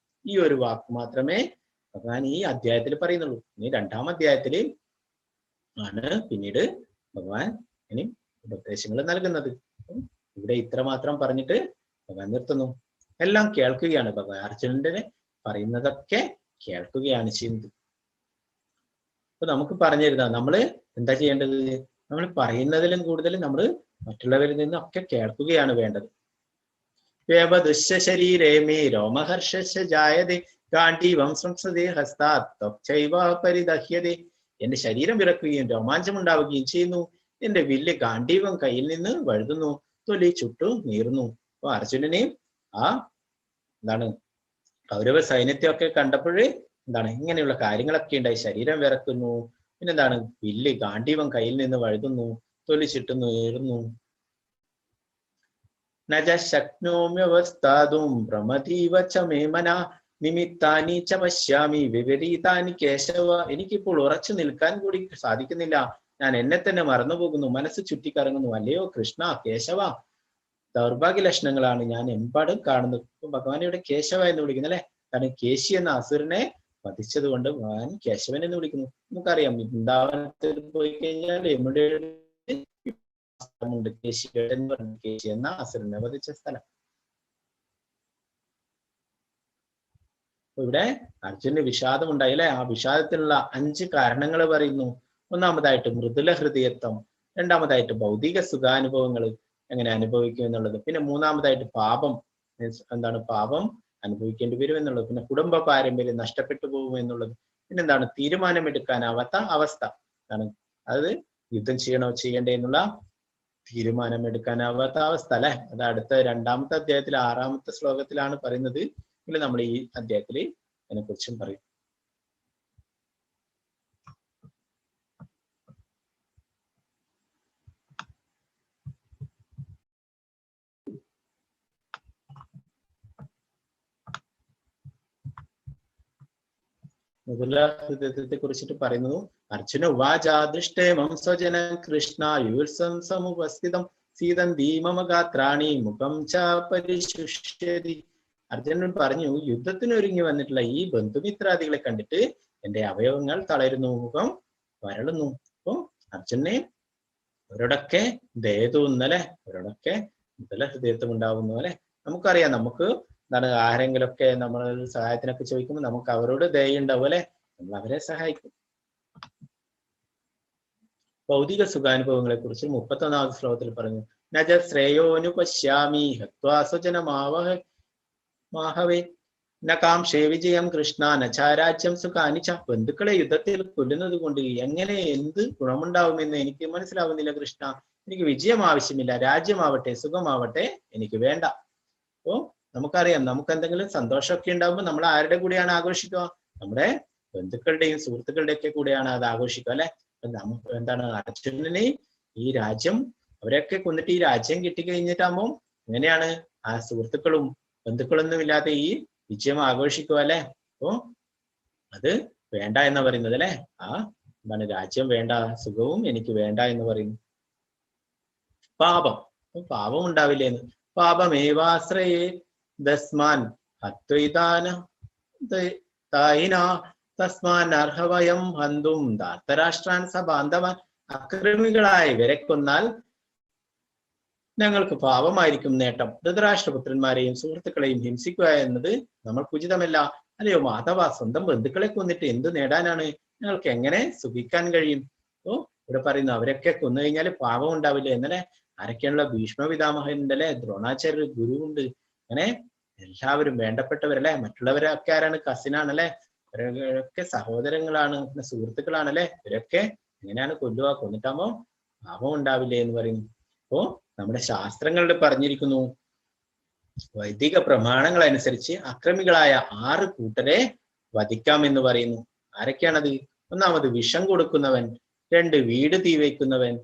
ഈ ഒരു വാക്ക് മാത്രമേ ഭഗവാൻ ഈ അധ്യായത്തിൽ പറയുന്നുള്ളൂ. ഇനി രണ്ടാം അധ്യായത്തില് ആണ് പിന്നീട് ഭഗവാൻ ഇനി ഉപദേശങ്ങൾ നൽകുന്നത്. ഇവിടെ ഇത്ര മാത്രം പറഞ്ഞിട്ട് ഭഗവാൻ നിർത്തുന്നു. എല്ലാം കേൾക്കുകയാണ് ഭഗവാൻ. അർജുനന്റെ പറയുന്നതൊക്കെ കേൾക്കുകയാണ് ചെയ്യുന്നത്. അപ്പൊ നമുക്ക് പറഞ്ഞു തരുന്ന നമ്മള് എന്താ ചെയ്യേണ്ടത്? നമ്മൾ പറയുന്നതിലും കൂടുതൽ നമ്മൾ മറ്റുള്ളവരിൽ നിന്നൊക്കെ കേൾക്കുകയാണ് വേണ്ടത്. ശരീരേ മേ രോമഹർഷ ജായതേ ഗാണ്ഡീവം സംസദേ ഹസ്താത് ത്വക്ചൈവ പരിദഹ്യതേ. എന്റെ ശരീരം വിറക്കുകയും രോമാഞ്ചമുണ്ടാവുകയും ചെയ്യുന്നു. എന്റെ വില്ല് ഗാണ്ഡീവം കയ്യിൽ നിന്ന് വഴുതുന്നു, തൊലി ചുട്ടു നീറുന്നു. അപ്പൊ അർജുനനെ എന്താണ് കൗരവ സൈന്യത്തെ ഒക്കെ കണ്ടപ്പോഴേ എന്താണ് ഇങ്ങനെയുള്ള കാര്യങ്ങളൊക്കെ ഉണ്ടായി. ശരീരം വിറക്കുന്നു, പിന്നെന്താണ് വില്ല് ഗാണ്ഡീവം കയ്യിൽ നിന്ന് വഴുതുന്നു, തൊലി ചുട്ടു നീറുന്നു. നജ ശക്നോമ്യവസ്ഥാതും പ്രമതീവ ച മേ മന നിമിത്താനി ച പശ്യാമി വിപരീതാനി കേശവ. എനിക്കിപ്പോൾ ഉറച്ചു നിൽക്കാൻ കൂടി സാധിക്കുന്നില്ല. ഞാൻ എന്നെ തന്നെ മറന്നുപോകുന്നു, മനസ്സ് ചുറ്റിക്കറങ്ങുന്നു. അല്ലയോ കൃഷ്ണ, കേശവ, ദൗർഭാഗ്യ ലക്ഷണങ്ങളാണ് ഞാൻ എമ്പാടും കാണുന്നത്. ഇപ്പൊ ഭഗവാൻ ഇവിടെ കേശവ എന്ന് വിളിക്കുന്നു അല്ലെ. കാരണം കേശി എന്ന അസുരനെ വധിച്ചത് കൊണ്ട് ഭഗവാൻ കേശവൻ എന്ന് വിളിക്കുന്നു. നമുക്കറിയാം, വൃന്ദാവനത്തിൽ പോയി കഴിഞ്ഞാൽ എവിടെ സ്ഥലമുണ്ട്, കേശി എന്ന് പറഞ്ഞു, കേശി എന്ന അസുരനെ വധിച്ച സ്ഥലം. ഇവിടെ അർജുന് വിഷാദം ഉണ്ടായി അല്ലെ. ആ വിഷാദത്തിനുള്ള 5 കാരണങ്ങൾ പറയുന്നു. ഒന്നാമതായിട്ട് മൃദുല ഹൃദയത്വം, രണ്ടാമതായിട്ട് ഭൗതിക സുഖാനുഭവങ്ങൾ എങ്ങനെ അനുഭവിക്കും എന്നുള്ളത്, പിന്നെ മൂന്നാമതായിട്ട് പാപം, എന്താണ് പാപം അനുഭവിക്കേണ്ടി വരും എന്നുള്ളത്, പിന്നെ കുടുംബ പാരമ്പര്യം നഷ്ടപ്പെട്ടു പോകും എന്നുള്ളത്, പിന്നെന്താണ് തീരുമാനമെടുക്കാനാവാത്ത അവസ്ഥ, അത് യുദ്ധം ചെയ്യണോ ചെയ്യണ്ടേ എന്നുള്ള തീരുമാനമെടുക്കാനാവാത്ത അവസ്ഥ അല്ലെ. അത് അടുത്ത 2-ാമത്തെ അധ്യായത്തിൽ 6-ാമത്തെ ശ്ലോകത്തിലാണ് പറയുന്നത്. എങ്കിൽ നമ്മൾ ഈ അധ്യായത്തിൽ അതിനെ കുറിച്ചും പറയും. ഹൃദയത്തെ കുറിച്ചിട്ട് പറയുന്നു. അർജുന ഉവാചാദൃഷ്ടേമം സ്വജനം കൃഷ്ണ യുത്സം സമുപസ്ഥിതം സീതന്തി മമ ഗാത്രാണി മുഖം ച പരിശുഷ്യതി. അർജുനൻ പറഞ്ഞു, യുദ്ധത്തിനൊരുങ്ങി വന്നിട്ടുള്ള ഈ ബന്ധുമിത്രാദികളെ കണ്ടിട്ട് എന്റെ അവയവങ്ങൾ തളരുന്നു, മുഖം വരളുന്നു. അപ്പൊ അർജുനെ അവരോടൊക്കെ ദയ തോന്നുന്നല്ലേ, അവരോടൊക്കെ മുതല ഹൃദയത്വം ഉണ്ടാവുന്നു അല്ലെ. നമുക്കറിയാം, നമുക്ക് എന്താണ് ആരെങ്കിലൊക്കെ നമ്മൾ സഹായത്തിനൊക്കെ ചോദിക്കുമ്പോൾ നമുക്ക് അവരോട് ദയ ഉണ്ടാവും അല്ലെ, നമ്മൾ അവരെ സഹായിക്കും. ഭൗതിക സുഖാനുഭവങ്ങളെ കുറിച്ച് 31-ാമത് ശ്ലോകത്തിൽ പറഞ്ഞു. നജ ശ്രേയോനു പശ്യാമി ഹത്വാ സ്വജനമാവഹേ നകാംക്ഷേ വിജയം കൃഷ്ണ നചാരാജ്യം സുഖാനിച്ച. ബന്ധുക്കളെ യുദ്ധത്തിൽ കൊല്ലുന്നത് കൊണ്ട് എങ്ങനെ എന്ത് ഗുണമുണ്ടാവുമെന്ന് എനിക്ക് മനസ്സിലാവുന്നില്ല കൃഷ്ണ. എനിക്ക് വിജയം ആവശ്യമില്ല, രാജ്യമാവട്ടെ സുഖമാവട്ടെ എനിക്ക് വേണ്ട. അപ്പോ നമുക്കറിയാം, നമുക്ക് എന്തെങ്കിലും സന്തോഷമൊക്കെ ഉണ്ടാകുമ്പോൾ നമ്മൾ ആരുടെ കൂടെയാണ് ആഘോഷിക്കുക? നമ്മുടെ ബന്ധുക്കളുടെയും സുഹൃത്തുക്കളുടെയും ഒക്കെ കൂടെയാണ് അത് ആഘോഷിക്കുക അല്ലെ. നമുക്ക് എന്താണ്, അർജുനന് ഈ രാജ്യം അവരെയൊക്കെ കൊന്നിട്ട് ഈ രാജ്യം കിട്ടിക്കഴിഞ്ഞിട്ടാകുമ്പോൾ എങ്ങനെയാണ് ആ സുഹൃത്തുക്കളും ബന്ധുക്കളൊന്നും ഇല്ലാതെ ഈ വിജയം ആഘോഷിക്കുക അല്ലെ. അപ്പോ അത് വേണ്ട എന്ന് പറയുന്നത് അല്ലെ. ആ എന്താണ്, രാജ്യം വേണ്ട, സുഖവും എനിക്ക് വേണ്ട എന്ന് പറയുന്നു. പാപം ഉണ്ടാവില്ലേന്ന്. പാപമേവാശ്രയേ ദസ്മാൻ തസ്മാൻ അർഹവയം ഹന്തും ധാർത്തരാഷ്ട്രാൻ സബാന്ധവൻ. അക്രമികളായ ഇവരെ കൊന്നാൽ ഞങ്ങൾക്ക് പാപമായിരിക്കും നേട്ടം. ധൃതരാഷ്ട്രപുത്രന്മാരെയും സുഹൃത്തുക്കളെയും ഹിംസിക്കുക എന്നത് നമ്മൾക്ക് ഉചിതമല്ല. അല്ലയോ മാധവ, സ്വന്തം ബന്ധുക്കളെ കൊന്നിട്ട് എന്ത് നേടാനാണ്? ഞങ്ങൾക്ക് എങ്ങനെ സുഖിക്കാൻ കഴിയും? ഓ, ഇവിടെ പറയുന്നു അവരൊക്കെ കൊന്നു കഴിഞ്ഞാൽ പാപം ഉണ്ടാവില്ല എന്നല്ലേ. ആരൊക്കെയാണല്ലോ? ഭീഷ്മ പിതാമഹനുണ്ടല്ലേ, ദ്രോണാചാര്യ ഗുരുവുണ്ട്, അങ്ങനെ എല്ലാവരും വേണ്ടപ്പെട്ടവരല്ലേ. മറ്റുള്ളവരൊക്കെ ആരാണ്? കസിനാണല്ലേ, ഇവരൊക്കെ സഹോദരങ്ങളാണ്, സുഹൃത്തുക്കളാണല്ലേ. ഇവരൊക്കെ എങ്ങനെയാണ് കൊല്ലുക? കൊന്നിട്ടാകുമ്പോ പാപം ഉണ്ടാവില്ലേ എന്ന് പറയുന്നു. അപ്പോ നമ്മുടെ ശാസ്ത്രങ്ങളിൽ പറഞ്ഞിരിക്കുന്നു, വൈദിക പ്രമാണങ്ങൾ അനുസരിച്ച് അക്രമികളായ 6 കൂട്ടരെ വധിക്കാമെന്ന് പറയുന്നു. ആരൊക്കെയാണത്? 1 വിഷം കൊടുക്കുന്നവൻ, 2 വീട് തീ വയ്ക്കുന്നവൻ,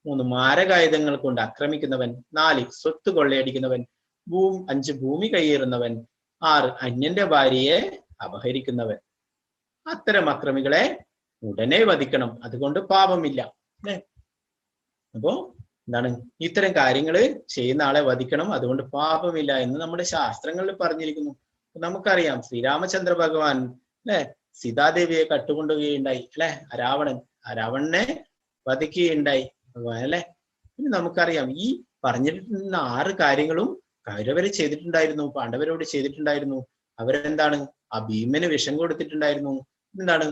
3 മാരകായുധങ്ങൾ കൊണ്ട് ആക്രമിക്കുന്നവൻ, 4 സ്വത്ത് കൊള്ളയടിക്കുന്നവൻ, 5 ഭൂമി കയ്യേറുന്നവൻ, 6 അന്യന്റെ ഭാര്യയെ അപഹരിക്കുന്നവൻ. അത്തരം അക്രമികളെ ഉടനെ വധിക്കണം, അതുകൊണ്ട് പാപമില്ല അല്ലെ. അപ്പോ എന്താണ്, ഇത്തരം കാര്യങ്ങൾ ചെയ്യുന്ന ആളെ വധിക്കണം, അതുകൊണ്ട് പാപമില്ല എന്ന് നമ്മുടെ ശാസ്ത്രങ്ങളിൽ പറഞ്ഞിരിക്കുന്നു. നമുക്കറിയാം, ശ്രീരാമചന്ദ്ര ഭഗവാൻ അല്ലെ സീതാദേവിയെ കട്ടുകൊണ്ടുകയുണ്ടായി അല്ലെ. രാവണനെ വധിക്കുകയുണ്ടായി അല്ലെ. പിന്നെ നമുക്കറിയാം, ഈ പറഞ്ഞിരിക്കുന്ന 6 കാര്യങ്ങളും കൗരവര് ചെയ്തിട്ടുണ്ടായിരുന്നു, പാണ്ഡവരോട് ചെയ്തിട്ടുണ്ടായിരുന്നു. അവരെന്താണ്, ആ ഭീമന് വിഷം കൊടുത്തിട്ടുണ്ടായിരുന്നു, എന്താണ്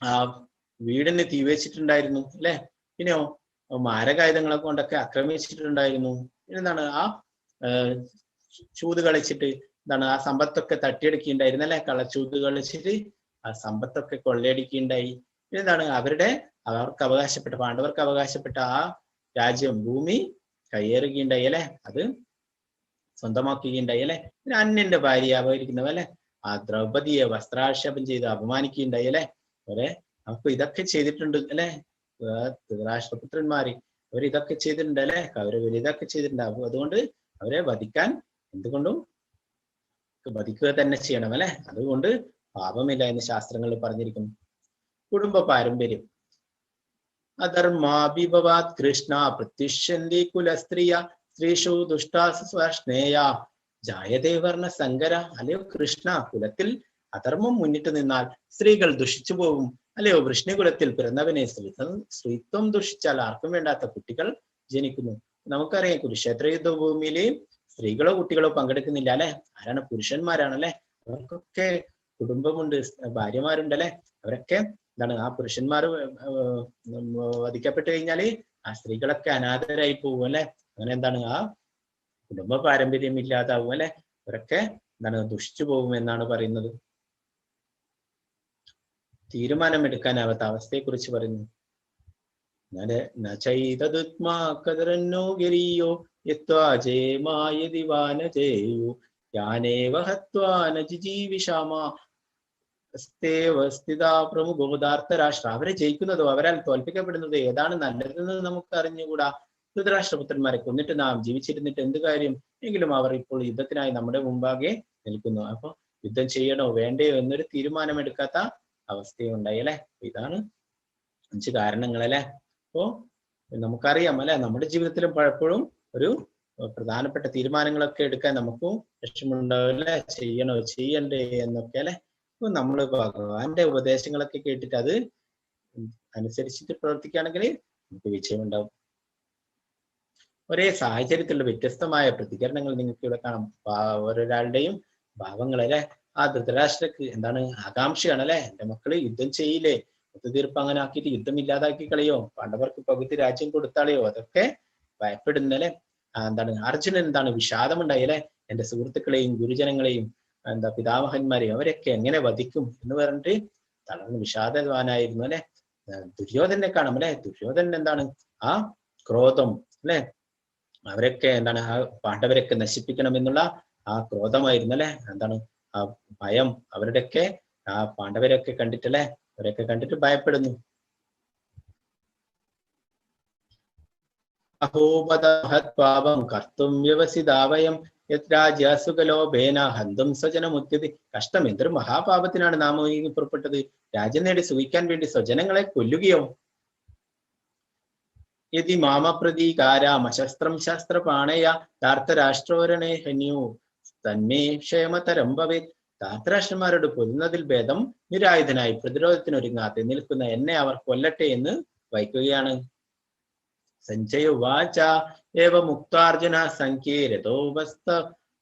ആ വീടിന് തീ വെച്ചിട്ടുണ്ടായിരുന്നു അല്ലെ. പിന്നെയോ മാരകായുധങ്ങളെ കൊണ്ടൊക്കെ ആക്രമിച്ചിട്ടുണ്ടായിരുന്നു. എന്താണ്, ആ ചൂത് കളിച്ചിട്ട് എന്താണ് ആ സമ്പത്തൊക്കെ തട്ടിയെടുക്കുകയുണ്ടായിരുന്നു അല്ലെ. കള്ളച്ചൂത് കളിച്ചിട്ട് ആ സമ്പത്തൊക്കെ കൊള്ളയടിക്കുകയുണ്ടായി. എന്താണ്, അവർക്ക് അവകാശപ്പെട്ട, പാണ്ഡവർക്ക് അവകാശപ്പെട്ട ആ രാജ്യം, ഭൂമി കയ്യേറുകയുണ്ടായി അല്ലെ, അത് സ്വന്തമാക്കുകയുണ്ടായി അല്ലെ. പിന്നെ അന്യന്റെ ഭാര്യ അപഹരിക്കുന്നവ അല്ലെ, ആ ദ്രൗപദിയെ വസ്ത്രാക്ഷേപം ചെയ്ത് അപമാനിക്കുകയുണ്ടായി അല്ലെ. അവരെ നമുക്ക് ഇതൊക്കെ ചെയ്തിട്ടുണ്ട് അല്ലെ. രാഷ്ട്രപുത്രന്മാര് അവരിതൊക്കെ ചെയ്തിട്ടുണ്ട് അല്ലെ, കൗരവര് ഇതൊക്കെ ചെയ്തിട്ടുണ്ടാവും. അതുകൊണ്ട് അവരെ വധിക്കാൻ എന്തുകൊണ്ടും വധിക്കുക തന്നെ ചെയ്യണം അല്ലെ. അതുകൊണ്ട് പാപമില്ല എന്ന് ശാസ്ത്രങ്ങളിൽ പറഞ്ഞിരിക്കുന്നു. കുടുംബ പാരമ്പര്യം. അധർമാഭിഭവാത് കൃഷ്ണ പ്രത്യുഷ്യന്തി കുലസ്ത്രീയ സ്ത്രീഷു ദുഷ്ടാസ്നേയ ജായതേ വർണ്ണ സങ്കര. അല്ലയോ കൃഷ്ണ, കുലത്തിൽ അധർമ്മം മുന്നിട്ട് നിന്നാൽ സ്ത്രീകൾ ദുഷിച്ചു പോകും. അല്ലയോ വൃഷ്ണികുലത്തിൽ പിറന്നവനെ സ്ത്രീത്വം ദുഷിച്ചാൽ ആർക്കും വേണ്ടാത്ത കുട്ടികൾ ജനിക്കുന്നു. നമുക്കറിയാം, കുരുക്ഷേത്ര യുദ്ധഭൂമിയിൽ സ്ത്രീകളോ കുട്ടികളോ പങ്കെടുക്കുന്നില്ല അല്ലെ. ആരാണ്? പുരുഷന്മാരാണല്ലേ. അവർക്കൊക്കെ കുടുംബമുണ്ട്, ഭാര്യമാരുണ്ടല്ലേ. അവരൊക്കെ എന്താണ്, ആ പുരുഷന്മാർ വധിക്കപ്പെട്ടു കഴിഞ്ഞാല് ആ സ്ത്രീകളൊക്കെ അനാഥരായി പോകും അല്ലെ. അങ്ങനെ എന്താണ്, ആ കുടുംബ പാരമ്പര്യം ഇല്ലാതാവും അല്ലെ. അവരൊക്കെ എന്താണ്, ദുഷിച്ചു പോകും എന്നാണ് പറയുന്നത്. തീരുമാനമെടുക്കാനാവാത്ത അവസ്ഥയെ കുറിച്ച് പറയുന്നു. നചൈതദുത്മാ കദരന്നോ ഗിരിയോ യത്വാ ജേമായതി വാനജേയു യാനേവ ഹത്വാ നജിജീവിഷാമ പ്രമുഖോദാർത്ഥരാഷ്ട്ര. അവരെ ജയിക്കുന്നതോ അവരാൽ തോൽപ്പിക്കപ്പെടുന്നത് ഏതാണ് നല്ലതെന്ന് നമുക്ക് അറിഞ്ഞുകൂടാ. ധൃതരാഷ്ട്രപുത്രന്മാരെ കൊന്നിട്ട് നാം ജീവിച്ചിരുന്നിട്ട് എന്ത് കാര്യം? എങ്കിലും അവർ ഇപ്പോൾ യുദ്ധത്തിനായി നമ്മുടെ മുമ്പാകെ നിൽക്കുന്നു. അപ്പൊ യുദ്ധം ചെയ്യണോ വേണ്ടയോ എന്നൊരു തീരുമാനമെടുക്കാത്ത അവസ്ഥയുണ്ടായി അല്ലെ. ഇതാണ് 5 കാരണങ്ങൾ അല്ലെ. അപ്പോ നമുക്കറിയാം അല്ലെ, നമ്മുടെ ജീവിതത്തിലും പലപ്പോഴും ഒരു പ്രധാനപ്പെട്ട തീരുമാനങ്ങളൊക്കെ എടുക്കാൻ നമുക്കും വിഷമമുണ്ടാവും അല്ലെ. ചെയ്യണോ ചെയ്യണ്ടേ എന്നൊക്കെ അല്ലെ. അപ്പൊ നമ്മൾ ഭഗവാന്റെ ഉപദേശങ്ങളൊക്കെ കേട്ടിട്ട് അത് അനുസരിച്ചിട്ട് പ്രവർത്തിക്കുകയാണെങ്കിൽ നമുക്ക് വിജയമുണ്ടാവും. ഒരേ സാഹചര്യത്തിലുള്ള വ്യത്യസ്തമായ പ്രതികരണങ്ങൾ നിങ്ങൾക്ക് ഇവിടെ കാണാം. ഓരോരാളുടെയും ഭാവങ്ങൾ അല്ലെ. ആ ധൃതരാഷ്ട്രക്ക് എന്താണ് ആകാംക്ഷയാണ് അല്ലെ. എന്റെ മക്കള് യുദ്ധം ചെയ്യില്ലേ, ഒത്തുതീർപ്പ് അങ്ങനെ ആക്കിയിട്ട് യുദ്ധം ഇല്ലാതാക്കി കളയോ, പാണ്ഡവർക്ക് പകുതി രാജ്യം കൊടുത്താളയോ, അതൊക്കെ ഭയപ്പെടുന്നല്ലേ. എന്താണ് അർജുനൻ എന്താണ് വിഷാദമുണ്ടായി അല്ലെ. എന്റെ സുഹൃത്തുക്കളെയും ഗുരുജനങ്ങളെയും പിതാമഹന്മാരെയും അവരൊക്കെ എങ്ങനെ വധിക്കും എന്ന് പറഞ്ഞിട്ട് തളർന്ന് വിഷാദവാനായിരുന്നു അല്ലെ. ദുര്യോധനെ കാണാം അല്ലെ. ദുര്യോധനൻ എന്താണ് ആ ക്രോധം അല്ലെ. അവരൊക്കെ എന്താണ് ആ പാണ്ഡവരൊക്കെ നശിപ്പിക്കണം എന്നുള്ള ആ ക്രോധമായിരുന്നു അല്ലെ. എന്താണ് ആ ഭയം അവരുടെയൊക്കെ ആ പാണ്ഡവരൊക്കെ കണ്ടിട്ടല്ലേ, അവരൊക്കെ കണ്ടിട്ട് ഭയപ്പെടുന്നു. അഹോപദഹത്പാപം കർത്തും വ്യവസിതാവയം യത്രാജ്യസുഖലോഭേന ഹന്തും സ്വജനമുദ്യതി. കഷ്ടം, എന്തൊരു മഹാപാപത്തിനാണ് നാം ഈ പുറപ്പെട്ടത്. രാജ്യം നേടി സുഖിക്കാൻ വേണ്ടി സ്വജനങ്ങളെ കൊല്ലുകയോ? യതി മാമപ്രതീകാരാമശസ്ത്രം ശസ്ത്രപാണയ ധാർത്തരാഷ്ട്രോരണേ ഹന്യു തന്മേ ക്ഷേമതരം ഭവേത്. ധാർത്തരാഷ്ട്രന്മാരോട് കൊല്ലുന്നതിൽ ഭേദം നിരായുധനായി പ്രതിരോധത്തിനൊരുങ്ങാതെ നിൽക്കുന്ന എന്നെ അവർ കൊല്ലട്ടെ എന്ന് വയ്ക്കുകയാണ്. സഞ്ജയ ഉവാച ഏവ മുക്താർജുന സംഖ്യേ രഥോപസ്ഥ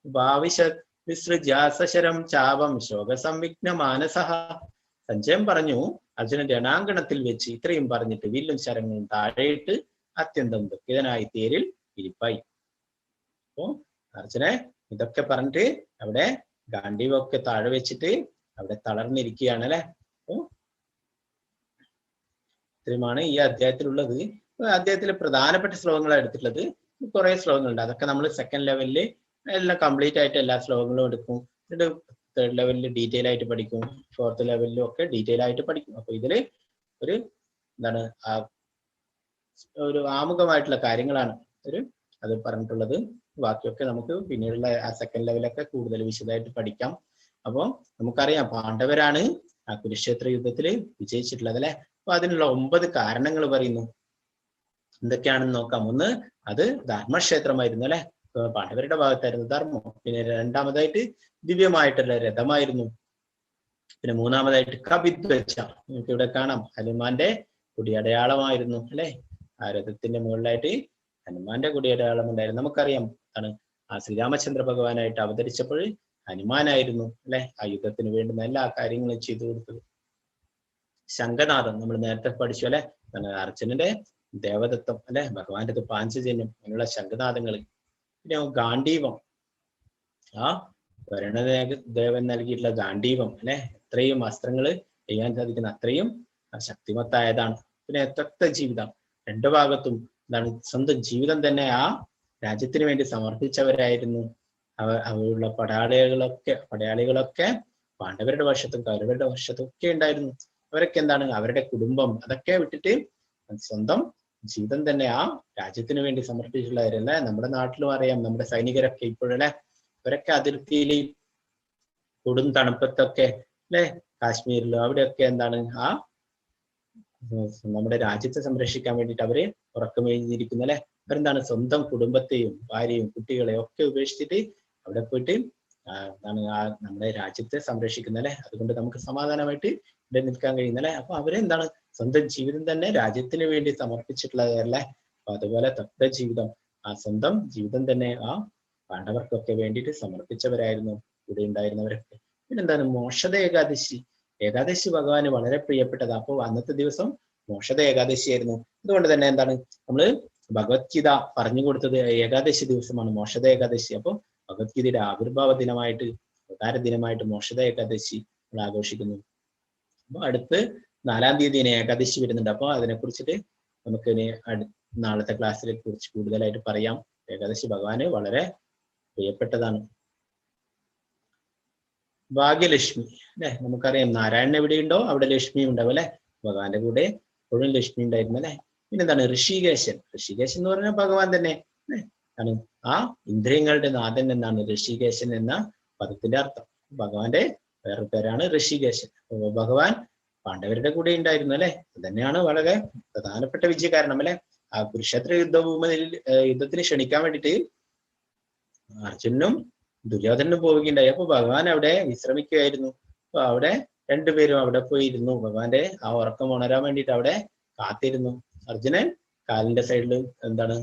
ഭാവിശത് വിസൃജാസശരം ചാപം ശോകസംവിഘ്ന മാനസഃ. സഞ്ജയം പറഞ്ഞു, അർജുനൻ രണാങ്കണത്തിൽ വെച്ച് ഇത്രയും പറഞ്ഞിട്ട് വില്ലും ശരങ്ങളും താഴെയിട്ട് അത്യന്തം ദുഃഖിതനായി തേരിൽ ഇരിപ്പായി. അപ്പോ അർജുനൻ ഇതൊക്കെ പറഞ്ഞിട്ട് അവിടെ ഗാന്ധീവൊക്കെ താഴെ വെച്ചിട്ട് അവിടെ തളർന്നിരിക്കുകയാണ് അല്ലെ. അപ്പോ ഇത്രയുമാണ് ഈ അധ്യായത്തിലുള്ളത്. അദ്ദേഹത്തിലെ പ്രധാനപ്പെട്ട ശ്ലോകങ്ങളാണ് എടുത്തിട്ടുള്ളത്. കുറെ ശ്ലോകങ്ങളുണ്ട്, അതൊക്കെ നമ്മൾ സെക്കൻഡ് ലെവലില് എല്ലാം കംപ്ലീറ്റ് ആയിട്ട് എല്ലാ ശ്ലോകങ്ങളും എടുക്കും. എന്നിട്ട് തേർഡ് ലെവലിൽ ഡീറ്റെയിൽ ആയിട്ട് പഠിക്കും, ഫോർത്ത് ലെവലിലും ഒക്കെ ഡീറ്റെയിൽ ആയിട്ട് പഠിക്കും. അപ്പൊ ഇതില് ഒരു എന്താണ് ഒരു ആമുഖമായിട്ടുള്ള കാര്യങ്ങളാണ് അത് പറഞ്ഞിട്ടുള്ളത്. ബാക്കിയൊക്കെ നമുക്ക് പിന്നീടുള്ള ആ സെക്കൻഡ് ലെവലൊക്കെ കൂടുതൽ വിശദമായിട്ട് പഠിക്കാം. അപ്പോൾ നമുക്കറിയാം പാണ്ഡവരാണ് ആ കുരുക്ഷേത്ര യുദ്ധത്തില് വിജയിച്ചിട്ടുള്ളത് അല്ലെ. അപ്പൊ അതിനുള്ള 9 കാരണങ്ങൾ പറയുന്നു. എന്തൊക്കെയാണെന്ന് നോക്കാം. ഒന്ന്, അത് ധർമ്മക്ഷേത്രമായിരുന്നു അല്ലെ. പാണ്ഡവരുടെ ഭാഗത്തായിരുന്നു ധർമ്മം. പിന്നെ രണ്ടാമതായിട്ട് ദിവ്യമായിട്ടുള്ള രഥമായിരുന്നു. പിന്നെ മൂന്നാമതായിട്ട് കപിധ്വജ, നമുക്ക് ഇവിടെ കാണാം, ഹനുമാന്റെ കുടിയടയാളമായിരുന്നു അല്ലെ. ആ രഥത്തിന്റെ മുകളിലായിട്ട് ഹനുമാന്റെ കുടിയടയാളം ഉണ്ടായിരുന്നു. നമുക്കറിയാം ആണ് ആ ശ്രീരാമചന്ദ്ര ഭഗവാനായിട്ട് അവതരിച്ചപ്പോൾ ഹനുമാനായിരുന്നു അല്ലെ ആ യുദ്ധത്തിന് വേണ്ടുന്ന എല്ലാ കാര്യങ്ങളും ചെയ്തു കൊടുത്തത്. ശംഖനാഥം നമ്മൾ നേരത്തെ പഠിച്ചു അല്ലെ. അർജുനന്റെ ദേവദത്തം അല്ലെ, ഭഗവാന്റെ പാഞ്ചജന്യം, അങ്ങനെയുള്ള ശംഖനാഥങ്ങൾ. പിന്നെ ഗാന്ധീവം, ആ വരുണദേവൻ നൽകിയിട്ടുള്ള ഗാന്ധീവം അല്ലെ, എത്രയും അസ്ത്രങ്ങൾ ചെയ്യാൻ സാധിക്കുന്ന അത്രയും ശക്തിമത്തായതാണ്. പിന്നെ തക്ത ജീവിതം, 2 ഭാഗത്തും എന്താണ് സ്വന്തം ജീവിതം തന്നെ ആ രാജ്യത്തിന് വേണ്ടി സമർപ്പിച്ചവരായിരുന്നു. അവരുള്ള പടയാളികളൊക്കെ പാണ്ഡവരുടെ വർഷത്തും കൗരവരുടെ വർഷത്തും ഒക്കെ ഉണ്ടായിരുന്നു. അവരൊക്കെ എന്താണ് അവരുടെ കുടുംബം അതൊക്കെ വിട്ടിട്ട് സ്വന്തം ജീവിതം തന്നെ ആ രാജ്യത്തിന് വേണ്ടി സമർപ്പിച്ചിട്ടുള്ളവരല്ലേ. നമ്മുടെ നാട്ടിലും അറിയാം, നമ്മുടെ സൈനികരൊക്കെ ഇപ്പോഴല്ലേ, അവരൊക്കെ അതിർത്തിയിൽ കൊടും തണുപ്പത്തൊക്കെ അല്ലെ, കാശ്മീരിലും അവിടെയൊക്കെ എന്താണ് ആ നമ്മുടെ രാജ്യത്തെ സംരക്ഷിക്കാൻ വേണ്ടിയിട്ട് അവര് ഉറക്കമേഞ്ഞിരിക്കുന്നു അല്ലെ. അവരെന്താണ് സ്വന്തം കുടുംബത്തെയും ഭാര്യയും കുട്ടികളെയും ഒക്കെ ഉപേക്ഷിച്ചിട്ട് അവിടെ പോയിട്ട് എന്താണ് ആ നമ്മുടെ രാജ്യത്തെ സംരക്ഷിക്കുന്ന അല്ലെ. അതുകൊണ്ട് നമുക്ക് സമാധാനമായിട്ട് ഇവിടെ നിൽക്കാൻ കഴിയുന്നല്ലേ. അപ്പൊ അവരെന്താണ് സ്വന്തം ജീവിതം തന്നെ രാജ്യത്തിന് വേണ്ടി സമർപ്പിച്ചിട്ടുള്ളതല്ലേ. അപ്പൊ അതുപോലെ തക്ത ജീവിതം, ആ സ്വന്തം ജീവിതം തന്നെ ആ പാണ്ഡവർക്കൊക്കെ വേണ്ടിയിട്ട് സമർപ്പിച്ചവരായിരുന്നു ഇവിടെ ഉണ്ടായിരുന്നവരൊക്കെ. പിന്നെന്താണ് മോക്ഷത ഏകാദശി. ഏകാദശി ഭഗവാന് വളരെ പ്രിയപ്പെട്ടത്. അപ്പോൾ അന്നത്തെ ദിവസം മോക്ഷത ഏകാദശി ആയിരുന്നു. അതുകൊണ്ട് തന്നെ എന്താണ് നമ്മള് ഭഗവത്ഗീത പറഞ്ഞു കൊടുത്തത് ഏകാദശി ദിവസമാണ്, മോക്ഷത ഏകാദശി. അപ്പൊ ഭഗവത്ഗീതയുടെ ആവിർഭാവ ദിനമായിട്ട് അവതാര ദിനമായിട്ട് മോക്ഷത ഏകാദശി നമ്മൾ ആഘോഷിക്കുന്നു. അപ്പൊ അടുത്ത് 4-ാം തീയതി ഏകാദശി വരുന്നുണ്ട്. അപ്പൊ അതിനെ കുറിച്ചിട്ട് നമുക്ക് ഇനി നാളത്തെ ക്ലാസ്സിനെ കുറിച്ച് കൂടുതലായിട്ട് പറയാം. ഏകാദശി ഭഗവാന് വളരെ പ്രിയപ്പെട്ടതാണ്. ഭാഗ്യലക്ഷ്മി അല്ലെ, നമുക്കറിയാം നാരായണൻ എവിടെയുണ്ടോ അവിടെ ലക്ഷ്മി ഉണ്ടാവും അല്ലെ. ഭഗവാന്റെ കൂടെ എപ്പോഴും ലക്ഷ്മി ഉണ്ടായിരുന്നു അല്ലെ. പിന്നെന്താണ് ഋഷികേശൻ. ഋഷികേശൻ എന്ന് പറഞ്ഞാൽ ഭഗവാൻ തന്നെ ആണ്. ആ ഇന്ദ്രിയങ്ങളുടെ നാഥൻ എന്നാണ് ഋഷികേശൻ എന്ന പദത്തിന്റെ അർത്ഥം. ഭഗവാന്റെ വേറെ പേരാണ് ഋഷികേശൻ. ഭഗവാൻ പാണ്ഡവരുടെ കൂടെ ഉണ്ടായിരുന്നു അല്ലെ. അത് തന്നെയാണ് വളരെ പ്രധാനപ്പെട്ട വിജയ കാരണം അല്ലെ. ആ കുരുക്ഷേത്ര യുദ്ധത്തിന് ക്ഷണിക്കാൻ വേണ്ടിയിട്ട് അർജുനും ദുര്യോധനും പോവുകയുണ്ടായി. അപ്പൊ ഭഗവാൻ അവിടെ വിശ്രമിക്കുകയായിരുന്നു. അപ്പൊ അവിടെ രണ്ടുപേരും അവിടെ പോയിരുന്നു. ഭഗവാന്റെ ആ ഉറക്കം ഉണരാൻ വേണ്ടിയിട്ട് അവിടെ കാത്തിരുന്നു. അർജുനൻ കാലിന്റെ സൈഡിൽ എന്താണ്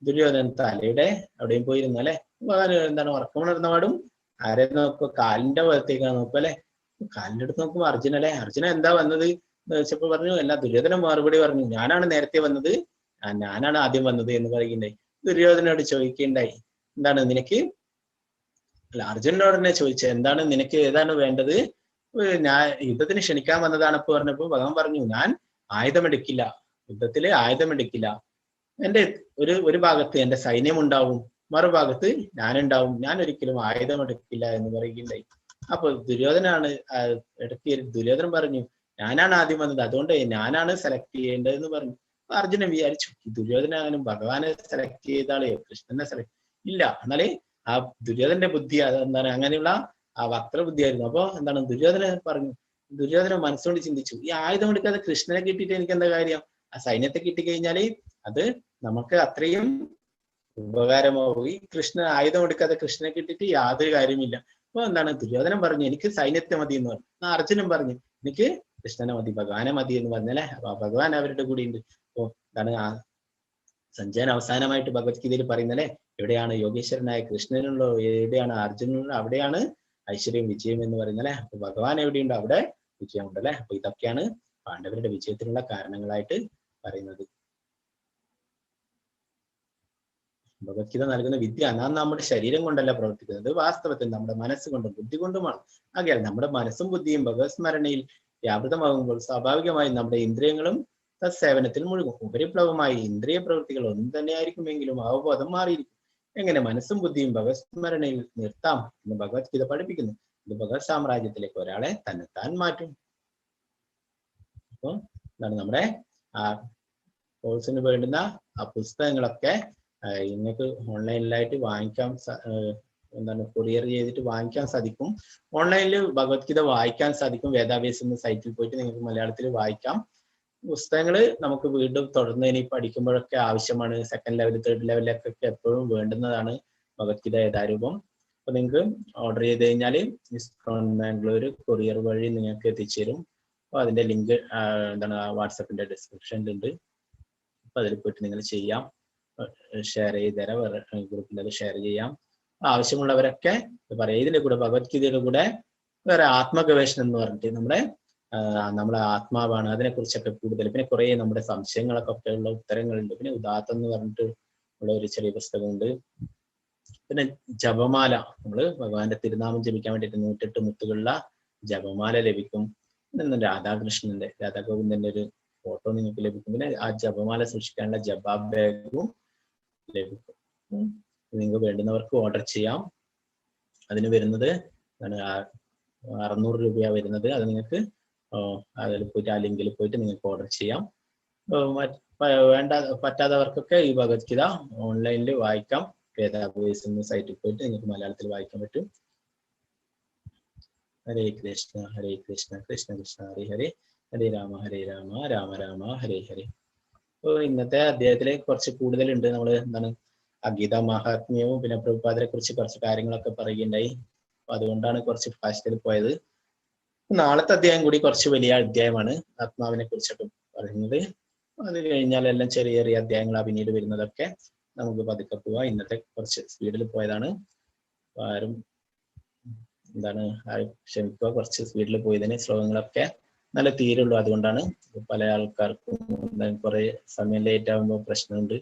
ദുര്യോധനൻ തലയുടെ അവിടെയും പോയിരുന്നു അല്ലെ. ഭഗവാൻ എന്താണ് ഉറക്കം ഉണർന്ന പാടും ആരെ നോക്കും, കാലിന്റെ ഭാഗത്തേക്കാണ് നോക്കും അല്ലെ. കാലിന്റെ അടുത്ത് നോക്കുമ്പോ അർജുന അല്ലെ. അർജുന എന്താ വന്നത് എന്ന് വെച്ചപ്പോ പറഞ്ഞു, അല്ല. ദുര്യോധനൻ മറുപടി പറഞ്ഞു, ഞാനാണ് നേരത്തെ വന്നത്, ഞാനാണ് ആദ്യം വന്നത് എന്ന് പറയുകയുണ്ടായി. ദുര്യോധനോട് ചോദിക്കുകയുണ്ടായി, എന്താണ് നിനക്ക്, അല്ല അർജുനനോട് തന്നെ ചോദിച്ചത്, എന്താണ് നിനക്ക്, ഏതാണ് വേണ്ടത്, ഞാൻ യുദ്ധത്തിന് ക്ഷണിക്കാൻ വന്നതാണപ്പോ പറഞ്ഞപ്പോ ഭഗവാൻ പറഞ്ഞു, ഞാൻ ആയുധമെടുക്കില്ല, യുദ്ധത്തില് ആയുധമെടുക്കില്ല. എന്റെ ഒരു ഭാഗത്ത് എന്റെ സൈന്യം ഉണ്ടാവും, മറുഭാഗത്ത് ഞാനുണ്ടാവും, ഞാൻ ഒരിക്കലും ആയുധമെടുക്കില്ല എന്ന് പറയുകയുണ്ടായി. അപ്പൊ ദുര്യോധനാണ് ദുര്യോധനൻ പറഞ്ഞു, ഞാനാണ് ആദ്യം വന്നത്, അതുകൊണ്ട് ഞാനാണ് സെലക്ട് ചെയ്യേണ്ടതെന്ന് പറഞ്ഞു. അർജുനൻ വിചാരിച്ചു, ദുര്യോധനാനും ഭഗവാനെ സെലക്ട് ചെയ്താളെയോ കൃഷ്ണനെ സെലക്ട് ഇല്ല. എന്നാല് ആ ദുര്യോധനന്റെ ബുദ്ധി എന്താണ്, അങ്ങനെയുള്ള ആ വക്രബുദ്ധിയായിരുന്നു. അപ്പൊ എന്താണ് ദുര്യോധനൻ പറഞ്ഞു, ദുര്യോധനൻ മനസ്സുകൊണ്ട് ചിന്തിച്ചു, ഈ ആയുധം എടുക്കാതെ കൃഷ്ണനെ കിട്ടിയിട്ട് എനിക്ക് എന്താ കാര്യം, ആ സൈന്യത്തെ കിട്ടിക്കഴിഞ്ഞാല് അത് നമുക്ക് അത്രയും ഉപകാരമാവും. ഈ കൃഷ്ണ ആയുധം എടുക്കാതെ കൃഷ്ണനെ കിട്ടിയിട്ട് യാതൊരു കാര്യമില്ല. അപ്പൊ എന്താണ് ദുര്യോധനൻ പറഞ്ഞു, എനിക്ക് സൈന്യത്തെ മതി എന്ന് പറഞ്ഞു. അർജുനൻ പറഞ്ഞു, എനിക്ക് കൃഷ്ണനെ മതി, ഭഗവാനെ മതി എന്ന് പറഞ്ഞല്ലേ. അപ്പൊ ഭഗവാൻ അവരുടെ കൂടെ ഉണ്ട്. അപ്പൊ എന്താണ് ആ സഞ്ജയൻ അവസാനമായിട്ട് ഭഗവത്ഗീതയിൽ പറയുന്നല്ലേ, എവിടെയാണ് യോഗേശ്വരനായ കൃഷ്ണനുള്ള, എവിടെയാണ് അർജുനനുള്ള, അവിടെയാണ് ഐശ്വര്യം വിജയം എന്ന് പറയുന്നല്ലേ. അപ്പൊ ഭഗവാൻ എവിടെയുണ്ടോ അവിടെ വിജയമുണ്ട് അല്ലെ. അപ്പൊ ഇതൊക്കെയാണ് പാണ്ഡവരുടെ വിജയത്തിനുള്ള കാരണങ്ങളായിട്ട് പറയുന്നത്. ഭഗവത്ഗീത നൽകുന്ന വിദ്യ നാം നമ്മുടെ ശരീരം കൊണ്ടല്ല പ്രവർത്തിക്കുന്നത്, വാസ്തവത്തിൽ നമ്മുടെ മനസ്സുകൊണ്ടും ബുദ്ധി കൊണ്ടുമാണ്. ആകയാൽ നമ്മുടെ മനസ്സും ബുദ്ധിയും ഭഗവത് സ്മരണയിൽ വ്യാപൃതമാകുമ്പോൾ സ്വാഭാവികമായും നമ്മുടെ ഇന്ദ്രിയങ്ങളും സേവനത്തിൽ മുഴുകും. ഉപരിപ്ലവമായി ഇന്ദ്രിയ പ്രവൃത്തികൾ ഒന്നും തന്നെയായിരിക്കുമെങ്കിലും അവബോധം മാറിയിരിക്കും. എങ്ങനെ മനസ്സും ബുദ്ധിയും ഭഗവത് സ്മരണയിൽ നിർത്താം എന്ന് ഭഗവത്ഗീത പഠിപ്പിക്കുന്നു. ഇത് ഭഗവത് സാമ്രാജ്യത്തിലേക്ക് ഒരാളെ തന്നെത്താൻ മാറ്റും. അപ്പൊ എന്താണ് നമ്മുടെ ആ കോഴ്സിന് വേണ്ടുന്ന ആ പുസ്തകങ്ങളൊക്കെ നിങ്ങൾക്ക് ഓൺലൈനിലായിട്ട് വാങ്ങിക്കാൻ, എന്താണ് കൊറിയർ ചെയ്തിട്ട് വാങ്ങിക്കാൻ സാധിക്കും. ഓൺലൈനിൽ ഭഗവത്ഗീത വായിക്കാൻ സാധിക്കും. വേദാഭ്യാസം എന്ന സൈറ്റിൽ പോയിട്ട് നിങ്ങൾക്ക് മലയാളത്തിൽ വായിക്കാം. പുസ്തകങ്ങള് നമുക്ക് വീണ്ടും തുടർന്ന് ഇനി പഠിക്കുമ്പോഴൊക്കെ ആവശ്യമാണ്. സെക്കൻഡ് ലെവൽ, തേർഡ് ലെവലിലൊക്കെ എപ്പോഴും വേണ്ടുന്നതാണ് ഭഗവത്ഗീത യഥാരൂപം. അപ്പൊ നിങ്ങൾക്ക് ഓർഡർ ചെയ്ത് കഴിഞ്ഞാൽ ഇസ്കോൺ ബാംഗ്ലൂർ കൊറിയർ വഴി നിങ്ങൾക്ക് എത്തിച്ചേരും. അപ്പൊ അതിന്റെ ലിങ്ക് എന്താണ് വാട്സപ്പിന്റെ ഡിസ്ക്രിപ്ഷനിലുണ്ട്. അപ്പൊ അതിൽ പോയിട്ട് നിങ്ങൾ ചെയ്യാം. ഷെയർ ചെയ്ത് തരാം, ഗ്രൂപ്പിൽ അത് ഷെയർ ചെയ്യാം. ആവശ്യമുള്ളവരൊക്കെ പറയാം. ഇതിന്റെ കൂടെ ഭഗവത്ഗീതയുടെ കൂടെ വേറെ ആത്മഗവേഷണം എന്ന് പറഞ്ഞിട്ട് നമ്മളെ ആത്മാവാണ്, അതിനെ കുറിച്ചൊക്കെ കൂടുതൽ, പിന്നെ കുറെ നമ്മുടെ സംശയങ്ങളൊക്കെ ഉള്ള ഉത്തരങ്ങളുണ്ട്. പിന്നെ ഉദാത്തം എന്ന് പറഞ്ഞിട്ട് ഉള്ള ഒരു ചെറിയ പുസ്തകമുണ്ട്. പിന്നെ ജപമാല, നമ്മള് ഭഗവാന്റെ തിരുനാമം ജപിക്കാൻ വേണ്ടിയിട്ട് 108 മുത്തുകളുള്ള ജപമാല ലഭിക്കും. പിന്നെ രാധാഗോവിന്ദന്റെ ഒരു ഫോട്ടോ നിങ്ങൾക്ക് ലഭിക്കും. പിന്നെ ആ ജപമാല സൂക്ഷിക്കാനുള്ള ജപാ ബാഗും ലഭിക്കും. നിങ്ങൾക്ക് വേണ്ടുന്നവർക്ക് ഓർഡർ ചെയ്യാം. അതിന് വരുന്നത് 600 രൂപയാണ് വരുന്നത്. അത് നിങ്ങൾക്ക് അതിൽ പോയിട്ട് ആ ലിങ്കിൽ പോയിട്ട് നിങ്ങൾക്ക് ഓർഡർ ചെയ്യാം. പറ്റാത്തവർക്കൊക്കെ ഈ ഭഗവത്ഗീത ഓൺലൈനിൽ വായിക്കാം. വേദാഭ്യാസം എന്ന സൈറ്റിൽ പോയിട്ട് നിങ്ങൾക്ക് മലയാളത്തിൽ വായിക്കാൻ പറ്റും. ഹരേ കൃഷ്ണ ഹരേ കൃഷ്ണ കൃഷ്ണ കൃഷ്ണ ഹരേ ഹരേ, ഹരേ രാമ രാമ രാമ ഹരേ ഹരേ. അപ്പോൾ ഇന്നത്തെ അധ്യായത്തില് കുറച്ച് കൂടുതലുണ്ട്. നമ്മൾ എന്താണ് ആ ഗീതാ മഹാത്മ്യവും പിന്നെ പ്രഭുപാദരെ കുറിച്ച് കുറച്ച് കാര്യങ്ങളൊക്കെ പറയുകയുണ്ടായി. അപ്പൊ അതുകൊണ്ടാണ് കുറച്ച് ഫാസ്റ്റിൽ പോയത്. നാളത്തെ അധ്യായം കൂടി കുറച്ച് വലിയ അധ്യായമാണ്, ആത്മാവിനെ കുറിച്ചൊക്കെ പറയുന്നത്. അത് കഴിഞ്ഞാൽ എല്ലാം ചെറിയ ചെറിയ അധ്യായങ്ങളാണ് പിന്നീട് വരുന്നതൊക്കെ. നമുക്ക് പതുക്കെ പോവാം. ഇന്നത്തെ കുറച്ച് സ്പീഡിൽ പോയതാണ്. ആരും എന്താണ് ക്ഷമിക്കുക, കുറച്ച് സ്പീഡിൽ പോയതിന്. ശ്ലോകങ്ങളൊക്കെ നല്ല തീരുള്ളൂ, അതുകൊണ്ടാണ്. പല ആൾക്കാർക്കും കുറെ സമയം ലേറ്റ് ആകുമ്പോൾ പ്രശ്നമുണ്ട്.